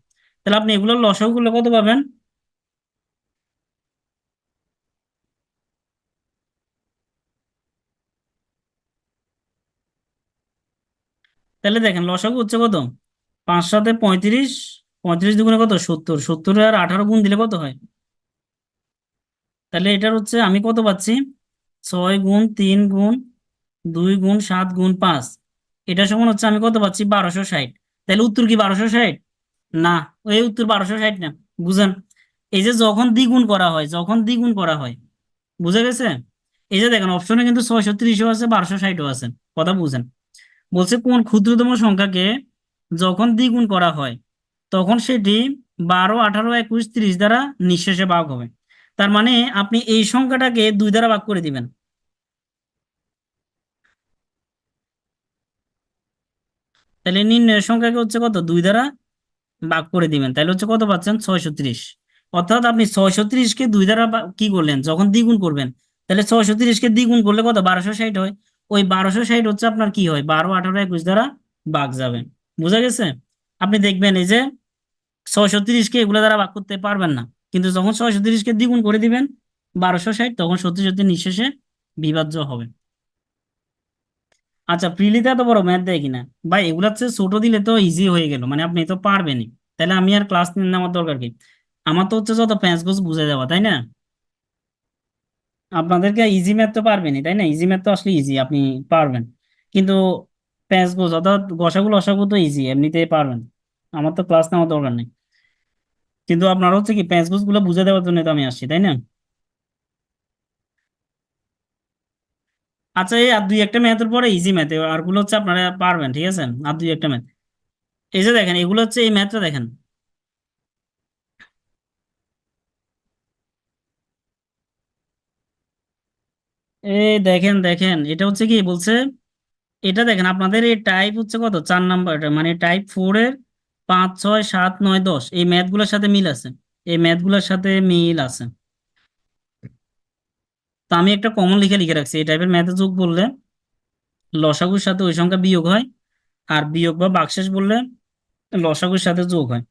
তাহলে আপনি এগুলোর লসাগু করলে কত পাবেন? তাহলে দেখেন লসাগু হচ্ছে কত, 5 সাথে 35, 35 দুগুণে কত 70, 70 আর 18 গুণ দিলে কত হয়? তাহলে এটার হচ্ছে আমি কত পাচ্ছি, 6 গুণ 3 গুণ 2 গুণ 7 গুণ 5, এটা সমান হচ্ছে আমি কত পাচ্ছি 1260। তাহলে উত্তর কি 1260? না, এই উত্তর 1260 না। বুঝেন, এই যে যখন দ্বিগুণ করা হয়, যখন দ্বিগুণ করা হয়, বুঝে গেছে? এই যে দেখেন অপশনে কিন্তু 630ও আছে 1260ও আছে। কথা বুঝেন, বলছে কোন ক্ষুদ্রতম সংখ্যাকে যখন দ্বিগুণ করা হয় তখন সেটি 12 18 21 30 দ্বারা নিঃশেষে ভাগ হবে। তার মানে আপনি এই সংখ্যাটাকে 2 দ্বারা ভাগ করে দিবেন, তাহলে নির্ণয়ের সংখ্যাকে হচ্ছে কত 2 দ্বারা ভাগ করে দিবেন, তাহলে হচ্ছে কত পাচ্ছেন 630। অর্থাৎ আপনি 630কে 2 দ্বারা কি করলেন, যখন দ্বিগুণ করবেন, তাহলে 630কে দ্বিগুণ করলে কত 1260 হয়, ওই 1260 হচ্ছে আপনার কি হয় 12 18 21 দ্বারা ভাগ যাবে। বুঝা গেছে? আপনি দেখবেন এই যে 630কে এগুলো দ্বারা ভাগ করতে পারবেন না, কিন্তু যখন 630কে দ্বিগুণ করে দিবেন 1260, তখন সত্যি সত্যি নিঃশেষে বিভাজ্য হবে। আচ্ছা, প্রিলিতে এত বড় ম্যাথ দেয় কিনা? ভাই এগুলা হচ্ছে ছোট দিলে তো ইজি হয়ে গেল, মানে আপনি তো পারবেনই, তাহলে আমি আর ক্লাস নেওয়ার দরকার কি? আমার তো হচ্ছে যত প্যাঁচ গোছ বুঝে যাওয়া, তাই না? আপনাদেরকে ইজি ম্যাথ তো পারবেনই, তাই না? ইজি ম্যাথ তো আসলে ইজি, আপনি পারবেন, কিন্তু প্যাঁচ গোছ অর্থাৎ গসাগু লসাগু তো ইজি, এমনিতেই পারবেন, আমার তো ক্লাস নেওয়ার দরকার নেই। কিন্তু আপনার হচ্ছে কি প্যাঁচ গোছ গুলো বুঝে দেওয়ার জন্য তো আমি আসছি, তাই না? আচ্ছা, এই আর দুই একটা ম্যাথের পরে ইজি ম্যাথ, আর গুলো হচ্ছে আপনারা পারবেন, ঠিক আছে, আর দুই একটা ম্যাথ। এই যে দেখেন এগুলো হচ্ছে এই ম্যাথটা দেখেন, এই দেখেন দেখেন এটা হচ্ছে কি বলছে, এটা দেখেন আপনাদের এই টাইপ হচ্ছে কত 4 নাম্বার, মানে টাইপ 4 এর 5 6 7 9 10 এই ম্যাথগুলোর সাথে মিল আছে, এই ম্যাথগুলোর সাথে মিল আছে। তো আমি একটা কমন লিখে লিখে রাখছি, এই টাইপের ম্যাথে যোগ বললে লসাগুর সাথে ওই সংখ্যা বিয়োগ হয়, আর বিয়োগ বা ভাগশেষ বললে লসাগুর সাথে যোগ হয়।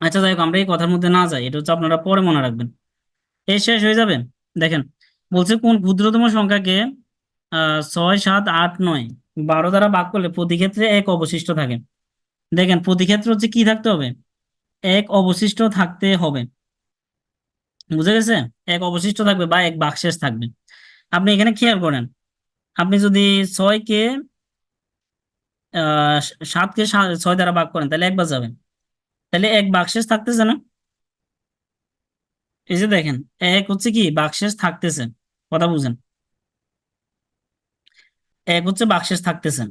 আচ্ছা যাই হোক, আমরা এই কথার মধ্যে না যাই, এটা হচ্ছে আপনারা পরে মনে রাখবেন, এই শেষ হয়ে যাবে। দেখেন বলছে কোন ক্ষুদ্রতম সংখ্যাকে 6 7 8 9 12 দ্বারা ভাগ করলে প্রতি ক্ষেত্রে এক অবশিষ্ট থাকে। দেখেন প্রতি ক্ষেত্রে হচ্ছে কি থাকতে হবে, এক অবশিষ্ট থাকতে হবে। বুঝে গেছে? এক অবশিষ্ট থাকবে বা এক ভাগশেষ থাকবে। আপনি এখানে খেয়াল করেন, আপনি যদি 6কে 7কে 6 দ্বারা ভাগ করেন তাহলে একবার যাবেন, তাহলে এক ভাগশেষ থাকতেছে না? এই যে দেখেন এক হচ্ছে কি ভাগশেষ থাকতেছে, কথা বুঝেন, এক হচ্ছে ভাগশেষ থাকতেছে।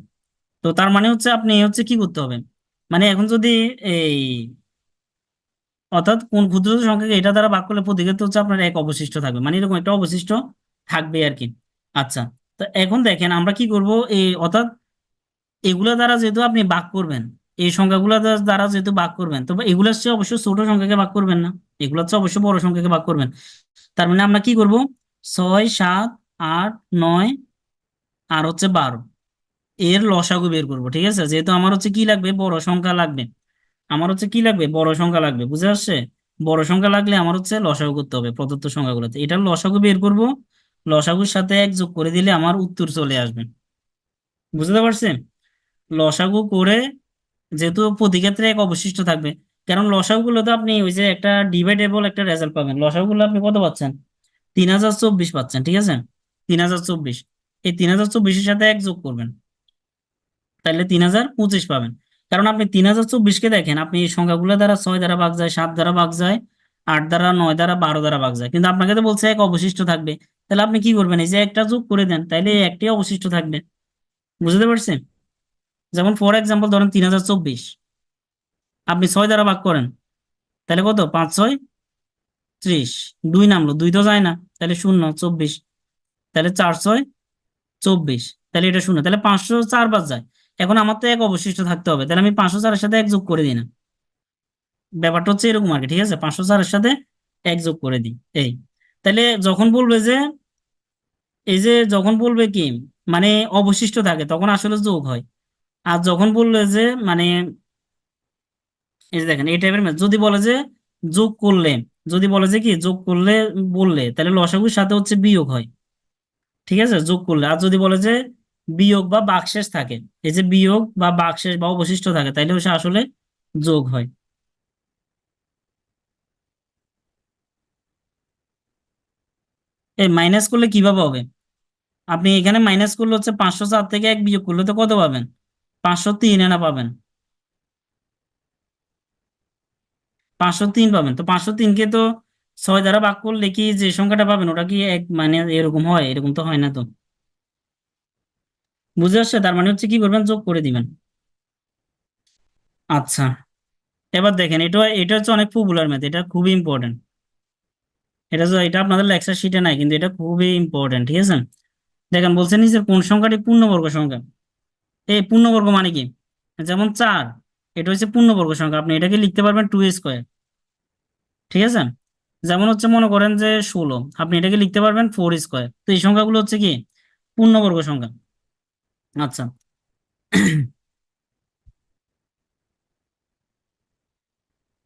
তো তার মানে হচ্ছে আপনি হচ্ছে কি করতে হবে, মানে এখন যদি এই অর্থাৎ কোন ক্ষুদ্র সংখ্যাকে এটা দ্বারা ভাগ করলে প্রতিক্ষেত্রে হচ্ছে আপনার এক অবশিষ্ট থাকবে, মানে এরকম একটা অবশিষ্ট থাকবে আর কি। আচ্ছা, তো এখন দেখেন আমরা কি করব, এই অর্থাৎ এগুলা দ্বারা যেহেতু আপনি ভাগ করবেন, এই সংখ্যাগুলো দ্বারা যেহেতু ভাগ করবেন, তবে এগুলোর চেয়ে অবশ্যই ছোট সংখ্যাকে ভাগ করবেন না, এগুলোর চেয়ে অবশ্যই বড় সংখ্যাকে ভাগ করবেন। তার মানে আমরা কি করব, 6 7 8 9 আর হচ্ছে 12 এর লসাগু বের করব, ঠিক আছে, যেহেতু আমার হচ্ছে কি লাগবে, বড় সংখ্যা লাগবে, আমার হচ্ছে কি লাগবে, বড় সংখ্যা লাগবে, বুঝে আসছে? বড় সংখ্যা লাগলে আমার হচ্ছে লসাগু করতে হবে প্রদত্ত সংখ্যাগুলোতে, এটার লসাগু বের করব, লসাগুর সাথে এক যোগ করে দিলে আমার উত্তর চলে আসবে। বুঝতে পারছেন? লসাগু করে, যেহেতু প্রতি ক্ষেত্রে এক অবশিষ্ট থাকবে, কারণ লসাগু গুলো তো আপনি ওই যে একটা ডিভাইডেবল একটা রেজাল্ট পাবেন, লসাগু গুলো আপনি কত পাচ্ছেন, 3024 পাচ্ছেন, ঠিক আছে, 3024, এই 3024-এর সাথে এক যোগ করবেন, তাহলে 3025 পাবেন। কারণ আপনি 3024-কে দেখেন, আপনি এই সংখ্যাগুলো দ্বারা 6 দ্বারা ভাগ যায়, 7 দ্বারা ভাগ যায়, 8 দ্বারা, 9 দ্বারা, 12 দ্বারা ভাগ যায়, কিন্তু আপনাকে তো বলছে এক অবশিষ্ট থাকবে, তাহলে আপনি কি করবেন, এই যে একটা যোগ করে দেন, তাইলে এই একটি অবশিষ্ট থাকবে। বুঝতে পারছেন? যেমন ফর এক্সাম্পল ধরেন 3024 আপনি 6 দ্বারা ভাগ করেন, তাহলে কত, 5 6 30, 2 নামলো, 2 তো যায় না, তাহলে 0 24, তাহলে 4 6 24, তাহলে এটা 0, তাহলে 504 বাদ যায়। এখন আমার তো এক অবশিষ্ট থাকতে হবে, তাহলে আমি 504-এর সাথে এক যোগ করে দিই না, ব্যাপারটা হচ্ছে এরকম আর কি, ঠিক আছে, 504-এর সাথে এক যোগ করে দিই, এই, তাহলে যখন বলবে যে, এই যে যখন বলবে কি, মানে অবশিষ্ট থাকে, তখন আসলে যোগ হয়। আর যখন বললে যে মানে, এই যে দেখেন এই টাইপের ম্যাথ যদি বলে যে যোগ করলে, যদি বলে যে কি যোগ করলে, বললে তাহলে লসাগুর সাথে হচ্ছে বিয়োগ হয়, ঠিক আছে, যোগ করলে। আর যদি বলে যে বিয়োগ বা ভাগশেষ থাকে, এই যে বিয়োগ বা ভাগশেষ বা অবশিষ্ট থাকে, তাইলে হচ্ছে আসলে যোগ হয়। এই মাইনাস করলে কিভাবে হবে, আপনি এখানে মাইনাস করলে হচ্ছে 504 থেকে এক বিয়োগ করলে তো কত পাবেন, 503 এনা পাবেন, 503 পাবেন। তো 503-কে তো 6 দ্বারা ভাগ করলে কি যে সংখ্যাটা পাবেন ওটা কি এক মানে এরকম হয়, এরকম তো হয় না তো। বুঝে আসছে? তার মানে হচ্ছে কি করবেন, যোগ করে দিবেন। আচ্ছা, এবার দেখেন এটা এটা হচ্ছে অনেক পপুলার ম্যাথ, এটা খুবই ইম্পর্টেন্ট, এটা আপনাদের লেকচার শিটে নাই, কিন্তু এটা খুবই ইম্পর্টেন্ট, ঠিক আছে। দেখেন বলছেন নিচের কোন সংখ্যাটি পূর্ণবর্গ সংখ্যা, এই পূর্ণবর্গ মানে কি, যেমন 4, এটা হচ্ছে পূর্ণবর্গ সংখ্যা, আপনি এটাকে লিখতে পারবেন 2 স্কোয়ার, ঠিক আছে। যেমন হচ্ছে মনে করেন যে 16, আপনি এটাকে লিখতে পারবেন 4 স্কোয়ার, তো এই সংখ্যাগুলো হচ্ছে কি পূর্ণবর্গ সংখ্যা। আচ্ছা,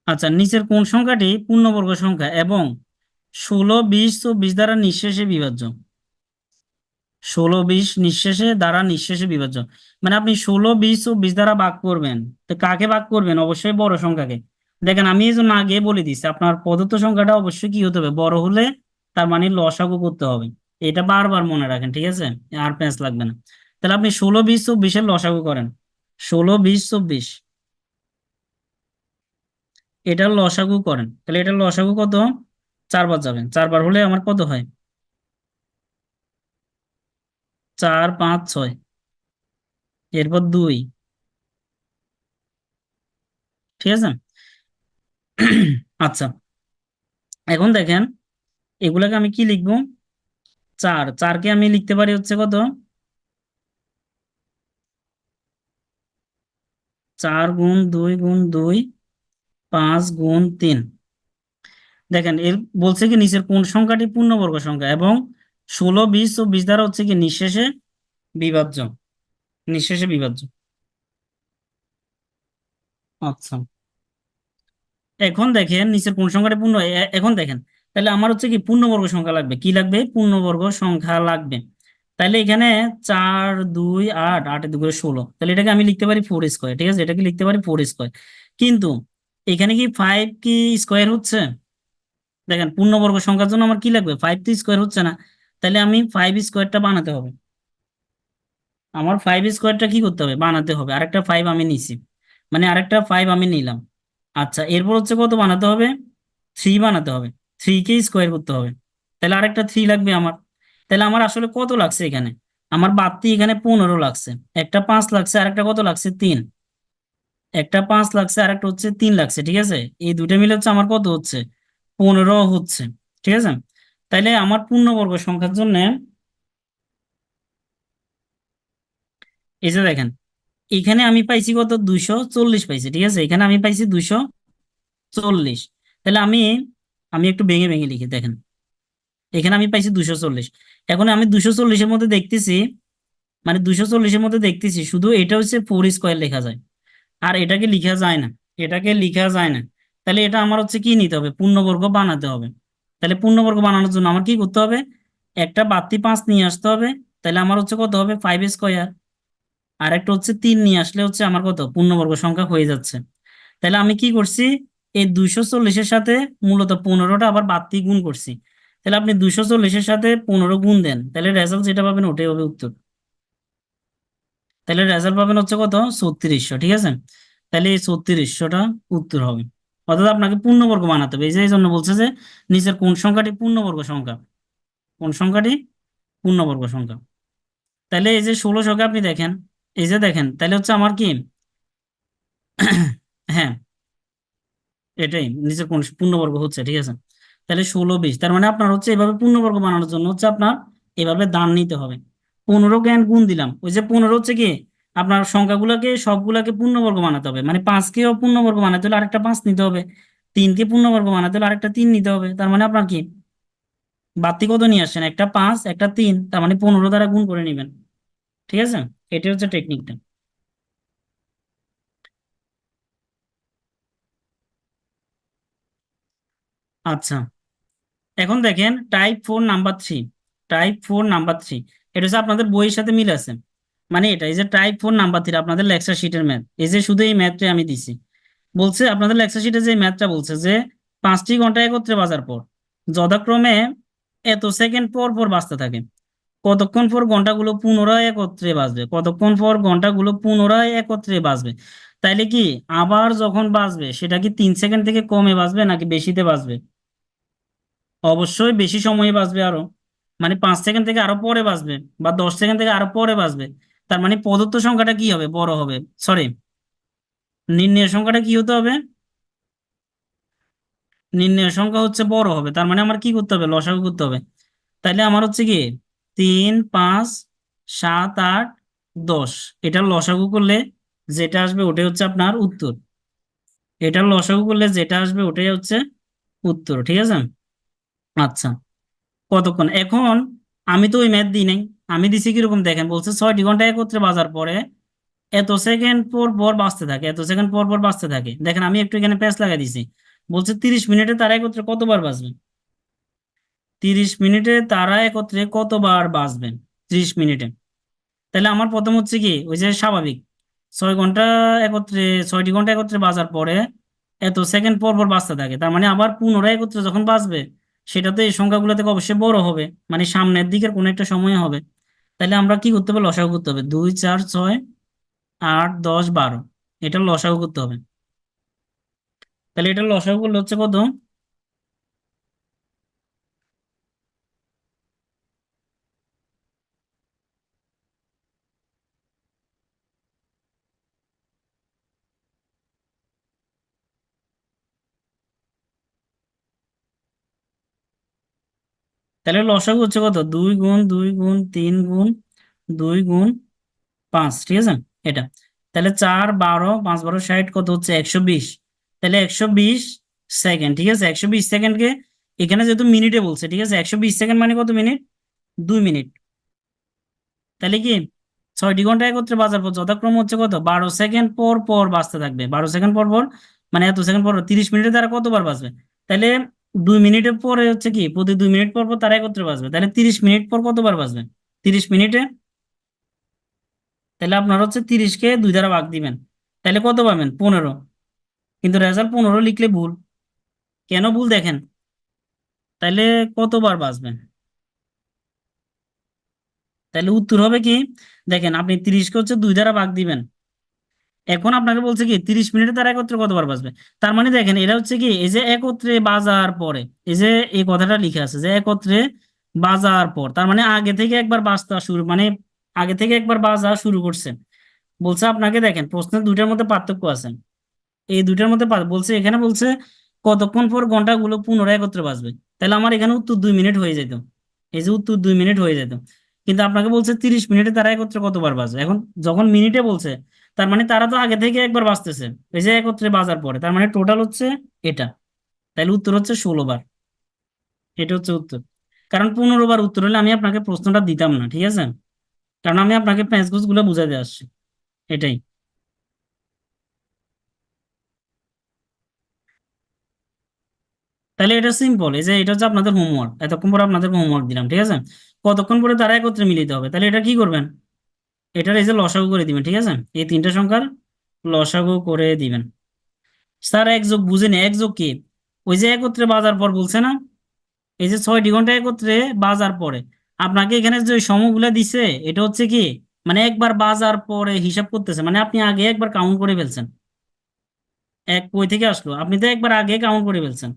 আচ্ছা, নিচের কোন সংখ্যাটি পূর্ণবর্গ সংখ্যা এবং 16 20 24 দ্বারা নিঃশেষে বিভাজ্য, 16 20 দ্বারা নিঃশেষে বিভাজ্য, মানে আপনি 16 20 24 দ্বারা ভাগ করবেন, তো কাকে ভাগ করবেন, অবশ্যই বড় সংখ্যাকে। দেখেন আমি এই জন্য আগে বলে দিচ্ছি, আপনার প্রদত্ত সংখ্যাটা অবশ্যই কি হতে হবে, বড় হলে তার মানে লসাগু করতে হবে, এটা বারবার মনে রাখেন, ঠিক আছে, আর প্যাঁচ লাগবে না। তাহলে আপনি 16 20 24-এর লসাগু করেন, 16 20 24 এটার লসাগু করেন, তাহলে এটার লসাগু কত, 4 বার যাবেন, 4 বার হলে আমার কত হয়, 4 5 6, এরপর 2, ঠিক আছে। আচ্ছা, এখন দেখেন এগুলাকে আমি কি লিখবো, 4 4-কে আমি লিখতে পারি হচ্ছে কত, 4 × 2 × 2 5 × 3। দেখেন এর বলছে কি নিচের কোন সংখ্যাটি পূর্ণবর্গ সংখ্যা এবং 16 20 24 দ্বারা হচ্ছে কি নিঃশেষে বিভাজ্য, নিঃশেষে বিভাজ্য। আচ্ছা, এখন দেখেন নিচের কোন সংখ্যাটি এখন দেখেন, তাহলে আমার হচ্ছে কি পূর্ণবর্গ সংখ্যা লাগবে, কি লাগবে, পূর্ণবর্গ সংখ্যা লাগবে। তাহলে এখানে 4 2 8, 8 2 16, তাহলে এটাকে আমি লিখতে পারি 4 স্কোয়ার, ঠিক আছে, এটাকে লিখতে পারি 4 স্কোয়ার। কিন্তু এখানে কি 5 কি স্কোয়ার হচ্ছে, দেখেন পূর্ণবর্গ সংখ্যার জন্য আমার কি লাগবে, 5 তো স্কোয়ার হচ্ছে না, তাহলে আমি 5 স্কোয়ারটা বানাতে হবে, আমার 5 স্কোয়ারটা কি করতে হবে, বানাতে হবে, আরেকটা 5 আমি নিছি, মানে আরেকটা 5 আমি নিলাম। আচ্ছা, এরপর হচ্ছে কত বানাতে হবে, 3 বানাতে হবে, 3-কে স্কোয়ার করতে হবে, তাহলে আরেকটা 3 লাগবে আমার। তাহলে আমার আসলে কত লাগছে এখানে, আমার বাড়তি এখানে 15 লাগছে, একটা 5 লাগছে আর একটা কত লাগছে 3, একটা 5 লাগছে আর একটা হচ্ছে 3 লাগছে, ঠিক আছে, এই দুটো মিলে হচ্ছে আমার কত হচ্ছে 15 হচ্ছে, ঠিক আছে। তাইলে আমার পূর্ণবর্গ সংখ্যার জন্য এই যে দেখেন, এখানে আমি পাইছি কত 240 পাইছি, ঠিক আছে, এখানে আমি পাইছি 240। তাহলে আমি আমি একটু ভেঙে ভেঙে লিখি, দেখেন এখানে আমি পাইছি 240। এখন আমি 240-এর মধ্যে দেখতেছি, মানে 240-এর মধ্যে দেখতেছি শুধু এটা হচ্ছে 4 স্কোয়ার লেখা যায়, আর এটাকে লিখা যায় না, এটাকে লিখা যায় না। তাহলে এটা আমার হচ্ছে কি নিতে হবে, পূর্ণবর্গ বানাতে হবে। তাহলে পূর্ণবর্গ বানানোর জন্য আমার কি করতে হবে, একটা বাড়তি 5 নিয়ে আসতে হবে। তাহলে আমার হচ্ছে কত হবে 5 স্কোয়ার, আর একটা হচ্ছে 3 নিয়ে আসলে হচ্ছে আমার কত পূর্ণবর্গ সংখ্যা হয়ে যাচ্ছে। তাহলে আমি কি করছি, এই 240-এর সাথে মূলত 15টা আবার বাড়তি গুণ করছি। তাহলে আপনি 240-এর সাথে 15 গুণ দেন, তাহলে রেজাল্ট যেটা পাবেন ওটাই হবে উত্তর। তাহলে রেজাল্ট পাবেন হচ্ছে কত 3600, ঠিক আছে। তাহলে এই 3600টা উত্তর হবে। অর্থাৎ আপনাকে পূর্ণবর্গ বানাতে হবে, এই যে এই জন্য বলছে যে নিচের কোন সংখ্যাটি পূর্ণবর্গ সংখ্যা, কোন সংখ্যাটি পূর্ণবর্গ সংখ্যা। তাহলে এই যে 1600-কে আপনি দেখেন, এই যে দেখেন, তাহলে হচ্ছে আমার কি হ্যাঁ, এটাই নিচের কোন পূর্ণবর্গ হচ্ছে, ঠিক আছে। তাহলে 16 20, তার মানে আপনার হচ্ছে এভাবে পূর্ণবর্গ বানানোর জন্য হচ্ছে আপনার এভাবে দান নিতে হবে। 15 জ্ঞান গুণ দিলাম, ওই যে 15 হচ্ছে কি আপনার সংখ্যাগুলোকে সবগুলাকে পূর্ণবর্গ বানাতে হবে, মানে 5-কেও পূর্ণবর্গ বানাতে হলে আরেকটা 5 নিতে হবে, 3-কে পূর্ণবর্গ বানাতে হলে আরেকটা 3 নিতে হবে। তার মানে আপনার কি বাড়তি কত নিয়ে আসছেন, একটা 5 একটা 3, তার মানে 15 দ্বারা গুণ করে নেবেন, ঠিক আছে। এটা হচ্ছে টেকনিকটা। আচ্ছা, এখন দেখেন টাইপ 4 নাম্বার 3, টাইপ 4 নাম্বার 3, এটা হচ্ছে আপনাদের বইয়ের সাথে মিল আছে। মানে এটা এই যে টাইপ 4 নাম্বার 3 আপনাদের লেকচার শিটের ম্যাথ, এই যে শুধু এই ম্যাথটা আমি দিছি। বলছে আপনাদের লেকচার শিটে যে ম্যাথটা বলছে যে 5টি ঘন্টা একত্রে বাজার পর যথাক্রমে এত সেকেন্ড পর পর বাজতে থাকে, কতক্ষণ পর ঘন্টাগুলো পুনরায় একত্রে বাজবে, কতক্ষণ পর ঘন্টাগুলো পুনরায় একত্রে বাজবে। তাইলে কি আবার যখন বাজবে সেটা কি 3 সেকেন্ড থেকে কমে বাজবে নাকি বেশিতে বাজবে? অবশ্যই বেশি সময়ে বাঁচবে আরো, মানে 5 সেকেন্ড থেকে আরো পরে বাঁচবে, বা 10 সেকেন্ড থেকে আরো পরে বাঁচবে। তার মানে প্রদত্ত সংখ্যাটা কি হবে, বড় হবে। সরি, নির্ণয় সংখ্যাটা কি হতে হবে, নির্ণয় সংখ্যা হচ্ছে বড় হবে। তার মানে আমার কি করতে হবে, লসাগু করতে হবে। তাইলে আমার হচ্ছে কি 3 5 7 8 10, এটার লসাগু করলে যেটা আসবে ওটাই হচ্ছে আপনার উত্তর, এটার লসাগু করলে যেটা আসবে ওটাই হচ্ছে উত্তর, ঠিক আছে। আচ্ছা, কতক্ষণ এখন, আমি তো ওই ম্যাথ দিই নাই, আমি দিছি কিরকম দেখেন, বলছে 6টি ঘন্টা একত্রে বাজার পরে এত সেকেন্ড পর পর বাঁচতে থাকে, এত সেকেন্ড পর পর বাঁচতে থাকে। দেখেন আমি একটু এখানে প্যাচ লাগাই দিছি, বলছে 30 মিনিটে তারা একত্রে কতবার বাঁচবে, 30 মিনিটে তারা একত্রে কতবার বাঁচবেন 30 মিনিটে। তাহলে আমার প্রথম হচ্ছে কি ওই যে স্বাভাবিক 6 ঘন্টা একত্রে, 6টি ঘন্টা একত্রে বাজার পরে এত সেকেন্ড পর পর বাঁচতে থাকে, তার মানে আবার পুনরায় একত্রে যখন বাঁচবে সেটা তো এই সংখ্যাগুলো থেকে অবশ্যই বড় হবে, মানে সামনের দিকের কোনো একটা সময় হবে। তাহলে আমরা কি করতে হবে, লসাগু করতে হবে, 2 4 6 8 10 12, এটা লসাগু করতে হবে। তাহলে এটা লসাগু করলে হচ্ছে কত, তাহলে লসাগু হচ্ছে কত 2 গুণ 2 গুণ 3 গুণ 2 গুণ 5, ঠিক আছে, এটা। তাহলে 4 12 5 12 60 কত হচ্ছে 120, তাহলে 120 সেকেন্ড, ঠিক আছে। 120 সেকেন্ডকে এখানে যেহেতু মিনিটে বলছে, ঠিক আছে, 120 সেকেন্ড মানে কত মিনিট, 2 মিনিট। তাহলে কি 6টি ঘন্টা একত্রে বাজার পর যথাক্রম হচ্ছে কত 12 সেকেন্ড পর পর বাজতে থাকবে, 12 সেকেন্ড পর পর, মানে এত সেকেন্ড পর পর 30 মিনিটে তারা কতবার বাজবে। তাহলে 2 মিনিটের পরে হচ্ছে কি প্রতি 2 মিনিট পর পর তারা একত্রে বাজবে, তাহলে 30 মিনিট পর কতবার বাজবে 30 মিনিটে। তাহলে আপনার হচ্ছে 30-কে 2 দ্বারা ভাগ দিবেন, তাহলে কত পাবেন 15। কিন্তু রেজাল্ট 15 লিখলে ভুল, কেন ভুল দেখেন, তাহলে কতবার বাঁচবেন, তাহলে উত্তর হবে কি, দেখেন আপনি 30-কে হচ্ছে 2 দ্বারা ভাগ দিবেন, এখন আপনাকে বলছে কি 30 মিনিটে তারা একত্রে কতবার বাজবে। তার মানে দেখেন এটা হচ্ছে কি এই যে একত্রে বাজার পরে, এই যে এই কথাটা লিখে আছে যে একত্রে বাজার পর, তার মানে আগে থেকে একবার বাজতে শুরু, মানে আগে থেকে একবার বাজা শুরু করছে। বলছে আপনাকে, দেখেন প্রশ্নের দুইটার মধ্যে পার্থক্য আছে। এই দুইটার মধ্যে বলছে, এখানে বলছে কতক্ষণ পর ঘন্টাগুলো পুনরায় একত্রে বাজবে। তাহলে আমার এখানে উত্তর 2 মিনিট হয়ে যেত। এই যে উত্তর 2 মিনিট হয়ে যেত। কিন্তু আপনাকে বলছে 30 মিনিটে তারা একত্রে কতবার বাজবে। এখন যখন মিনিটে বলছে, তার মানে তারা তো আগে থেকে একবার বাজতেছে, এই যে একত্রে বাজার পরে, তার মানে টোটাল হচ্ছে এটা। তাহলে উত্তর হচ্ছে 16বার। এটা হচ্ছে উত্তর। কারণ 15বার উত্তর হলে আমি আপনাকে প্রশ্নটা দিতাম না, ঠিক আছে? কারণ আমি আপনাকে প্যাঁচগুছ গুলো বুঝাতে আসছি, এটাই। তাহলে এটা সিম্পল, এই যে এটা হচ্ছে আপনাদের হোমওয়ার্ক, এতক্ষণ পরে আপনাদের হোমওয়ার্ক দিলাম, ঠিক আছে? কতক্ষণ পরে তারা একত্রে মিলিত হবে, তাহলে এটা কি করবেন? এটার এই যে লসাগু করে দিবেন, ঠিক আছে? এই তিনটা সংখ্যার লসাগু করে দিবেন। স্যার এক যোগ বুঝেনি, এক যোগ কি? ওই যে একত্রে বাজার পর বলছে না, এই যে 6টি ঘন্টা একত্রে বাজার পরে, আপনাকে এখানে যে সমগুলা দিছে, এটা হচ্ছে কি, মানে একবার বাজার পরে হিসাব করতেছে, মানে আপনি আগে একবার কাউন্ট করে ফেলছেন। এক কই থেকে আসলো? আপনি তো একবার আগে কাউন্ট করে ফেলছেন।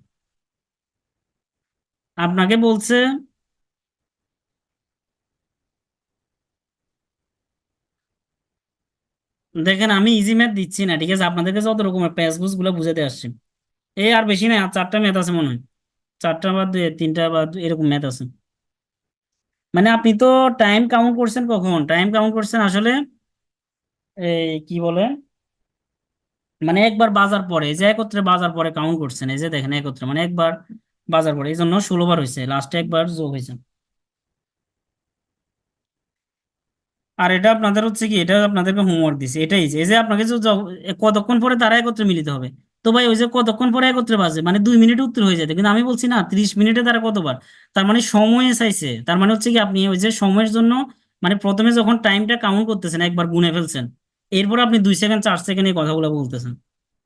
আপনাকে বলছে, দেখেন আমি ইজি ম্যাথ দিচ্ছি না, ঠিক আছে? আপনাদেরকে যত রকমের প্যাচগুস গুলো বুঝাতে আসছি। এই আর বেশি নাই, আর 4টা ম্যাথ আছে মনে হয়। 4টা বা 3টা বা এরকম ম্যাথ আছে। মানে আপনি তো টাইম কাউন্ট করছেন, কখন টাইম কাউন্ট করছেন আসলে, এই কি বলে, মানে একবার বাজার পরে, এই যে একত্রে বাজার পরে কাউন্ট করছেন, এই যে দেখেন একত্রে মানে একবার বাজার পরে, এই জন্য 16বার হয়েছে, লাস্টে একবার যোগ হয়েছে। আর এটা আপনাদের হচ্ছে কি, এটা আপনাদেরকে হোমওয়ার্ক দিছে, এটাই যে এই যে আপনাকে যে কতক্ষণ পরে তারা একত্রে মিলিত হবে। তো ভাই ওই যে কতক্ষণ পরে একত্রে বাজে, মানে 2 মিনিটে উত্তর হয়ে যেত, কিন্তু আমি বলছি না 30 মিনিটে তারা কতবার। তার মানে সময়ে চাইছে, তার মানে হচ্ছে কি আপনি ওই যে সময়ের জন্য, মানে প্রথমে যখন টাইমটা কাউন্ট করতেছেন একবার গুনে ফেলছেন, এরপর আপনি 2 সেকেন্ড 4 সেকেন্ড এই কথাগুলো বলতেছেন,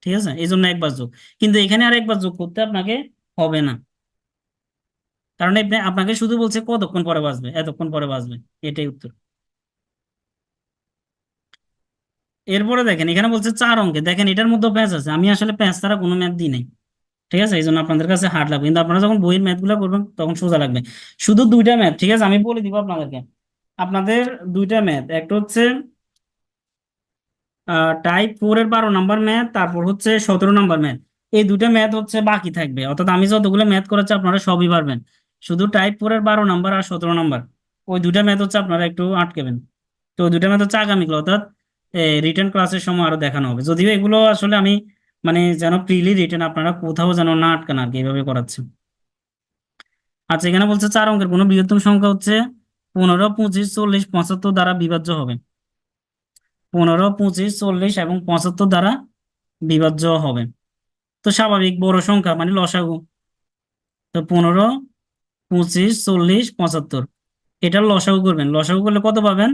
ঠিক আছে? এই জন্য একবার যোগ। কিন্তু এখানে আর একবার যোগ করতে আপনাকে হবে না, কারণ আপনাকে শুধু বলছে কতক্ষণ পরে বাজবে, এতক্ষণ পরে বাজবে, এটাই উত্তর। এরপরে দেখেন এখানে বলছে 4 অঙ্কে, দেখেন এটার মধ্যে প্যাঁচ আছে, আমি আসলে প্যাঁচ ছাড়া কোনো ম্যাথ দিই নাই, ঠিক আছে? এই জন্য আপনাদের কাছে হার্ড লাগবে, কিন্তু আপনারা যখন বইয়ের ম্যাথ গুলো করবেন তখন সোজা লাগবে। শুধু দুইটা ম্যাথ, ঠিক আছে? আমি বলে দিব আপনাদেরকে। আপনাদের দুইটা ম্যাথ, একটা হচ্ছে টাইপ 4-এর 12 নম্বর ম্যাথ, তারপর হচ্ছে 17 নম্বর ম্যাথ। এই দুইটা ম্যাথ হচ্ছে বাকি থাকবে, অর্থাৎ আমি যতগুলো ম্যাথ করাচ্ছি আপনারা সবই পারবেন। শুধু টাইপ 4-এর 12 নম্বর আর 17 নম্বর, ওই দুইটা ম্যাথ হচ্ছে আপনারা একটু আটকেবেন। তো ওই দুইটা ম্যাথ হচ্ছে আগামীকাল, অর্থাৎ রিটেন ক্লাসের সময় আরো দেখানো হবে, যদিও এগুলো আসলে আমি মানে যেন প্রিলি রিটেন আপনারা কোথাও যেন না আটকান আর কি, এইভাবে করাচ্ছি। আচ্ছা, এখানে বলছে 4 অঙ্কের কোনো বৃহত্তম সংখ্যা হচ্ছে 15, 25, 40, 75 দ্বারা বিভাজ্য হবে। 15, 25, 40 এবং 75 দ্বারা বিভাজ্য হবে। তো স্বাভাবিক বড় সংখ্যা মানে লসাগু। তো 15, 25, 40, 75, এটার লসাগু করবেন, লসাগু করলে কত পাবেন?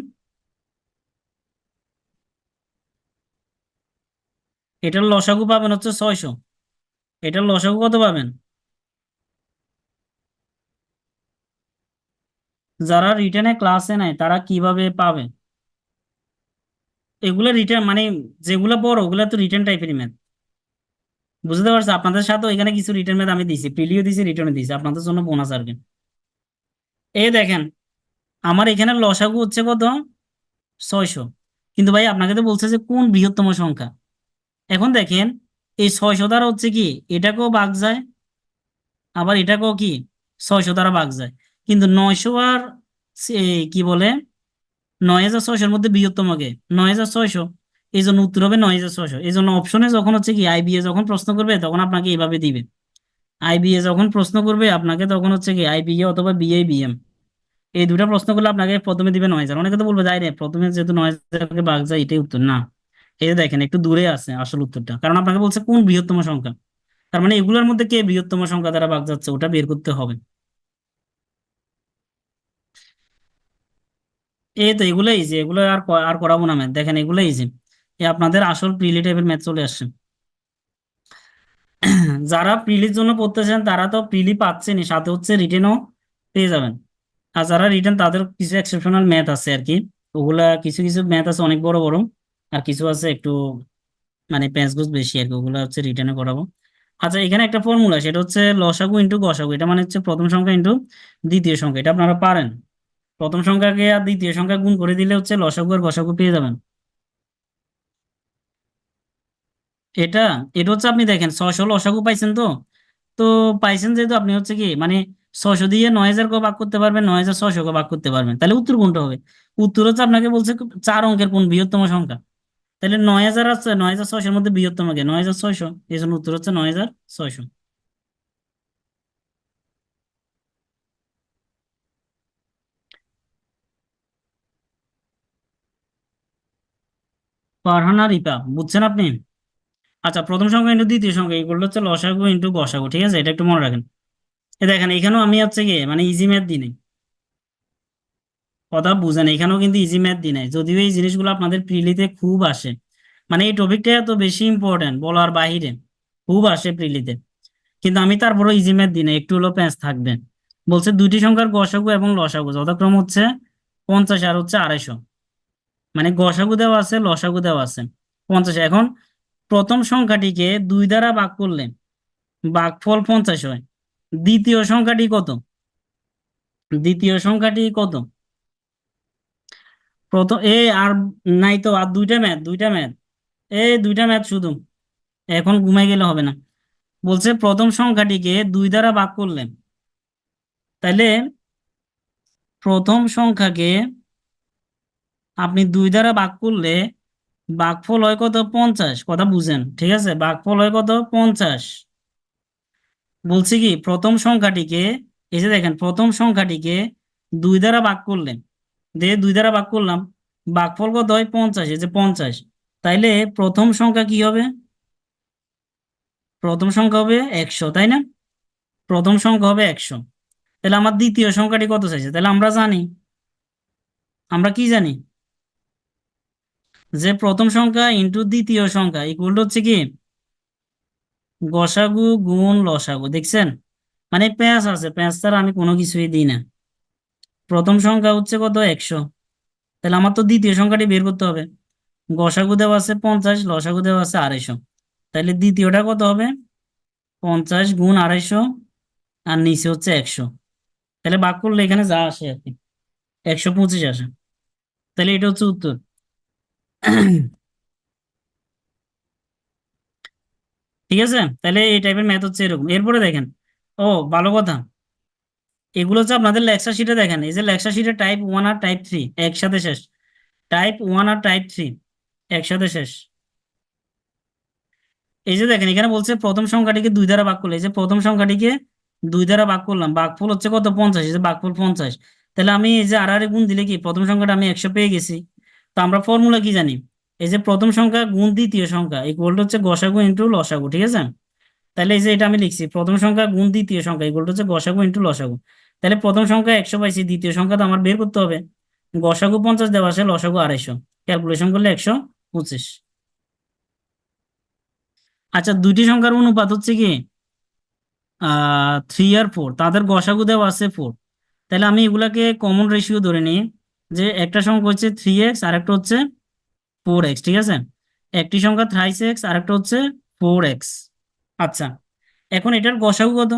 এটার লসাগু পাবেন হচ্ছে 600। এটার লসাগু কত পাবেন? যারা রিটেনে ক্লাসে নেয় তারা কিভাবে পাবে? এগুলো রিটেন মানে, যেগুলো বড় ওগুলো তো রিটেন টাইপেরই ম্যাথ। বুঝতে পারছি, আপনাদের সাথে এখানে কিছু রিটেন ম্যাথ আমি দিছি, প্রিলিও দিছি, রিটেনও দিছি, আপনাদের জন্য বোনাস আর কি। এই দেখেন আমার এখানে লসাগু হচ্ছে কত? 600। কিন্তু ভাই আপনাকে তো বলছে যে কোন বৃহত্তম সংখ্যা। এখন দেখেন এই 600 দ্বারা হচ্ছে কি, এটাকেও ভাগ যায়, আবার এটাকেও কি 600 দ্বারা ভাগ যায়। কিন্তু 900 আর কি বলে, 9600-এর মধ্যে বৃহত্তম কে? 9600। এই জন্য উত্তর হবে 9600। এই জন্য অপশনে যখন হচ্ছে কি আইবিএ যখন প্রশ্ন করবে তখন আপনাকে এইভাবে দিবে। আইবিএ যখন প্রশ্ন করবে আপনাকে তখন হচ্ছে কি আইবিএ অথবা বিএ বিএম, এই দুটা প্রশ্ন করলে আপনাকে প্রথমে দিবে 9000। অনেকে তো বলবে যাই রে, প্রথমে যেহেতু 9000কে ভাগ যায় এটাই উত্তর না। এই যে দেখেন একটু দূরে আছে আসল উত্তরটা, কারণ আপনাকে বলছে কোন বৃহত্তম সংখ্যা। তার মানে এগুলোর মধ্যে কে বৃহত্তম সংখ্যা দ্বারা ভাগ যাচ্ছে ওটা বের করতে হবে। এই তো এগুলো ইজি, এগুলো আর করাবো না ম্যাথ, দেখেন এগুলো ইজি। আপনাদের আসল প্রিলি টাইপের ম্যাথ চলে আসছে। যারা প্রিলির জন্য পড়তেছেন তারা তো প্রিলি পাচ্ছেনই, সাথে হচ্ছে রিটেনও পেয়ে যাবেন। আর যারা রিটেন তাদের কিছু এক্সেপশনাল ম্যাথ আছে আর কি, ওগুলা কিছু কিছু ম্যাথ আছে অনেক বড় বড়, আর কিছু আছে একটু মানে প্যাঁচ গোছ বেশি আর কি, ওগুলো হচ্ছে রিটেনে করাবো। আচ্ছা, এখানে একটা ফর্মুলা, সেটা হচ্ছে লসাগু ইন্টু গসাগু, এটা মানে হচ্ছে প্রথম সংখ্যা ইন্টু দ্বিতীয় সংখ্যা, এটা আপনারা পারেন। প্রথম সংখ্যাকে আর দ্বিতীয় সংখ্যা গুণ করে দিলে হচ্ছে লসাগু আর গসাগু পেয়ে যাবেন। এটা এটা হচ্ছে আপনি দেখেন 600 লসাগু পাইছেন তো। তো পাইছেন যেহেতু আপনি হচ্ছে কি মানে 600 দিয়ে 9000 কে ভাগ করতে পারবেন, 9600 কে ভাগ করতে পারবেন, তাহলে উত্তর কোনটা হবে? উত্তর হচ্ছে আপনাকে বলছে 4 অঙ্কের কোন বৃহত্তম সংখ্যা। তাহলে 9000 আছে, 9600 এর মধ্যে বৃহত্তম কে? 9600, এই জন্য উত্তর হচ্ছে 9600। ফারহানা রিপা, বুঝছেন আপনি? আচ্ছা, প্রথম সংখ্যা ইন্টু দ্বিতীয় সংখ্যা এগুলো হচ্ছে লসাগু ইন্টু গসাগু, ঠিক আছে? এটা একটু মনে রাখেন। দেখেন এখানেও আমি হচ্ছে কি মানে ইজি ম্যাথ দিই নাই। কথা বুঝেন, এখানেও কিন্তু ইজি ম্যাথ দিই নাই, যদিও এই জিনিসগুলো আপনাদের প্রিলিতে খুব আসে। মানে এই টপিকটা এত বেশি ইম্পর্টেন্ট বলার বাহিরে, খুব আসে প্রিলিতে। কিন্তু আমি তারপরও ইজি ম্যাথ দিই নাই, একটু হলো প্যাঁচ থাকবে। বলছে দুইটি সংখ্যার গসাগু এবং লসাগু যথাক্রম হচ্ছে 50 আর হচ্ছে 250। মানে গসাগু দেওয়া আছে, লসাগু দেওয়া আছে 50। এখন প্রথম সংখ্যাটিকে 2 দ্বারা ভাগ করলে ভাগফল 50 হয়। দ্বিতীয় সংখ্যাটি কত? দ্বিতীয় সংখ্যাটি কত? প্রথম আর নাই তো, আর দুইটা ম্যাথ, দুইটা ম্যাথ, এই দুইটা ম্যাথ শুধু। এখন ঘুমাই গেলে হবে না। বলছে প্রথম সংখ্যাটিকে 2 দ্বারা ভাগ করলে, তাইলে প্রথম সংখ্যাকে আপনি 2 দ্বারা ভাগ করলে ভাগফল হয় কত? 50। কথা বুঝেন, ঠিক আছে? ভাগফল হয় কত? 50। বলছি কি প্রথম সংখ্যাটিকে, এই যে দেখেন প্রথম সংখ্যাটিকে 2 দ্বারা ভাগ করলেন, দিয়ে 2 দ্বারা ভাগ করলাম, ভাগফল কত হয়? 50, এই যে 50। তাইলে প্রথম সংখ্যা কি হবে? প্রথম সংখ্যা হবে 100, তাই না? প্রথম সংখ্যা হবে 100। তাহলে আমার দ্বিতীয় সংখ্যাটি কত চাইছে? তাহলে আমরা জানি, আমরা কি জানি, যে প্রথম সংখ্যা ইন্টু দ্বিতীয় সংখ্যা ইকুয়াল হচ্ছে কি গসাগু গুণ লসাগু। দেখছেন? মানে প্যাঁচ আছে, প্যাঁচ ছাড়া আমি কোনো কিছুই দিই না। প্রথম সংখ্যা হচ্ছে কত? 100। তাহলে আমার তো দ্বিতীয় সংখ্যাটি বের করতে হবে। গসাগু দেওয়া আছে 50, লসাগু দেওয়া আছে 250। তাহলে দ্বিতীয়টা কত হবে? 50 গুণ 250, আর নিচে হচ্ছে 100। তাহলে ভাগ করলে এখানে যা আসে আর কি, 125 আসে। তাহলে এটা হচ্ছে উত্তর। ঠিক আছে, তাহলে এই টাইপের ম্যাথ হচ্ছে এরকম। এরপরে দেখেন, ও ভালো কথা, এগুলো হচ্ছে আপনাদের লেকচার শিটে দেখেন, এই যে লেকচার শিটে টাইপ 1 আর টাইপ 3 একসাথে শেষ। টাইপ 1 আর টাইপ 3 একসাথে শেষ। এই যে দেখেন এখানে বলছে প্রথম সংখ্যাটিকে 2 দ্বারা ভাগ করলে, এই যে প্রথম সংখ্যাটিকে 2 দ্বারা ভাগ করলাম, ভাগফল হচ্ছে কত? 50, এই যে ভাগফল 50। তাহলে আমি এই যে আর গুণ দিলে কি প্রথম সংখ্যাটা আমি 100 পেয়ে গেছি। তো আমরা ফর্মুলা কি জানি? এই যে প্রথম সংখ্যা গুণ দ্বিতীয় সংখ্যা ইকুয়াল হচ্ছে গসাগু ইন্টু লসাগু, ঠিক আছে? তাহলে এই যে এটা আমি লিখছি প্রথম সংখ্যা গুণ দ্বিতীয় সংখ্যা ইকুয়াল হচ্ছে গসাগু ইন্টু লসাগু। তাহলে প্রথম সংখ্যা 100 পাইছি, দ্বিতীয় সংখ্যা তো আমার বের করতে হবে। গসাগু 50 দেওয়া আছে, লসাগু 250, ক্যালকুলেশন করলে 125। আচ্ছা, দুইটি সংখ্যার অনুপাত হচ্ছে কি 3 আর 4, তাদের গসাগু দেওয়া আছে 4। তাহলে আমি এগুলাকে কমন রেশিও ধরে নিই, যে একটা সংখ্যা হচ্ছে 3x আর একটা হচ্ছে 4x, ঠিক আছে? একটি সংখ্যা থ্রাইস এক্স আর একটা হচ্ছে 4x। আচ্ছা, এখন এটার গসাগু কত?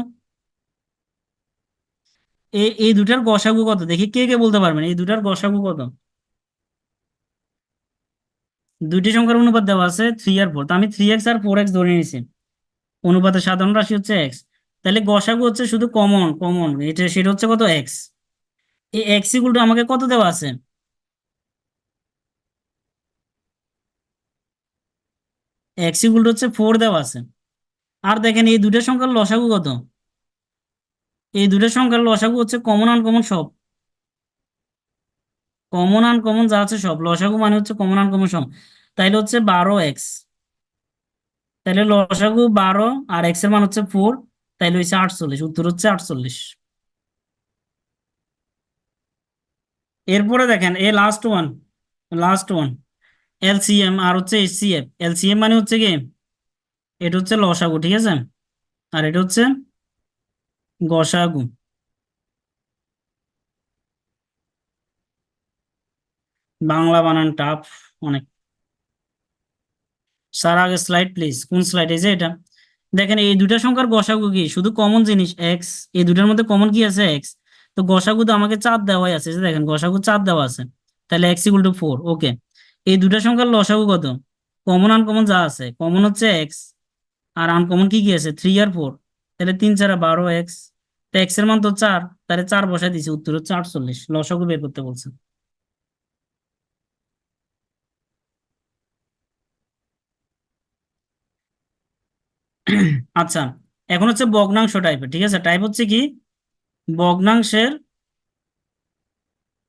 এই দুটার গসাগু কত দেখি, কে কে বলতে পারবেন এই দুটার গসাগু কত? দুইটি সংখ্যার অনুপাত দেওয়া আছে 3 আর 4, তো আমি 3x আর 4x ধরে নিয়েছি। অনুপাতের সাধারণ রাশি হচ্ছে x। তাহলে গসাগু হচ্ছে শুধু কমন কমন, এটা সেটা হচ্ছে কত? x। এই x ইকুয়াল টু আমাকে কত দেওয়া আছে? x ইকুয়াল টু হচ্ছে 4 দেওয়া আছে। আর দেখেন এই দুইটা সংখ্যার লসাগু কত? এই দুইটা সংখ্যার লসাগু হচ্ছে কমন আনকমন সব, কমন আনকমন যা আছে সব লসাগু মানে হচ্ছে কমন আনকমন সব। তাইলে হচ্ছে 12x। তাহলে লসাগু 12 আর x এর মান হচ্ছে 4, তাইলে হচ্ছে 48, উত্তর হচ্ছে 48। এরপরে দেখেন এ last one, last one, LCM আর হচ্ছে এইচসিএফ। এলসিএম মানে হচ্ছে কি এটা হচ্ছে লসাগু, ঠিক আছে? আর এটা হচ্ছে গসাগু। বাংলা বানান টাফ অনেক। স্যার আগে স্লাইড প্লিজ, কোন স্লাইড? এই যে এটা। দেখেন এই দুইটা সংখ্যার গসাগু কি শুধু কমন জিনিস এক্স, এই দুটার মধ্যে কমন কি আছে? এক্স। তো গসাগু তো আমাকে 4 দেওয়াই আছে, এই যে দেখেন গসাগু 4 দেওয়া আছে, তাহলে এক্স ইকুয়াল টু 4। ওকে, এই দুটা সংখ্যার লসাগু কত? কমন আনকমন যা আছে, কমন হচ্ছে এক্স, আর আনকমন কি কি আছে 3 আর 4, তাহলে 3 4 12 এক্স। তো এক্স এর মান তো 4, তাহলে 4 বসাই দিছি, উত্তর হচ্ছে 48, লসাগু বের করতে বলছে। আচ্ছা, এখন হচ্ছে ভগ্নাংশ টাইপের, ঠিক আছে, টাইপ হচ্ছে কি ভগ্নাংশের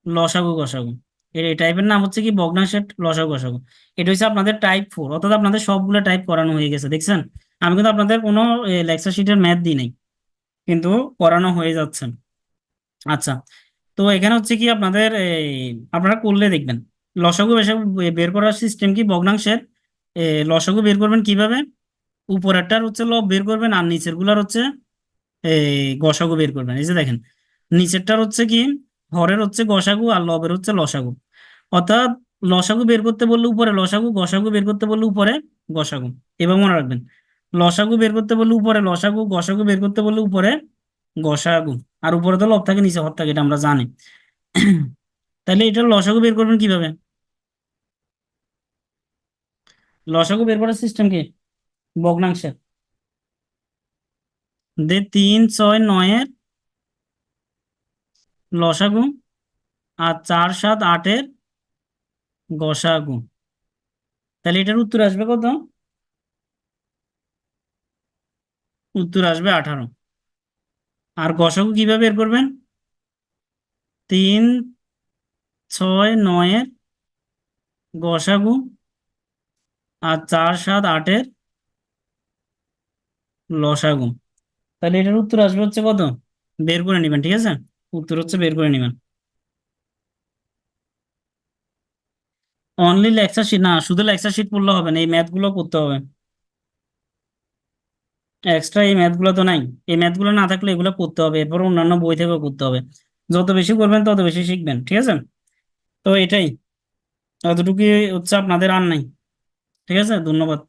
লসাগু গসাগু। এই টাইপের নাম হচ্ছে কি ভগ্নাংশের লসাগু গসাগু। এটা হচ্ছে আপনাদের টাইপ 4, অর্থাৎ আপনাদের সবগুলো টাইপ করানো হয়ে গেছে, দেখছেন? আমি কিন্তু আপনাদের কোনো লেকচার শিটের ম্যাথ দিই নাই, কিন্তু করানো হয়ে যাচ্ছে। আচ্ছা, তো এখানে হচ্ছে কি আপনাদের আপনারা করলে দেখবেন লসাগু গসাগু বের করার সিস্টেম কি ভগ্নাংশের লসাগু বের করবেন কিভাবে, উপরেরটার হচ্ছে লব বের করবেন আর নিচের গুলার হচ্ছে গসাগু বের করবেন। এই যে দেখেন, নিচেরটার হচ্ছে কি হরের হচ্ছে গসাগু আর লবের হচ্ছে লসাগু, অর্থাৎ লসাগু বের করতে বললে উপরে লসাগু, গসাগু বের করতে বললে উপরে গসাগু। এবার মনে রাখবেন, লসাগু বের করতে বললে উপরে লসাগু, গসাগু বের করতে বললে উপরে গসাগু। আর উপরে তো লব থাকে নিচে হর থাকে, এটা আমরা জানি। তাহলে এটা লসাগু বের করবেন কিভাবে? লসাগু বের করার সিস্টেম কি ভগ্নাংশের, 3 6 9 এর লসাগু আর 4 7 8 এর গসাগু, তাহলে এটার উত্তর আসবে কত? উত্তর আসবে 18। আর গসাগু কিভাবে বের করবেন? 3 6 9 এর গসাগু আর 4 7 8 এর লসাগু, তাহলে এটার উত্তর আসবে হচ্ছে কত? বের করে নেবেন, ঠিক আছে, উত্তর হচ্ছে বের করে নেবেন। অনলি লেকচার শিট না, শুধু লেকচার শিট পড়লে হবে না, এই ম্যাথ গুলো করতে হবে। এক্সট্রা এই ম্যাথ গুলো তো নাই, এই ম্যাথ গুলো না থাকলে এগুলো করতে হবে, এরপর অন্যান্য বই থেকেও করতে হবে। যত বেশি করবেন তত বেশি শিখবেন, ঠিক আছে। তো এটাই, এতটুকুই হচ্ছে, আপনাদের আর নাই। ঠিক আছে, ধন্যবাদ।